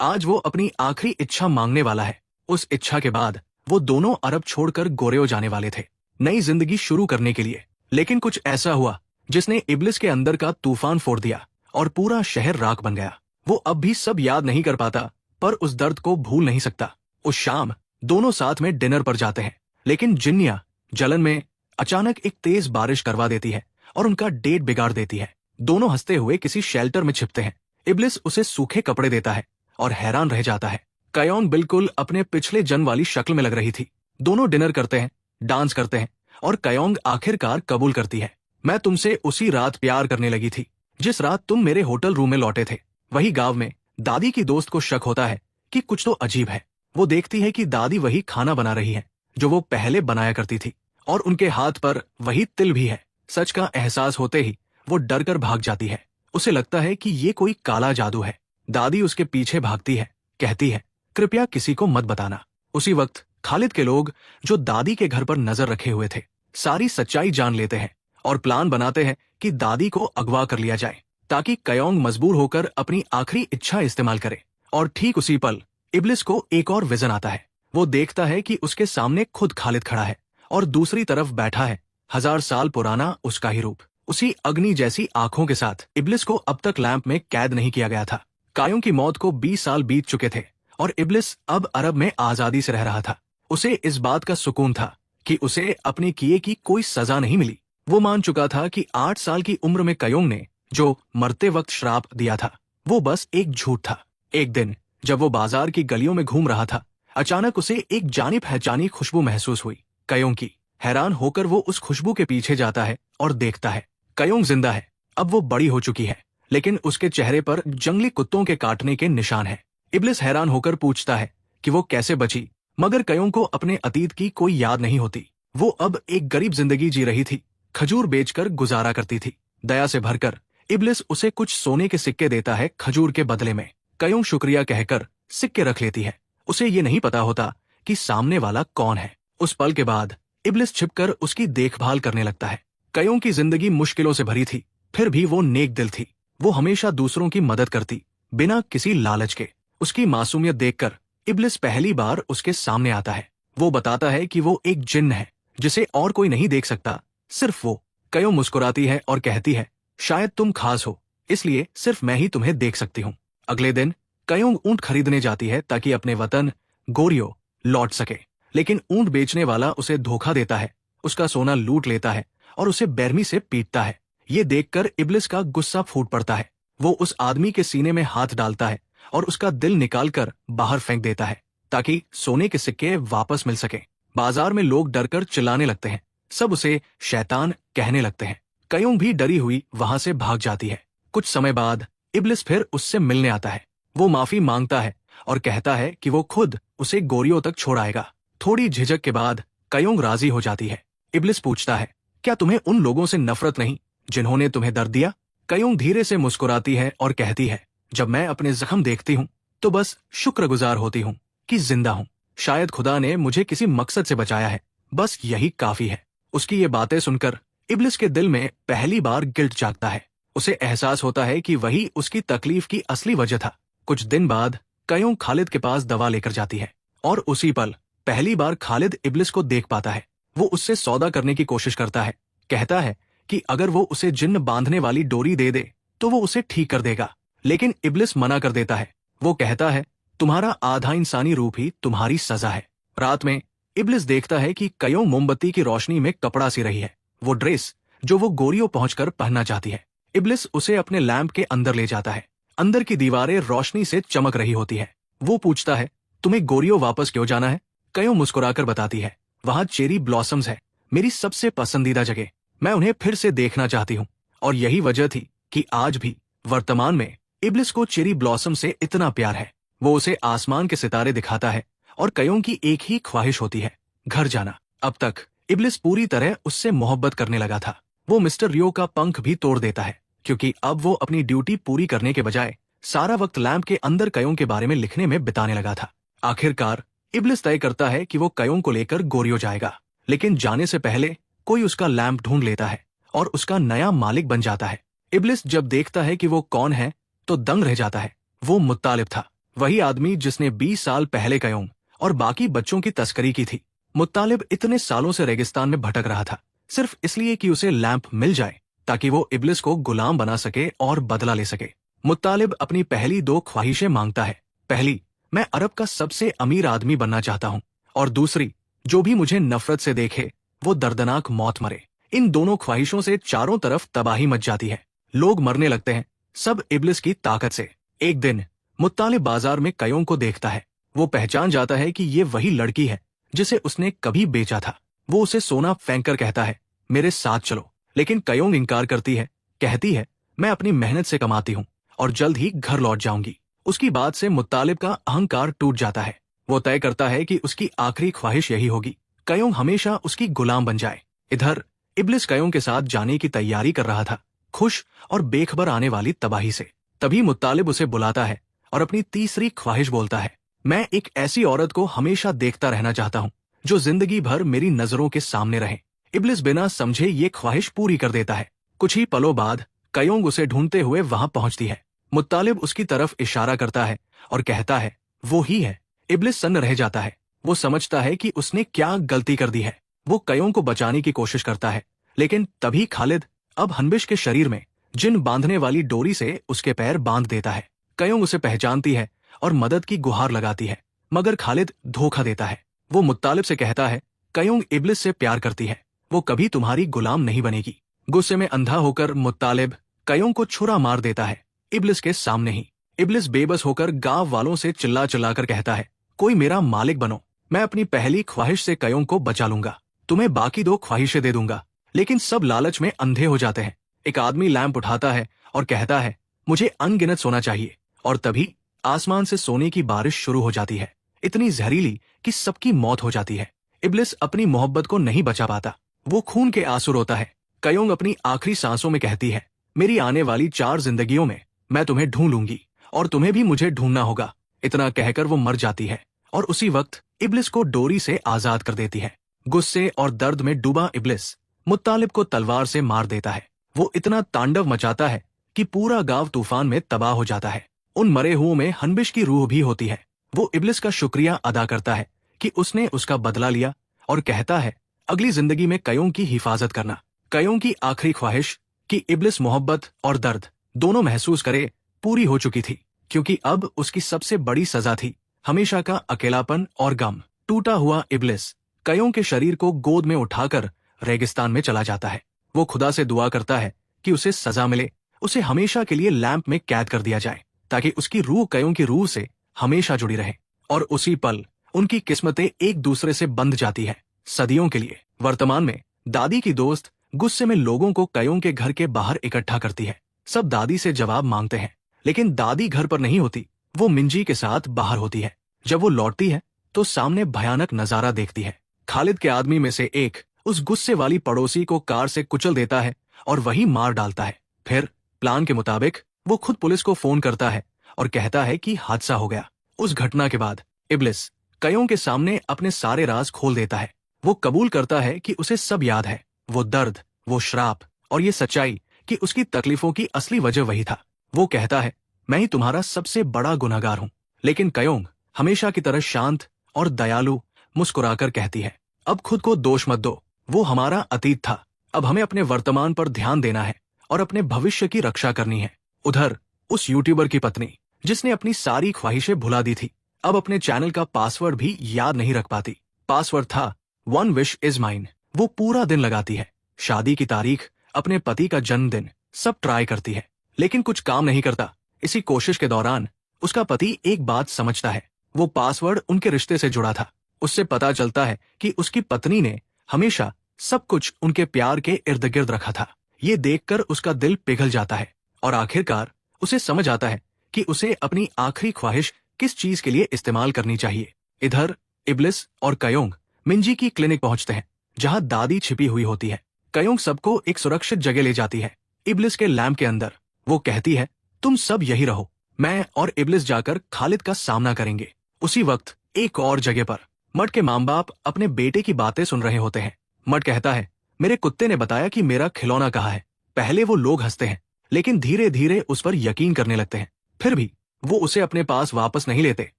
आज वो अपनी आखिरी इच्छा मांगने वाला है। उस इच्छा के बाद वो दोनों अरब छोड़कर गोरेओ जाने वाले थे, नई जिंदगी शुरू करने के लिए। लेकिन कुछ ऐसा हुआ जिसने इब्लिस के अंदर का तूफान फोड़ दिया और पूरा शहर राख बन गया। वो अब भी सब याद नहीं कर पाता, पर उस दर्द को भूल नहीं सकता। उस शाम दोनों साथ में डिनर पर जाते हैं, लेकिन जिन्निया जलन में अचानक एक तेज बारिश करवा देती है और उनका डेट बिगाड़ देती है। दोनों हंसते हुए किसी शेल्टर में छिपते हैं। इब्लिस उसे सूखे कपड़े देता है और हैरान रह जाता है। कयोंग बिल्कुल अपने पिछले जन्म वाली शक्ल में लग रही थी। दोनों डिनर करते हैं, डांस करते हैं और कयोंग आखिरकार कबूल करती है, मैं तुमसे उसी रात प्यार करने लगी थी जिस रात तुम मेरे होटल रूम में लौटे थे। वही गांव में दादी की दोस्त को शक होता है कि कुछ तो अजीब है। वो देखती है कि दादी वही खाना बना रही है जो वो पहले बनाया करती थी और उनके हाथ पर वही तिल भी है। सच का एहसास होते ही वो डर कर भाग जाती है। उसे लगता है कि ये कोई काला जादू है। दादी उसके पीछे भागती है, कहती है कृपया किसी को मत बताना। उसी वक्त खालिद के लोग जो दादी के घर पर नजर रखे हुए थे सारी सच्चाई जान लेते हैं और प्लान बनाते हैं कि दादी को अगवा कर लिया जाए ताकि कयोंग मजबूर होकर अपनी आखिरी इच्छा इस्तेमाल करे। और ठीक उसी पल इब्लिस को एक और विजन आता है। वो देखता है कि उसके सामने खुद खालिद खड़ा है और दूसरी तरफ बैठा है 1000 साल पुराना उसका ही रूप, उसी अग्नि जैसी आंखों के साथ। इब्लिस को अब तक लैंप में कैद नहीं किया गया था। कायों की मौत को 20 साल बीत चुके थे और इब्लिस अब अरब में आजादी से रह रहा था। उसे इस बात का सुकून था कि उसे अपने किए की कोई सजा नहीं मिली। वो मान चुका था कि 8 साल की उम्र में कयोंग ने जो मरते वक्त श्राप दिया था वो बस एक झूठ था। एक दिन जब वो बाजार की गलियों में घूम रहा था, अचानक उसे एक जानी पहचानी खुशबू महसूस हुई, कयोंग की। हैरान होकर वो उस खुशबू के पीछे जाता है और देखता है कयोंग जिंदा है। अब वो बड़ी हो चुकी है, लेकिन उसके चेहरे पर जंगली कुत्तों के काटने के निशान हैं। इब्लिस हैरान होकर पूछता है कि वो कैसे बची, मगर कयोंग को अपने अतीत की कोई याद नहीं होती। वो अब एक गरीब जिंदगी जी रही थी, खजूर बेचकर गुजारा करती थी। दया से भरकर इब्लिस उसे कुछ सोने के सिक्के देता है खजूर के बदले में। कयोंग शुक्रिया कहकर सिक्के रख लेती है। उसे ये नहीं पता होता कि सामने वाला कौन है। उस पल के बाद इब्लिस छिपकर उसकी देखभाल करने लगता है। कयोंग की जिंदगी मुश्किलों से भरी थी, फिर भी वो नेक दिल थी। वो हमेशा दूसरों की मदद करती, बिना किसी लालच के। उसकी मासूमियत देखकर इब्लिस पहली बार उसके सामने आता है। वो बताता है कि वो एक जिन्न है जिसे और कोई नहीं देख सकता, सिर्फ वो। कयोंग मुस्कुराती है और कहती है शायद तुम खास हो, इसलिए सिर्फ मैं ही तुम्हें देख सकती हूँ। अगले दिन कयोंग ऊंट खरीदने जाती है ताकि अपने वतन गोरियो लौट सके, लेकिन ऊंट बेचने वाला उसे धोखा देता है, उसका सोना लूट लेता है और उसे बेरमी से पीटता है। ये देखकर इब्लिस का गुस्सा फूट पड़ता है। वो उस आदमी के सीने में हाथ डालता है और उसका दिल निकालकर बाहर फेंक देता है ताकि सोने के सिक्के वापस मिल सके। बाजार में लोग डरकर चिल्लाने लगते हैं, सब उसे शैतान कहने लगते हैं। कयोंग भी डरी हुई वहां से भाग जाती है। कुछ समय बाद इब्लिस फिर उससे मिलने आता है। वो माफी मांगता है और कहता है कि वो खुद उसे गोरियों तक छोड़ आएगा। थोड़ी झिझक के बाद कयोंग राजी हो जाती है। इब्लिस पूछता है क्या तुम्हें उन लोगों से नफरत नहीं जिन्होंने तुम्हें दर्द दिया? कयोंग धीरे से मुस्कुराती है और कहती है जब मैं अपने जख्म देखती हूँ तो बस शुक्रगुजार होती हूँ कि जिंदा हूँ। शायद खुदा ने मुझे किसी मकसद से बचाया है, बस यही काफी है। उसकी ये बातें सुनकर इब्लिस के दिल में पहली बार गिल्ट जागता है। उसे एहसास होता है कि वही उसकी तकलीफ की असली वजह था। कुछ दिन बाद कयोंग खालिद के पास दवा लेकर जाती है और उसी पल पहली बार खालिद इब्लिस को देख पाता है। वो उससे सौदा करने की कोशिश करता है, कहता है कि अगर वो उसे जिन्न बांधने वाली डोरी दे दे तो वो उसे ठीक कर देगा, लेकिन इब्लिस मना कर देता है। वो कहता है तुम्हारा आधा इंसानी रूप ही तुम्हारी सजा है। रात में इब्लिस देखता है कि कयोंग मोमबत्ती की रोशनी में कपड़ा सी रही है, वो ड्रेस जो वो गोरियों पहुंचकर पहनना चाहती है। इब्लिस उसे अपने लैंप के अंदर ले जाता है। अंदर की दीवारें रोशनी से चमक रही होती है। वो पूछता है तुम्हें गोरियों वापस क्यों जाना है? कयोंग मुस्कुराकर बताती है वहां चेरी ब्लॉसम्स है, मेरी सबसे पसंदीदा जगह। मैं उन्हें फिर से देखना चाहती हूँ। और यही वजह थी कि आज भी वर्तमान में इब्लिस को चेरी ब्लॉसम से इतना प्यार है। वो उसे आसमान के सितारे दिखाता है और कयोंग की एक ही ख्वाहिश होती है, घर जाना। अब तक इब्लिस पूरी तरह उससे मोहब्बत करने लगा था। वो मिस्टर रियो का पंख भी तोड़ देता है क्योंकि अब वो अपनी ड्यूटी पूरी करने के बजाय सारा वक्त लैंप के अंदर कयोंग के बारे में लिखने में बिताने लगा था। आखिरकार इब्लिस तय करता है कि वो कयोंग को लेकर गोरियो जाएगा, लेकिन जाने से पहले कोई उसका लैंप ढूंढ लेता है और उसका नया मालिक बन जाता है। इब्लिस जब देखता है कि वो कौन है तो दंग रह जाता है। वो मुत्तालिब था, वही आदमी जिसने 20 साल पहले कयोम और बाकी बच्चों की तस्करी की थी। मुत्तालिब इतने सालों से रेगिस्तान में भटक रहा था, सिर्फ इसलिए कि उसे लैंप मिल जाए ताकि वो इब्लिस को गुलाम बना सके और बदला ले सके। मुत्तालिब अपनी पहली 2 ख्वाहिशें मांगता है। पहली, मैं अरब का सबसे अमीर आदमी बनना चाहता हूँ, और दूसरी, जो भी मुझे नफरत से देखे वो दर्दनाक मौत मरे। इन दोनों ख्वाहिशों से चारों तरफ तबाही मच जाती है। लोग मरने लगते हैं, सब इब्लिस की ताकत से। एक दिन मुत्तालिब बाजार में कयों को देखता है। वो पहचान जाता है कि ये वही लड़की है जिसे उसने कभी बेचा था। वो उसे सोना फेंक कर कहता है, मेरे साथ चलो। लेकिन कयोंग इंकार करती है, कहती है, मैं अपनी मेहनत से कमाती हूँ और जल्द ही घर लौट जाऊंगी। उसकी बात से मुत्तालिब का अहंकार टूट जाता है। वो तय करता है कि उसकी आखिरी ख्वाहिश यही होगी, कयोंग हमेशा उसकी गुलाम बन जाए। इधर इब्लिस कयोंग के साथ जाने की तैयारी कर रहा था, खुश और बेखबर आने वाली तबाही से। तभी मुत्तालिब उसे बुलाता है और अपनी तीसरी ख्वाहिश बोलता है, मैं एक ऐसी औरत को हमेशा देखता रहना चाहता हूँ जो जिंदगी भर मेरी नजरों के सामने रहे। इब्लिस बिना समझे ये ख्वाहिश पूरी कर देता है। कुछ ही पलों बाद कयोंग उसे ढूंढते हुए वहां पहुंचती है। मुत्तालिब उसकी तरफ इशारा करता है और कहता है, वो ही है। इब्लिस सन्न रह जाता है। वो समझता है कि उसने क्या गलती कर दी है। वो कयोंग को बचाने की कोशिश करता है, लेकिन तभी खालिद अब हनबिश के शरीर में जिन बांधने वाली डोरी से उसके पैर बांध देता है। कयोंग उसे पहचानती है और मदद की गुहार लगाती है, मगर खालिद धोखा देता है। वो मुत्तालिब से कहता है, कयोंग इब्लिस से प्यार करती है, वो कभी तुम्हारी गुलाम नहीं बनेगी। गुस्से में अंधा होकर मुत्तालिब कयोंग को छुरा मार देता है, इब्लिस के सामने ही। इब्लिस बेबस होकर गांव वालों से चिल्ला चिल्लाकर कहता है, कोई मेरा मालिक बनो, मैं अपनी पहली ख्वाहिश से कयोंग को बचा लूंगा, तुम्हें बाकी 2 ख्वाहिशें दे दूंगा। लेकिन सब लालच में अंधे हो जाते हैं। एक आदमी लैंप उठाता है और कहता है, मुझे अनगिनत सोना चाहिए। और तभी आसमान से सोने की बारिश शुरू हो जाती है, इतनी जहरीली कि सबकी मौत हो जाती है। इब्लिस अपनी मोहब्बत को नहीं बचा पाता, वो खून के आंसू रोता है। कयोंग अपनी आखिरी सांसों में कहती है, मेरी आने वाली 4 जिंदगियों में मैं तुम्हें ढूंढ लूंगी और तुम्हें भी मुझे ढूंढना होगा। इतना कहकर वो मर जाती है और उसी वक्त इब्लिस को डोरी से आजाद कर देती है। गुस्से और दर्द में डूबा इब्लिस मुत्तालिब को तलवार से मार देता है। वो इतना तांडव मचाता है कि पूरा गांव तूफान में तबाह हो जाता है। उन मरे हुओं में हनबिश की रूह भी होती है। वो इब्लिस का शुक्रिया अदा करता है कि उसने उसका बदला लिया और कहता है, अगली जिंदगी में कयोंग की हिफाजत करना। कयोंग की आखिरी ख्वाहिश कि इब्लिस मोहब्बत और दर्द दोनों महसूस करे पूरी हो चुकी थी, क्योंकि अब उसकी सबसे बड़ी सजा थी हमेशा का अकेलापन और गम। टूटा हुआ इब्लिस कयोंग के शरीर को गोद में उठाकर रेगिस्तान में चला जाता है। वो खुदा से दुआ करता है कि उसे सजा मिले, उसे हमेशा के लिए लैंप में कैद कर दिया जाए ताकि उसकी रूह कयोंग की रूह से हमेशा जुड़ी रहे। और उसी पल उनकी किस्मतें एक दूसरे से बंध जाती है, सदियों के लिए। वर्तमान में दादी की दोस्त गुस्से में लोगों को कयोंग के घर के बाहर इकट्ठा करती है। सब दादी से जवाब मांगते हैं, लेकिन दादी घर पर नहीं होती, वो मिंजी के साथ बाहर होती है। जब वो लौटती है तो सामने भयानक नजारा देखती है। खालिद के आदमी में से एक उस गुस्से वाली पड़ोसी को कार से कुचल देता है और वही मार डालता है। फिर प्लान के मुताबिक वो खुद पुलिस को फोन करता है और कहता है कि हादसा हो गया। उस घटना के बाद इब्लिस कयोंग के सामने अपने सारे राज खोल देता है। वो कबूल करता है कि उसे सब याद है, वो दर्द, वो श्राप और ये सच्चाई कि उसकी तकलीफों की असली वजह वही था। वो कहता है, मैं ही तुम्हारा सबसे बड़ा गुनहगार हूँ। लेकिन कयोंग हमेशा की तरह शांत और दयालु मुस्कुराकर कहती है, अब खुद को दोष मत दो, वो हमारा अतीत था, अब हमें अपने वर्तमान पर ध्यान देना है और अपने भविष्य की रक्षा करनी है। उधर उस यूट्यूबर की पत्नी जिसने अपनी सारी ख्वाहिशें भुला दी थी, अब अपने चैनल का पासवर्ड भी याद नहीं रख पाती। पासवर्ड था 1 विश इज माइन। वो पूरा दिन लगाती है, शादी की तारीख, अपने पति का जन्मदिन, सब ट्राई करती है, लेकिन कुछ काम नहीं करता। इसी कोशिश के दौरान उसका पति एक बात समझता है, वो पासवर्ड उनके रिश्ते से जुड़ा था। उससे पता चलता है कि उसकी पत्नी ने हमेशा सब कुछ उनके प्यार के इर्द गिर्द रखा था। ये देखकर उसका दिल पिघल जाता है और आखिरकार उसे समझ आता है कि उसे अपनी आखिरी ख्वाहिश किस चीज के लिए इस्तेमाल करनी चाहिए। इधर इब्लिस और कयोंग मिंजी की क्लिनिक पहुंचते हैं, जहां दादी छिपी हुई होती है। कयोंग सबको एक सुरक्षित जगह ले जाती है, इब्लिस के लैंप के अंदर। वो कहती है, तुम सब यही रहो, मैं और इब्लिस जाकर खालिद का सामना करेंगे। उसी वक्त एक और जगह पर मट के माँ बाप अपने बेटे की बातें सुन रहे होते हैं। मट कहता है, मेरे कुत्ते ने बताया कि मेरा खिलौना कहाँ है। पहले वो लोग हंसते हैं, लेकिन धीरे धीरे उस पर यकीन करने लगते हैं। फिर भी वो उसे अपने पास वापस नहीं लेते,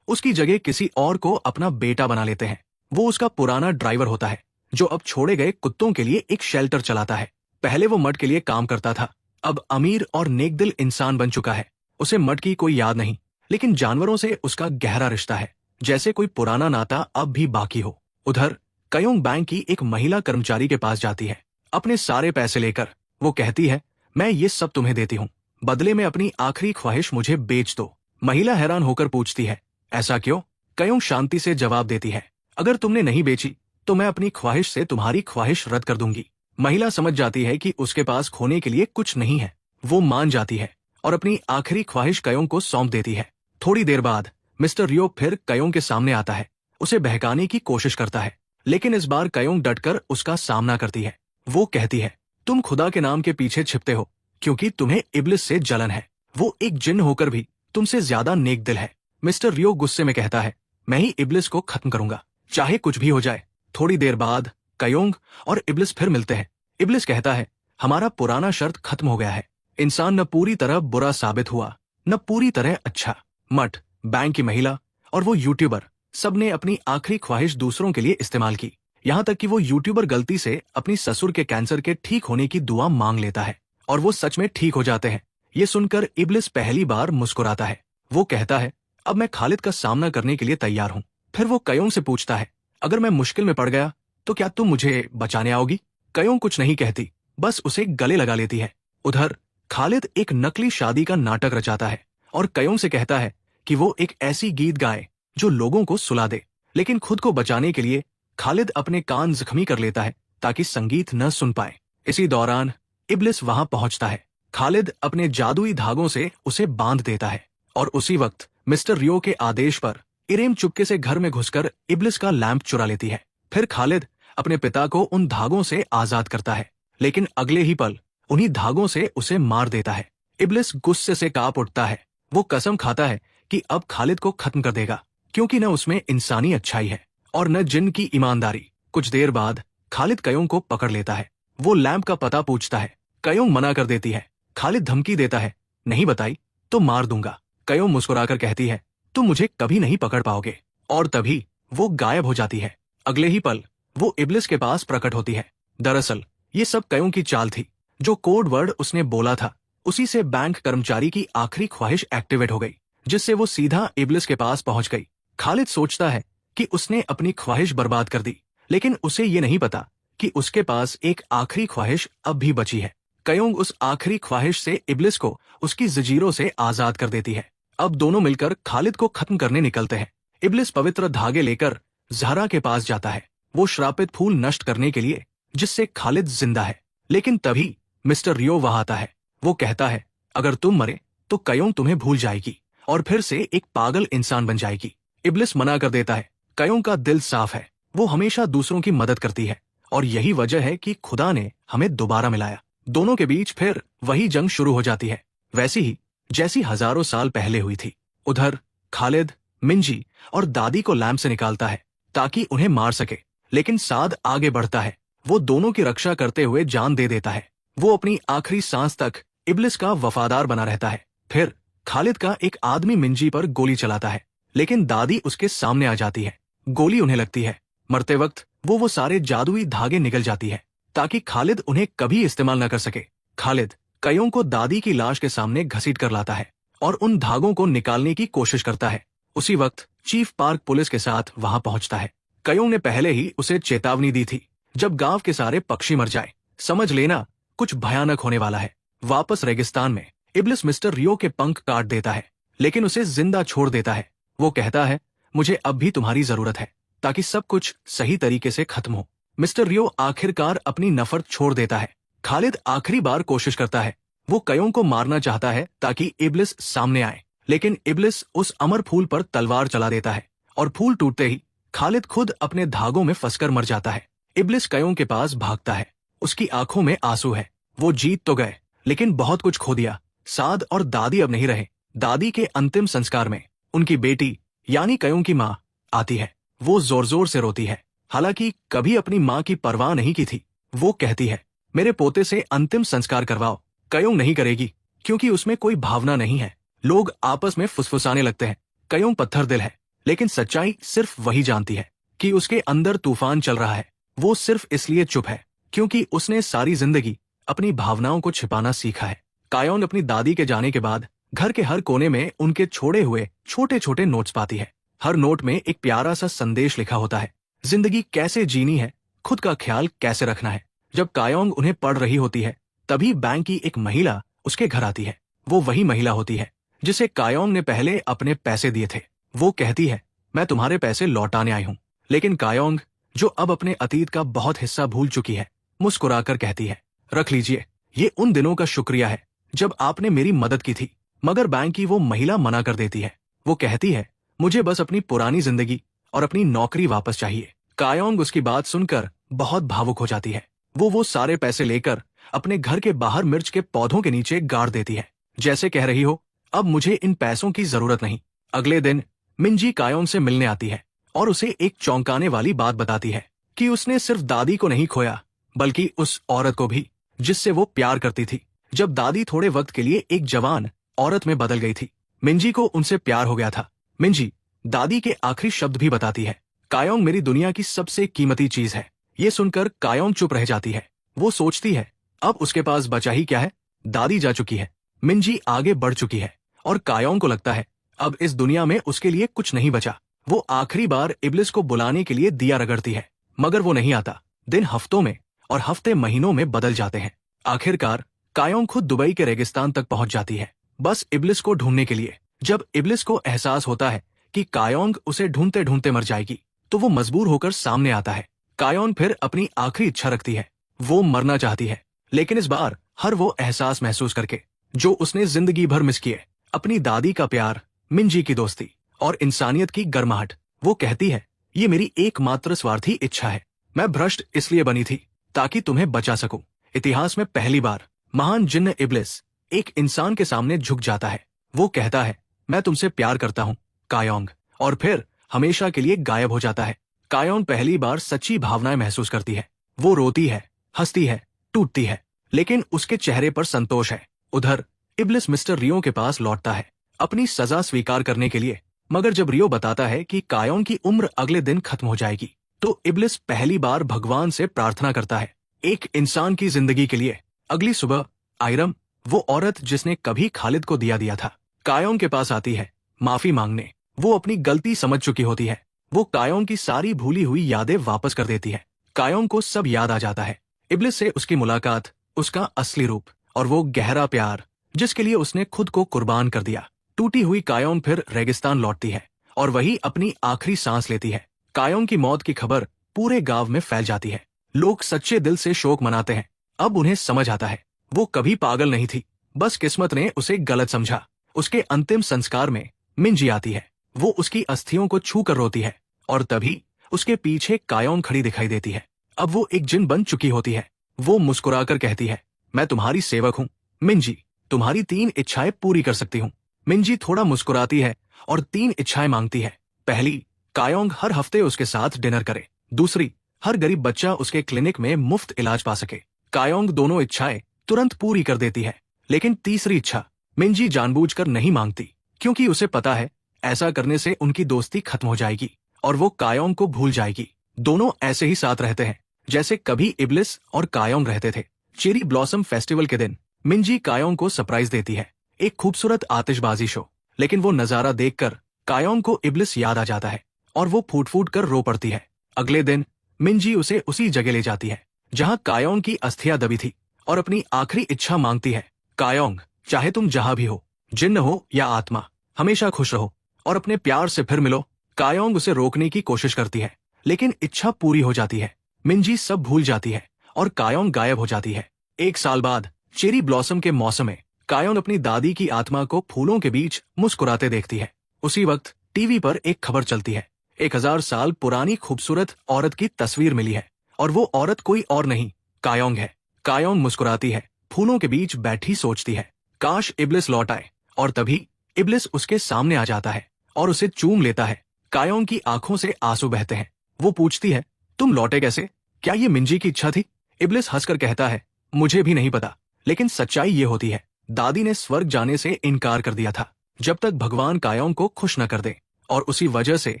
उसकी जगह किसी और को अपना बेटा बना लेते हैं। वो उसका पुराना ड्राइवर होता है, जो अब छोड़े गए कुत्तों के लिए एक शेल्टर चलाता है। पहले वो मड के लिए काम करता था, अब अमीर और नेकदिल इंसान बन चुका है। उसे मड की कोई याद नहीं, लेकिन जानवरों से उसका गहरा रिश्ता है, जैसे कोई पुराना नाता अब भी बाकी हो। उधर कयोंग बैंक की एक महिला कर्मचारी के पास जाती है, अपने सारे पैसे लेकर। वो कहती है, मैं ये सब तुम्हें देती हूँ, बदले में अपनी आखिरी ख्वाहिश मुझे बेच दो। महिला हैरान होकर पूछती है, ऐसा क्यों? कयोंग शांति से जवाब देती है, अगर तुमने नहीं बेची तो मैं अपनी ख्वाहिश से तुम्हारी ख्वाहिश रद्द कर दूंगी। महिला समझ जाती है कि उसके पास खोने के लिए कुछ नहीं है। वो मान जाती है और अपनी आखिरी ख्वाहिश कयोंग को सौंप देती है। थोड़ी देर बाद मिस्टर रियो फिर कयोंग के सामने आता है, उसे बहकाने की कोशिश करता है, लेकिन इस बार कयोंग डटकर उसका सामना करती है। वो कहती है, तुम खुदा के नाम के पीछे छिपते हो क्योंकि तुम्हें इब्लिस से जलन है। वो एक जिन्न होकर भी तुमसे ज्यादा नेक दिल है। मिस्टर रियो गुस्से में कहता है, मैं ही इब्लिस को खत्म करूंगा, चाहे कुछ भी हो जाए। थोड़ी देर बाद कयोंग और इब्लिस फिर मिलते हैं। इब्लिस कहता है, हमारा पुराना शर्त खत्म हो गया है। इंसान न पूरी तरह बुरा साबित हुआ, न पूरी तरह अच्छा। मठ, बैंक की महिला और वो यूट्यूबर, सबने अपनी आखिरी ख्वाहिश दूसरों के लिए इस्तेमाल की। यहाँ तक कि वो यूट्यूबर गलती से अपनी ससुर के कैंसर के ठीक होने की दुआ मांग लेता है और वो सच में ठीक हो जाते हैं। ये सुनकर इब्लिस पहली बार मुस्कुराता है। वो कहता है, अब मैं खालिद का सामना करने के लिए तैयार हूँ। फिर वो कयोंग से पूछता है, अगर मैं मुश्किल में पड़ गया तो क्या तुम मुझे बचाने आओगी? कयोंग कुछ नहीं कहती, बस उसे गले लगा लेती है। उधर खालिद एक नकली शादी का नाटक रचाता है और कयोंग से कहता है कि वो एक ऐसी गीत गाए जो लोगों को सुला दे, लेकिन खुद को बचाने के लिए खालिद अपने कान जख्मी कर लेता है ताकि संगीत न सुन पाए। इसी दौरान इब्लिस वहां पहुंचता है। खालिद अपने जादुई धागों से उसे बांध देता है और उसी वक्त मिस्टर रियो के आदेश पर इरेम चुपके से घर में घुसकर इब्लिस का लैंप चुरा लेती है। फिर खालिद अपने पिता को उन धागों से आजाद करता है, लेकिन अगले ही पल उन्हीं धागों से उसे मार देता है। इब्लिस गुस्से से कांप उठता है। वो कसम खाता है कि अब खालिद को खत्म कर देगा, क्योंकि न उसमें इंसानी अच्छाई है और न जिन की ईमानदारी। कुछ देर बाद खालिद कयोंग को पकड़ लेता है। वो लैंप का पता पूछता है, कयोंग मना कर देती है। खालिद धमकी देता है, नहीं बताई तो मार दूंगा। कयोंग मुस्कुराकर कहती है, तुम मुझे कभी नहीं पकड़ पाओगे। और तभी वो गायब हो जाती है। अगले ही पल वो इब्लिस के पास प्रकट होती है। दरअसल ये सब कयोंग की चाल थी। जो कोड वर्ड उसने बोला था, उसी से बैंक कर्मचारी की आखिरी ख्वाहिश एक्टिवेट हो गई, जिससे वो सीधा इब्लिस के पास पहुंच गई। खालिद सोचता है कि उसने अपनी ख्वाहिश बर्बाद कर दी, लेकिन उसे ये नहीं पता कि उसके पास एक आखिरी ख्वाहिश अब भी बची है। कयोंग उस आखिरी ख्वाहिश से इब्लिस को उसकी जंजीरों से आजाद कर देती है। अब दोनों मिलकर खालिद को खत्म करने निकलते हैं। इब्लिस पवित्र धागे लेकर ज़हरा के पास जाता है, वो श्रापित फूल नष्ट करने के लिए, जिससे खालिद जिंदा है। लेकिन तभी मिस्टर रियो वहां आता है। वो कहता है, अगर तुम मरे तो कयोंग तुम्हें भूल जाएगी और फिर से एक पागल इंसान बन जाएगी। इब्लिस मना कर देता है। कयोंग का दिल साफ है, वो हमेशा दूसरों की मदद करती है और यही वजह है कि खुदा ने हमें दोबारा मिलाया। दोनों के बीच फिर वही जंग शुरू हो जाती है, वैसी ही जैसी हजारों साल पहले हुई थी। उधर खालिद मिंजी और दादी को लैंप से निकालता है ताकि उन्हें मार सके, लेकिन साद आगे बढ़ता है। वो दोनों की रक्षा करते हुए जान दे देता है। वो अपनी आखिरी सांस तक इब्लिस का वफादार बना रहता है। फिर खालिद का एक आदमी मिंजी पर गोली चलाता है, लेकिन दादी उसके सामने आ जाती है। गोली उन्हें लगती है। मरते वक्त वो सारे जादुई धागे निकल जाती है ताकि खालिद उन्हें कभी इस्तेमाल न कर सके। खालिद कयोंग को दादी की लाश के सामने घसीट कर लाता है और उन धागों को निकालने की कोशिश करता है। उसी वक्त चीफ पार्क पुलिस के साथ वहां पहुंचता है। कयोंग ने पहले ही उसे चेतावनी दी थी, जब गांव के सारे पक्षी मर जाए, समझ लेना कुछ भयानक होने वाला है। वापस रेगिस्तान में इब्लिस मिस्टर रियो के पंख काट देता है, लेकिन उसे जिंदा छोड़ देता है। वो कहता है, मुझे अब भी तुम्हारी जरूरत है ताकि सब कुछ सही तरीके से खत्म हो। मिस्टर रियो आखिरकार अपनी नफरत छोड़ देता है। खालिद आखिरी बार कोशिश करता है। वो कयोंग को मारना चाहता है ताकि इब्लिस सामने आए, लेकिन इब्लिस उस अमर फूल पर तलवार चला देता है और फूल टूटते ही खालिद खुद अपने धागों में फंसकर मर जाता है। इब्लिस कयोंग के पास भागता है, उसकी आंखों में आंसू है। वो जीत तो गए, लेकिन बहुत कुछ खो दिया। साद और दादी अब नहीं रहे। दादी के अंतिम संस्कार में उनकी बेटी यानी कयोंग की माँ आती है। वो जोर जोर से रोती है, हालांकि कभी अपनी माँ की परवाह नहीं की थी। वो कहती है, मेरे पोते से अंतिम संस्कार करवाओ। कयोंग नहीं करेगी, क्योंकि उसमें कोई भावना नहीं है। लोग आपस में फुसफुसाने लगते हैं। कयोंग पत्थर दिल है, लेकिन सच्चाई सिर्फ वही जानती है कि उसके अंदर तूफान चल रहा है। वो सिर्फ इसलिए चुप है क्योंकि उसने सारी जिंदगी अपनी भावनाओं को छिपाना सीखा है। कायोंग अपनी दादी के जाने के बाद घर के हर कोने में उनके छोड़े हुए छोटे छोटे नोट्स पाती है। हर नोट में एक प्यारा सा संदेश लिखा होता है, जिंदगी कैसे जीनी है, खुद का ख्याल कैसे रखना है। जब कायोंग उन्हें पढ़ रही होती है, तभी बैंक की एक महिला उसके घर आती है। वो वही महिला होती है जिसे कायोंग ने पहले अपने पैसे दिए थे। वो कहती है, मैं तुम्हारे पैसे लौटाने आई हूँ। लेकिन कायोंग, जो अब अपने अतीत का बहुत हिस्सा भूल चुकी है, मुस्कुराकर कहती है, रख लीजिए, ये उन दिनों का शुक्रिया है जब आपने मेरी मदद की थी। मगर बैंक की वो महिला मना कर देती है। वो कहती है, मुझे बस अपनी पुरानी जिंदगी और अपनी नौकरी वापस चाहिए। कायोंग उसकी बात सुनकर बहुत भावुक हो जाती है। वो सारे पैसे लेकर अपने घर के बाहर मिर्च के पौधों के नीचे गाड़ देती है, जैसे कह रही हो, अब मुझे इन पैसों की जरूरत नहीं। अगले दिन मिंजी कायोंग से मिलने आती है और उसे एक चौंकाने वाली बात बताती है कि उसने सिर्फ दादी को नहीं खोया, बल्कि उस औरत को भी जिससे वो प्यार करती थी। जब दादी थोड़े वक्त के लिए एक जवान औरत में बदल गई थी, मिंजी को उनसे प्यार हो गया था। मिंजी दादी के आखिरी शब्द भी बताती है, कायोंग मेरी दुनिया की सबसे कीमती चीज है। ये सुनकर कायोंग चुप रह जाती है। वो सोचती है, अब उसके पास बचा ही क्या है, दादी जा चुकी है, मिंजी आगे बढ़ चुकी है और कायोंग को लगता है अब इस दुनिया में उसके लिए कुछ नहीं बचा। वो आखिरी बार इब्लिस को बुलाने के लिए दिया रगड़ती है, मगर वो नहीं आता। दिन हफ्तों में और हफ्ते महीनों में बदल जाते हैं। आखिरकार कायोंग खुद दुबई के रेगिस्तान तक पहुंच जाती है, बस इब्लिस को ढूंढने के लिए। जब इब्लिस को एहसास होता है कि कायोंग उसे ढूंढते ढूंढते मर जाएगी, तो वो मजबूर होकर सामने आता है। कायोंग फिर अपनी आखिरी इच्छा रखती है। वो मरना चाहती है, लेकिन इस बार हर वो एहसास महसूस करके जो उसने जिंदगी भर मिस किए, अपनी दादी का प्यार, मिंजी की दोस्ती और इंसानियत की गर्माहट। वो कहती है, ये मेरी एकमात्र स्वार्थी इच्छा है। मैं भ्रष्ट इसलिए बनी थी ताकि तुम्हें बचा सकूं। इतिहास में पहली बार महान जिन्न इब्लिस एक इंसान के सामने झुक जाता है। वो कहता है, मैं तुमसे प्यार करता हूँ कायोंग, और फिर हमेशा के लिए गायब हो जाता है। कायोंग पहली बार सच्ची भावनाएं महसूस करती है। वो रोती है, हंसती है, टूटती है, लेकिन उसके चेहरे पर संतोष है। उधर इब्लिस मिस्टर रियो के पास लौटता है अपनी सजा स्वीकार करने के लिए, मगर जब रियो बताता है कि कायोंग की उम्र अगले दिन खत्म हो जाएगी, तो इब्लिस पहली बार भगवान से प्रार्थना करता है, एक इंसान की जिंदगी के लिए। अगली सुबह आयरम, वो औरत जिसने कभी खालिद को दिया था, कायोंग के पास आती है माफी मांगने। वो अपनी गलती समझ चुकी होती है। वो कायोंग की सारी भूली हुई यादें वापस कर देती है। कायोंग को सब याद आ जाता है, इब्लिस से उसकी मुलाकात, उसका असली रूप और वो गहरा प्यार जिसके लिए उसने खुद को कुर्बान कर दिया। टूटी हुई कायोंग फिर रेगिस्तान लौटती है और वही अपनी आखिरी सांस लेती है। कायोंग की मौत की खबर पूरे गांव में फैल जाती है। लोग सच्चे दिल से शोक मनाते हैं। अब उन्हें समझ आता है, वो कभी पागल नहीं थी, बस किस्मत ने उसे गलत समझा। उसके अंतिम संस्कार में मिंजी आती है। वो उसकी अस्थियों को छू कर रोती है और तभी उसके पीछे कायोंग खड़ी दिखाई देती है। अब वो एक जिन बन चुकी होती है। वो मुस्कुराकर कहती है, मैं तुम्हारी सेवक हूँ मिंजी, तुम्हारी 3 इच्छाएं पूरी कर सकती हूँ। मिंजी थोड़ा मुस्कुराती है और 3 इच्छाएं मांगती है। पहली, कायोंग हर हफ्ते उसके साथ डिनर करे। दूसरी, हर गरीब बच्चा उसके क्लिनिक में मुफ्त इलाज पा सके। कायोंग दोनों इच्छाएं तुरंत पूरी कर देती है। लेकिन तीसरी इच्छा मिंजी जानबूझकर नहीं मांगती, क्योंकि उसे पता है ऐसा करने से उनकी दोस्ती खत्म हो जाएगी और वो कायोंग को भूल जाएगी। दोनों ऐसे ही साथ रहते हैं जैसे कभी इब्लिस और कायोंग रहते थे। चेरी ब्लॉसम फेस्टिवल के दिन मिंजी कायोंग को सरप्राइज देती है, एक खूबसूरत आतिशबाजी शो। लेकिन वो नजारा देखकर कायोंग को इब्लिस याद आ जाता है और वो फूट फूट कर रो पड़ती है। अगले दिन मिंजी उसे उसी जगह ले जाती है जहां कायोंग की अस्थियां दबी थी और अपनी आखिरी इच्छा मांगती है, कायोंग, चाहे तुम जहां भी हो, जिन्न हो या आत्मा, हमेशा खुश रहो और अपने प्यार से फिर मिलो। कायोंग उसे रोकने की कोशिश करती है, लेकिन इच्छा पूरी हो जाती है। मिंजी सब भूल जाती है और कायोंग गायब हो जाती है। 1 साल बाद चेरी ब्लॉसम के मौसम में कायोंग अपनी दादी की आत्मा को फूलों के बीच मुस्कुराते देखती है। उसी वक्त टीवी पर एक खबर चलती है, 1000 साल पुरानी खूबसूरत औरत की तस्वीर मिली है और वो औरत कोई और नहीं, कायोंग है। कायोंग मुस्कुराती है, फूलों के बीच बैठी सोचती है, काश इब्लिस लौट आए। और तभी इब्लिस उसके सामने आ जाता है और उसे चूम लेता है। कायोंग की आंखों से आंसू बहते हैं। वो पूछती है, तुम लौटे कैसे? क्या ये मिंजी की इच्छा थी? इब्लिस हंसकर कहता है, मुझे भी नहीं पता, लेकिन सच्चाई ये होती है, दादी ने स्वर्ग जाने से इनकार कर दिया था जब तक भगवान कायोंग को खुश न कर दे, और उसी वजह से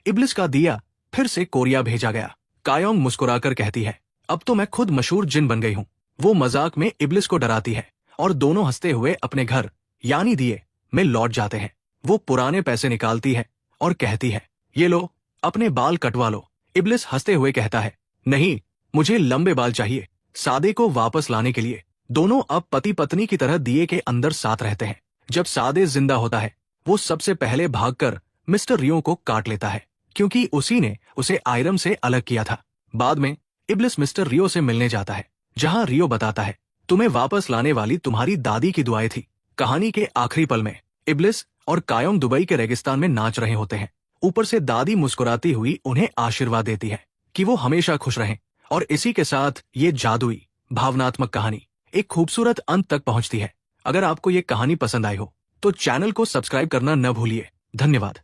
इब्लिस का दिया फिर से कोरिया भेजा गया। कायोंग मुस्कुराकर कहती है, अब तो मैं खुद मशहूर जिन बन गई हूँ। वो मजाक में इब्लिस को डराती है और दोनों हंसते हुए अपने घर यानी दिए में लौट जाते हैं। वो पुराने पैसे निकालती है और कहती है, ये लो, अपने बाल कटवा लो। इब्लिस हंसते हुए कहता है, नहीं, मुझे लंबे बाल चाहिए। सादे को वापस लाने के लिए दोनों अब पति पत्नी की तरह दिए के अंदर साथ रहते हैं। जब सादे जिंदा होता है, वो सबसे पहले भागकर मिस्टर रियो को काट लेता है, क्योंकि उसी ने उसे आयरम से अलग किया था। बाद में इब्लिस मिस्टर रियो से मिलने जाता है, जहां रियो बताता है, तुम्हें वापस लाने वाली तुम्हारी दादी की दुआएं थी। कहानी के आखिरी पल में इब्लिस और कायोंग दुबई के रेगिस्तान में नाच रहे होते हैं। ऊपर से दादी मुस्कुराती हुई उन्हें आशीर्वाद देती है कि वो हमेशा खुश रहें। और इसी के साथ ये जादुई भावनात्मक कहानी एक खूबसूरत अंत तक पहुंचती है। अगर आपको ये कहानी पसंद आई हो तो चैनल को सब्सक्राइब करना न भूलिए। धन्यवाद।